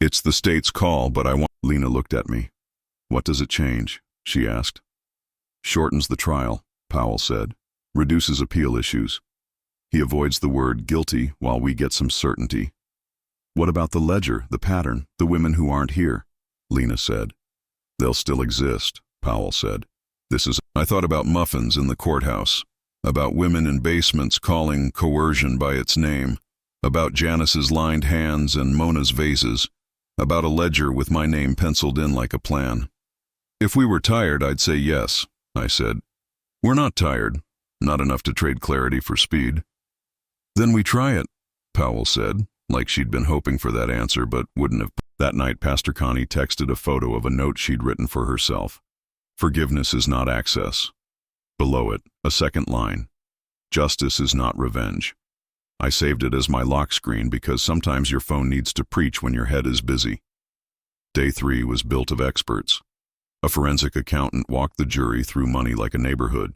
It's the state's call, but I want... Lena looked at me. What does it change? She asked. Shortens the trial, Powell said. Reduces appeal issues. He avoids the word guilty while we get some certainty. What about the ledger, the pattern, the women who aren't here? Lena said. They'll still exist, Powell said. I thought about muffins in the courthouse, about women in basements calling coercion by its name, about Janice's lined hands and Mona's vases, about a ledger with my name penciled in like a plan. If we were tired, I'd say yes, I said. We're not tired, not enough to trade clarity for speed. Then we try it, Powell said, like she'd been hoping for that answer but wouldn't have. That night, Pastor Connie texted a photo of a note she'd written for herself. Forgiveness is not access. Below it, a second line. Justice is not revenge. I saved it as my lock screen because sometimes your phone needs to preach when your head is busy. Day 3 was built of experts. A forensic accountant walked the jury through money like a neighborhood.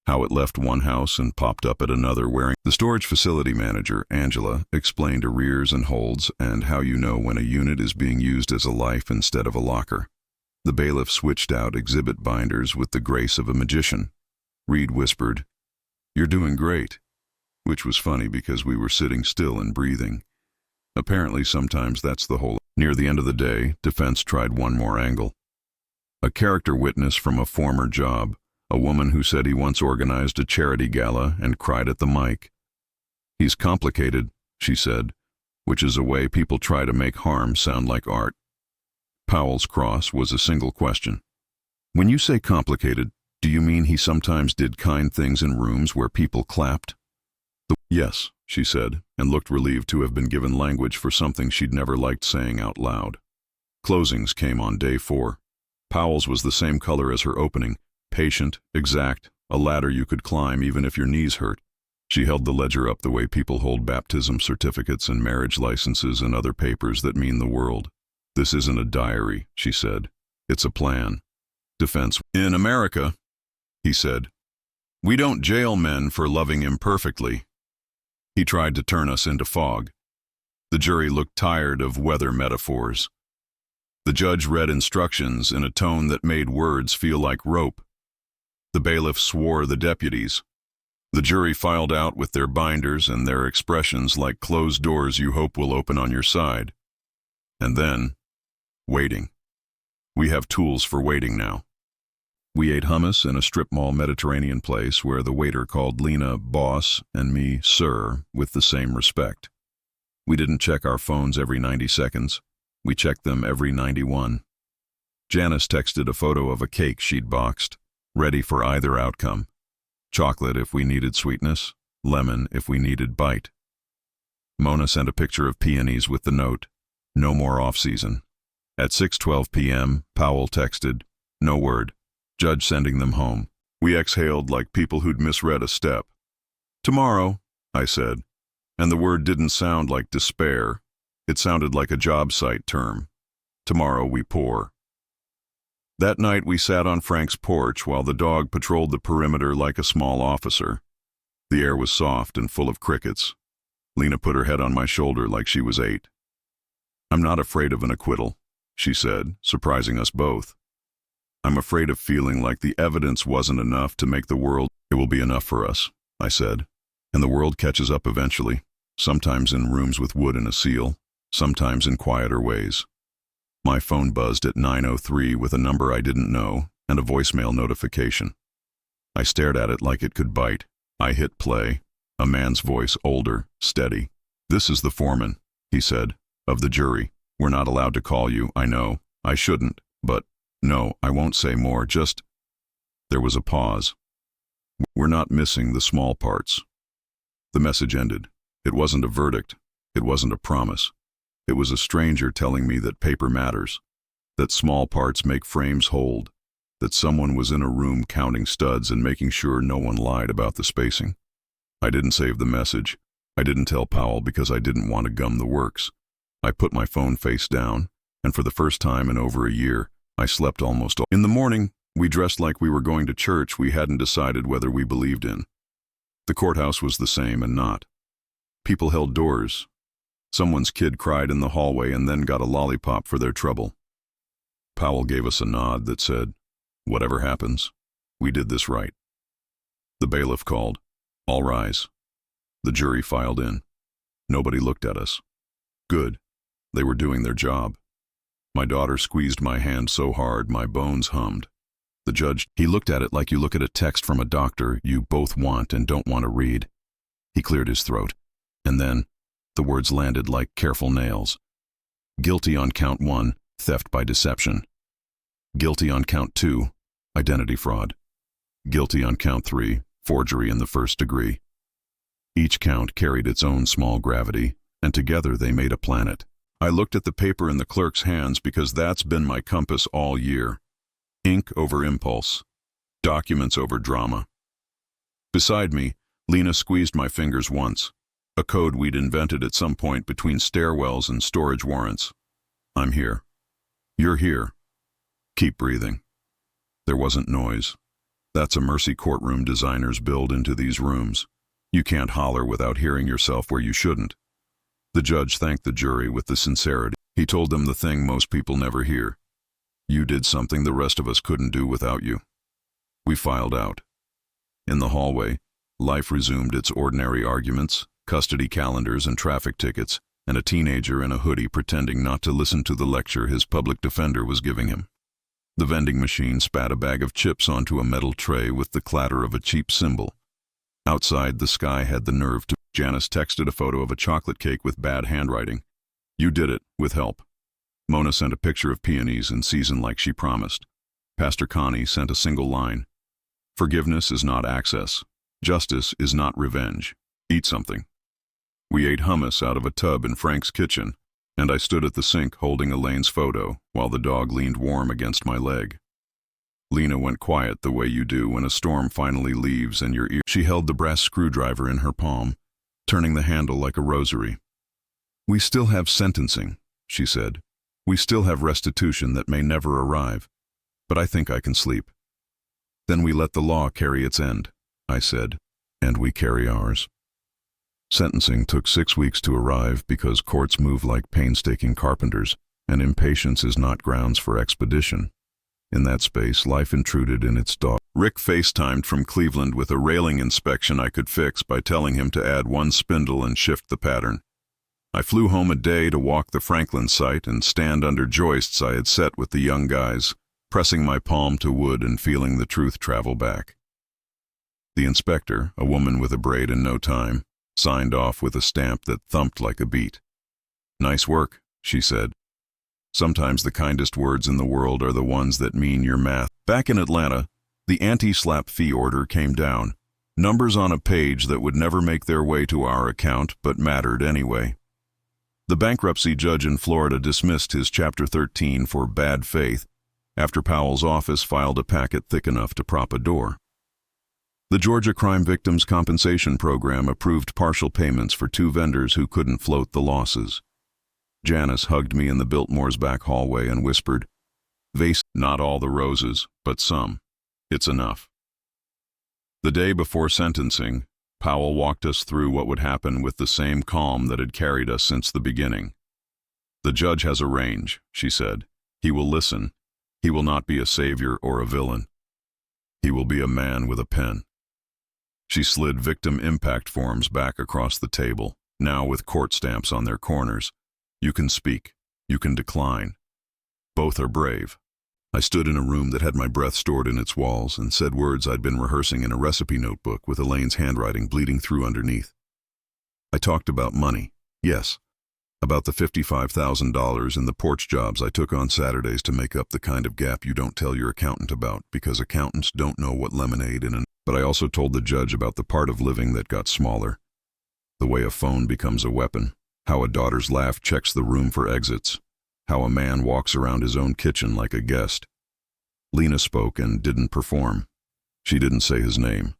How it left one house and popped up at another wearing. The storage facility manager, Angela, explained arrears and holds and how you know when a unit is being used as a life instead of a locker. The bailiff switched out exhibit binders with the grace of a magician. Reed whispered, "You're doing great," which was funny because we were sitting still and breathing. Apparently sometimes that's the whole. Near the end of the day, defense tried one more angle. A character witness from a former job, a woman who said he once organized a charity gala and cried at the mic. He's complicated, she said, which is a way people try to make harm sound like art. Powell's cross was a single question. When you say complicated, do you mean he sometimes did kind things in rooms where people clapped? Yes, she said, and looked relieved to have been given language for something she'd never liked saying out loud. Closings came on day 4. Powell's was the same color as her opening, patient, exact, a ladder you could climb even if your knees hurt. She held the ledger up the way people hold baptism certificates and marriage licenses and other papers that mean the world. This isn't a diary, she said. It's a plan. Defense. In America, he said, we don't jail men for loving imperfectly. He tried to turn us into fog. The jury looked tired of weather metaphors. The judge read instructions in a tone that made words feel like rope. The bailiff swore the deputies. The jury filed out with their binders and their expressions like closed doors you hope will open on your side. And then, waiting. We have tools for waiting now. We ate hummus in a strip mall Mediterranean place where the waiter called Lena boss and me sir with the same respect. We didn't check our phones every 90 seconds. We checked them every 91. Janice texted a photo of a cake she'd boxed, ready for either outcome. Chocolate if we needed sweetness, lemon if we needed bite. Mona sent a picture of peonies with the note, no more off-season. At 6:12 p.m., Powell texted, no word, judge sending them home. We exhaled like people who'd misread a step. Tomorrow, I said, and the word didn't sound like despair. It sounded like a job site term. Tomorrow we pour. That night we sat on Frank's porch while the dog patrolled the perimeter like a small officer. The air was soft and full of crickets. Lena put her head on my shoulder like she was 8. I'm not afraid of an acquittal, she said, surprising us both. I'm afraid of feeling like the evidence wasn't enough to make the world. It will be enough for us, I said, and the world catches up eventually, sometimes in rooms with wood and a seal, sometimes in quieter ways. My phone buzzed at 9:03 with a number I didn't know and a voicemail notification. I stared at it like it could bite. I hit play. A man's voice, older, steady. This is the foreman, he said, of the jury. We're not allowed to call you, I know. I shouldn't, but no, I won't say more, just... There was a pause. We're not missing the small parts. The message ended. It wasn't a verdict. It wasn't a promise. It was a stranger telling me that paper matters, that small parts make frames hold, that someone was in a room counting studs and making sure no one lied about the spacing. I didn't save the message. I didn't tell Powell because I didn't want to gum the works. I put my phone face down, and for the first time in over a year, I slept almost all. In the morning, we dressed like we were going to church we hadn't decided whether we believed in. The courthouse was the same and not. People held doors. Someone's kid cried in the hallway and then got a lollipop for their trouble. Powell gave us a nod that said, whatever happens, we did this right. The bailiff called, all rise. The jury filed in. Nobody looked at us. Good. They were doing their job. My daughter squeezed my hand so hard my bones hummed. The judge, he looked at it like you look at a text from a doctor you both want and don't want to read. He cleared his throat. And then, the words landed like careful nails. Guilty on count 1, theft by deception. Guilty on count 2, identity fraud. Guilty on count 3, forgery in the first degree. Each count carried its own small gravity, and together they made a planet. I looked at the paper in the clerk's hands because that's been my compass all year. Ink over impulse. Documents over drama. Beside me, Lena squeezed my fingers once. A code we'd invented at some point between stairwells and storage warrants. I'm here. You're here. Keep breathing. There wasn't noise. That's a mercy courtroom designers build into these rooms. You can't holler without hearing yourself where you shouldn't. The judge thanked the jury with the sincerity. He told them the thing most people never hear. You did something the rest of us couldn't do without you. We filed out. In the hallway, life resumed its ordinary arguments, custody calendars and traffic tickets, and a teenager in a hoodie pretending not to listen to the lecture his public defender was giving him. The vending machine spat a bag of chips onto a metal tray with the clatter of a cheap cymbal. Outside, the sky had the nerve to... Janice texted a photo of a chocolate cake with bad handwriting. You did it, with help. Mona sent a picture of peonies in season like she promised. Pastor Connie sent a single line. Forgiveness is not access. Justice is not revenge. Eat something. We ate hummus out of a tub in Frank's kitchen, and I stood at the sink holding Elaine's photo while the dog leaned warm against my leg. Lena went quiet the way you do when a storm finally leaves and your ear. She held the brass screwdriver in her palm, turning the handle like a rosary. We still have sentencing, she said. We still have restitution that may never arrive, but I think I can sleep. Then we let the law carry its end, I said, and we carry ours. Sentencing took 6 weeks to arrive because courts move like painstaking carpenters, and impatience is not grounds for expedition. In that space, life intruded in its dog. Rick FaceTimed from Cleveland with a railing inspection I could fix by telling him to add 1 spindle and shift the pattern. I flew home a day to walk the Franklin site and stand under joists I had set with the young guys, pressing my palm to wood and feeling the truth travel back. The inspector, a woman with a braid and no time, signed off with a stamp that thumped like a beat. "Nice work," she said. Sometimes the kindest words in the world are the ones that mean your math. Back in Atlanta, the anti-slap fee order came down. Numbers on a page that would never make their way to our account, but mattered anyway. The bankruptcy judge in Florida dismissed his Chapter 13 for bad faith after Powell's office filed a packet thick enough to prop a door. The Georgia Crime Victims Compensation Program approved partial payments for 2 vendors who couldn't float the losses. Janice hugged me in the Biltmore's back hallway and whispered, "Vase, not all the roses, but some. It's enough." The day before sentencing, Powell walked us through what would happen with the same calm that had carried us since the beginning. "The judge has a range," she said. "He will listen. He will not be a savior or a villain. He will be a man with a pen." She slid victim impact forms back across the table, now with court stamps on their corners. "You can speak. You can decline. Both are brave." I stood in a room that had my breath stored in its walls and said words I'd been rehearsing in a recipe notebook with Elaine's handwriting bleeding through underneath. I talked about money, yes, about the $55,000 and the porch jobs I took on Saturdays to make up the kind of gap you don't tell your accountant about because accountants don't know what lemonade in an. But I also told the judge about the part of living that got smaller, the way a phone becomes a weapon, how a daughter's laugh checks the room for exits, how a man walks around his own kitchen like a guest. Lena spoke and didn't perform. She didn't say his name.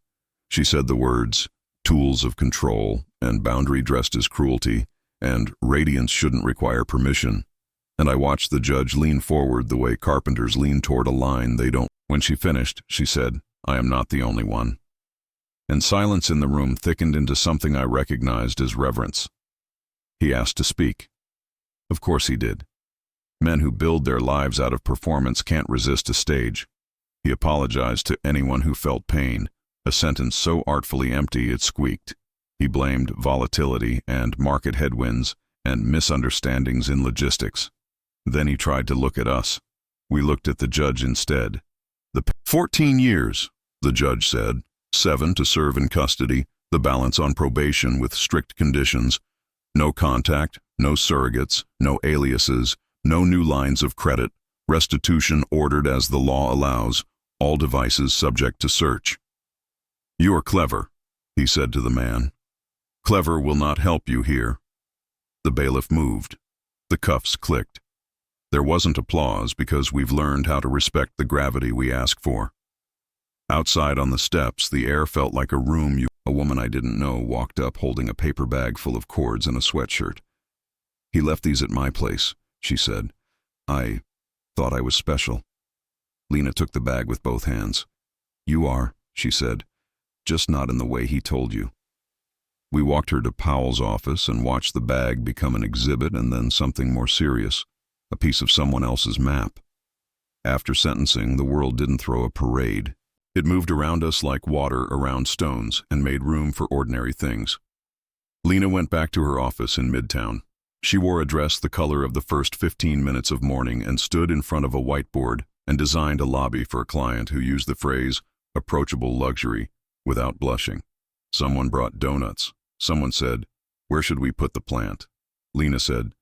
She said the words, "tools of control," and "boundary dressed as cruelty," and "radiance shouldn't require permission," and I watched the judge lean forward the way carpenters lean toward a line they don't. When she finished, she said, "I am not the only one." And silence in the room thickened into something I recognized as reverence. He asked to speak. Of course he did. Men who build their lives out of performance can't resist a stage. He apologized to anyone who felt pain, a sentence so artfully empty it squeaked. He blamed volatility and market headwinds and misunderstandings in logistics. Then he tried to look at us. We looked at the judge instead. 14 years, the judge said, 7 to serve in custody, the balance on probation with strict conditions. No contact, no surrogates, no aliases, no new lines of credit, restitution ordered as the law allows, all devices subject to search. "You are clever," he said to the man. "Clever will not help you here." The bailiff moved. The cuffs clicked. There wasn't applause because we've learned how to respect the gravity we ask for. Outside on the steps, the air felt like a room. A woman I didn't know walked up holding a paper bag full of cords and a sweatshirt. "He left these at my place," she said. "I thought I was special." Lena took the bag with both hands. "You are," she said, "just not in the way he told you." We walked her to Powell's office and watched the bag become an exhibit and then something more serious, a piece of someone else's map. After sentencing, the world didn't throw a parade. It moved around us like water around stones and made room for ordinary things. Lena went back to her office in Midtown. She wore a dress the color of the first 15 minutes of morning and stood in front of a whiteboard and designed a lobby for a client who used the phrase, "approachable luxury," without blushing. Someone brought donuts. Someone said, "Where should we put the plant?" Lena said,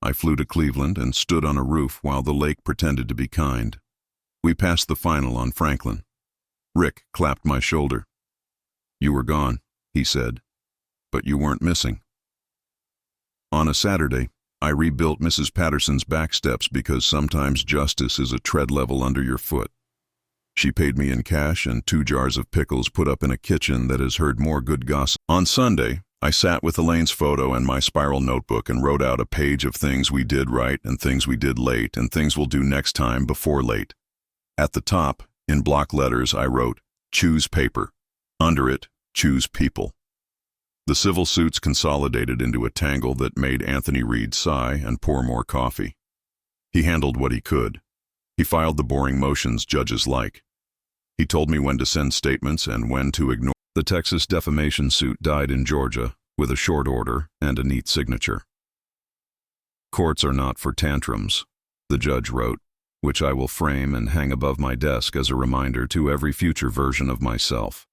I flew to Cleveland and stood on a roof while the lake pretended to be kind. We passed the final on Franklin. Rick clapped my shoulder. "You were gone," he said, "but you weren't missing." On a Saturday, I rebuilt Mrs. Patterson's back steps because sometimes justice is a tread level under your foot. She paid me in cash and 2 jars of pickles put up in a kitchen that has heard more good gossip. On Sunday, I sat with Elaine's photo and my spiral notebook and wrote out a page of things we did right and things we did late and things we'll do next time before late. At the top, in block letters, I wrote, "Choose paper." Under it, "Choose people." The civil suits consolidated into a tangle that made Anthony Reed sigh and pour more coffee. He handled what he could. He filed the boring motions judges like. He told me when to send statements and when to ignore. The Texas defamation suit died in Georgia with a short order and a neat signature. "Courts are not for tantrums," the judge wrote, which I will frame and hang above my desk as a reminder to every future version of myself.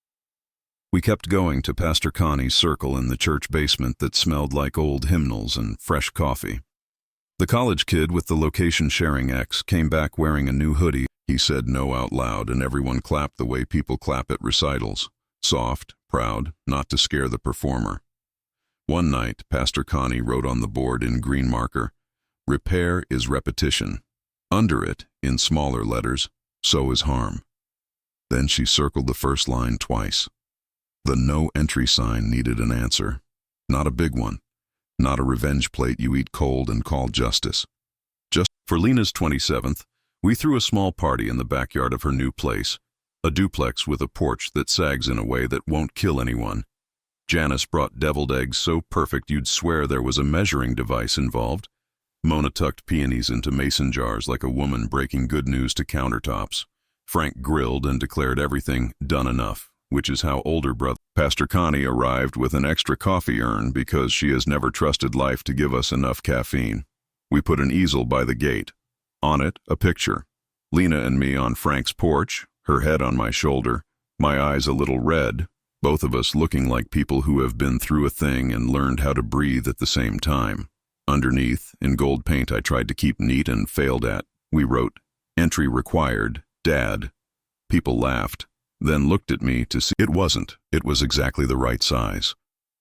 We kept going to Pastor Connie's circle in the church basement that smelled like old hymnals and fresh coffee. The college kid with the location-sharing ex came back wearing a new hoodie. He said no out loud, and everyone clapped the way people clap at recitals. Soft, proud, not to scare the performer. One night, Pastor Connie wrote on the board in green marker, "Repair is repetition." Under it, in smaller letters, "So is harm." Then she circled the first line twice. The no entry sign needed an answer. Not a big one. Not a revenge plate you eat cold and call justice. Just for Lena's 27th, we threw a small party in the backyard of her new place, a duplex with a porch that sags in a way that won't kill anyone. Janice brought deviled eggs so perfect you'd swear there was a measuring device involved. Mona tucked peonies into mason jars like a woman breaking good news to countertops. Frank grilled and declared everything done enough, which is how older brother Pastor Connie arrived with an extra coffee urn because she has never trusted life to give us enough caffeine. We put an easel by the gate. On it, a picture. Lena and me on Frank's porch, her head on my shoulder, my eyes a little red, both of us looking like people who have been through a thing and learned how to breathe at the same time. Underneath, in gold paint I tried to keep neat and failed at, we wrote, "Entry required, Dad." People laughed, then looked at me to see it wasn't. It was exactly the right size.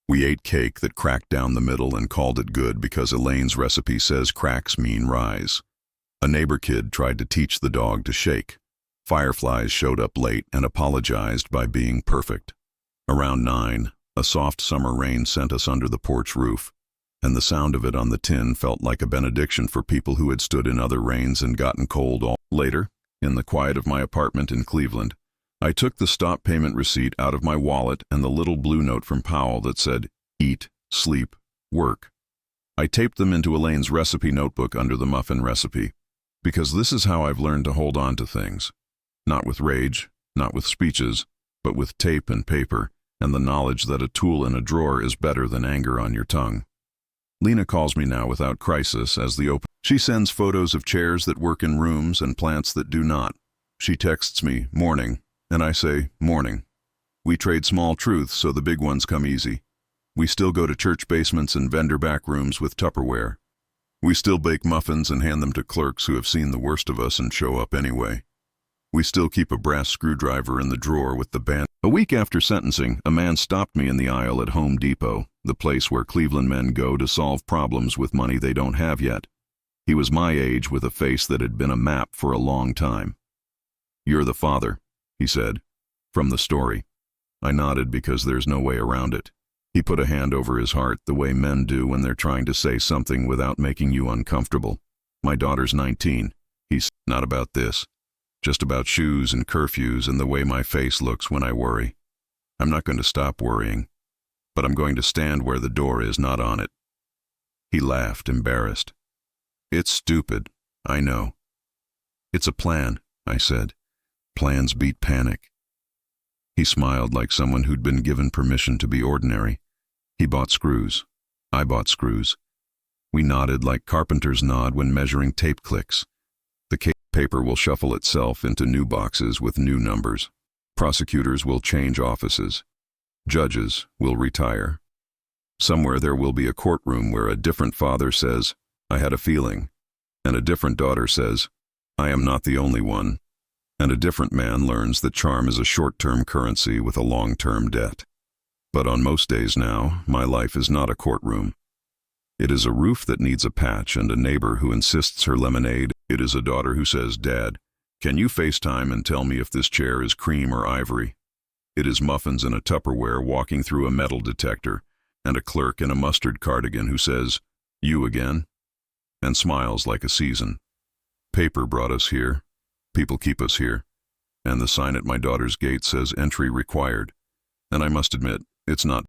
We ate cake that cracked down the middle and called it good because Elaine's recipe says cracks mean rise. A neighbor kid tried to teach the dog to shake. Fireflies showed up late and apologized by being perfect. Around 9, a soft summer rain sent us under the porch roof, and the sound of it on the tin felt like a benediction for people who had stood in other rains and gotten cold all. Later, in the quiet of my apartment in Cleveland, I took the stop payment receipt out of my wallet and the little blue note from Powell that said, "Eat, sleep, work." I taped them into Elaine's recipe notebook under the muffin recipe, because this is how I've learned to hold on to things. Not with rage, not with speeches, but with tape and paper, and the knowledge that a tool in a drawer is better than anger on your tongue. Lena calls me now without crisis as the open. She sends photos of chairs that work in rooms and plants that do not. She texts me, "Morning," and I say, "Morning." We trade small truths so the big ones come easy. We still go to church basements and vendor back rooms with Tupperware. We still bake muffins and hand them to clerks who have seen the worst of us and show up anyway. We still keep a brass screwdriver in the drawer with the band. A week after sentencing, a man stopped me in the aisle at Home Depot, the place where Cleveland men go to solve problems with money they don't have yet. He was my age with a face that had been a map for a long time. "You're the father," he said, "from the story." I nodded because there's no way around it. He put a hand over his heart the way men do when they're trying to say something without making you uncomfortable. "My daughter's 19. He's not about this. Just about shoes and curfews and the way my face looks when I worry. I'm not going to stop worrying, but I'm going to stand where the door is, not on it." He laughed, embarrassed. "It's stupid, I know." "It's a plan," I said. "Plans beat panic." He smiled like someone who'd been given permission to be ordinary. He bought screws. I bought screws. We nodded like carpenters nod when measuring tape clicks. The paper will shuffle itself into new boxes with new numbers. Prosecutors will change offices. Judges will retire. Somewhere there will be a courtroom where a different father says, I had a feeling. And a different daughter says, I am not the only one. And a different man learns that charm is a short-term currency with a long-term debt. But on most days now, my life is not a courtroom. It is a roof that needs a patch and a neighbor who insists her lemonade. It is a daughter who says, Dad, can you FaceTime and tell me if this chair is cream or ivory? It is muffins in a Tupperware walking through a metal detector, and a clerk in a mustard cardigan who says, You again? And smiles like a season. Paper brought us here. People keep us here. And the sign at my daughter's gate says entry required. And I must admit, it's not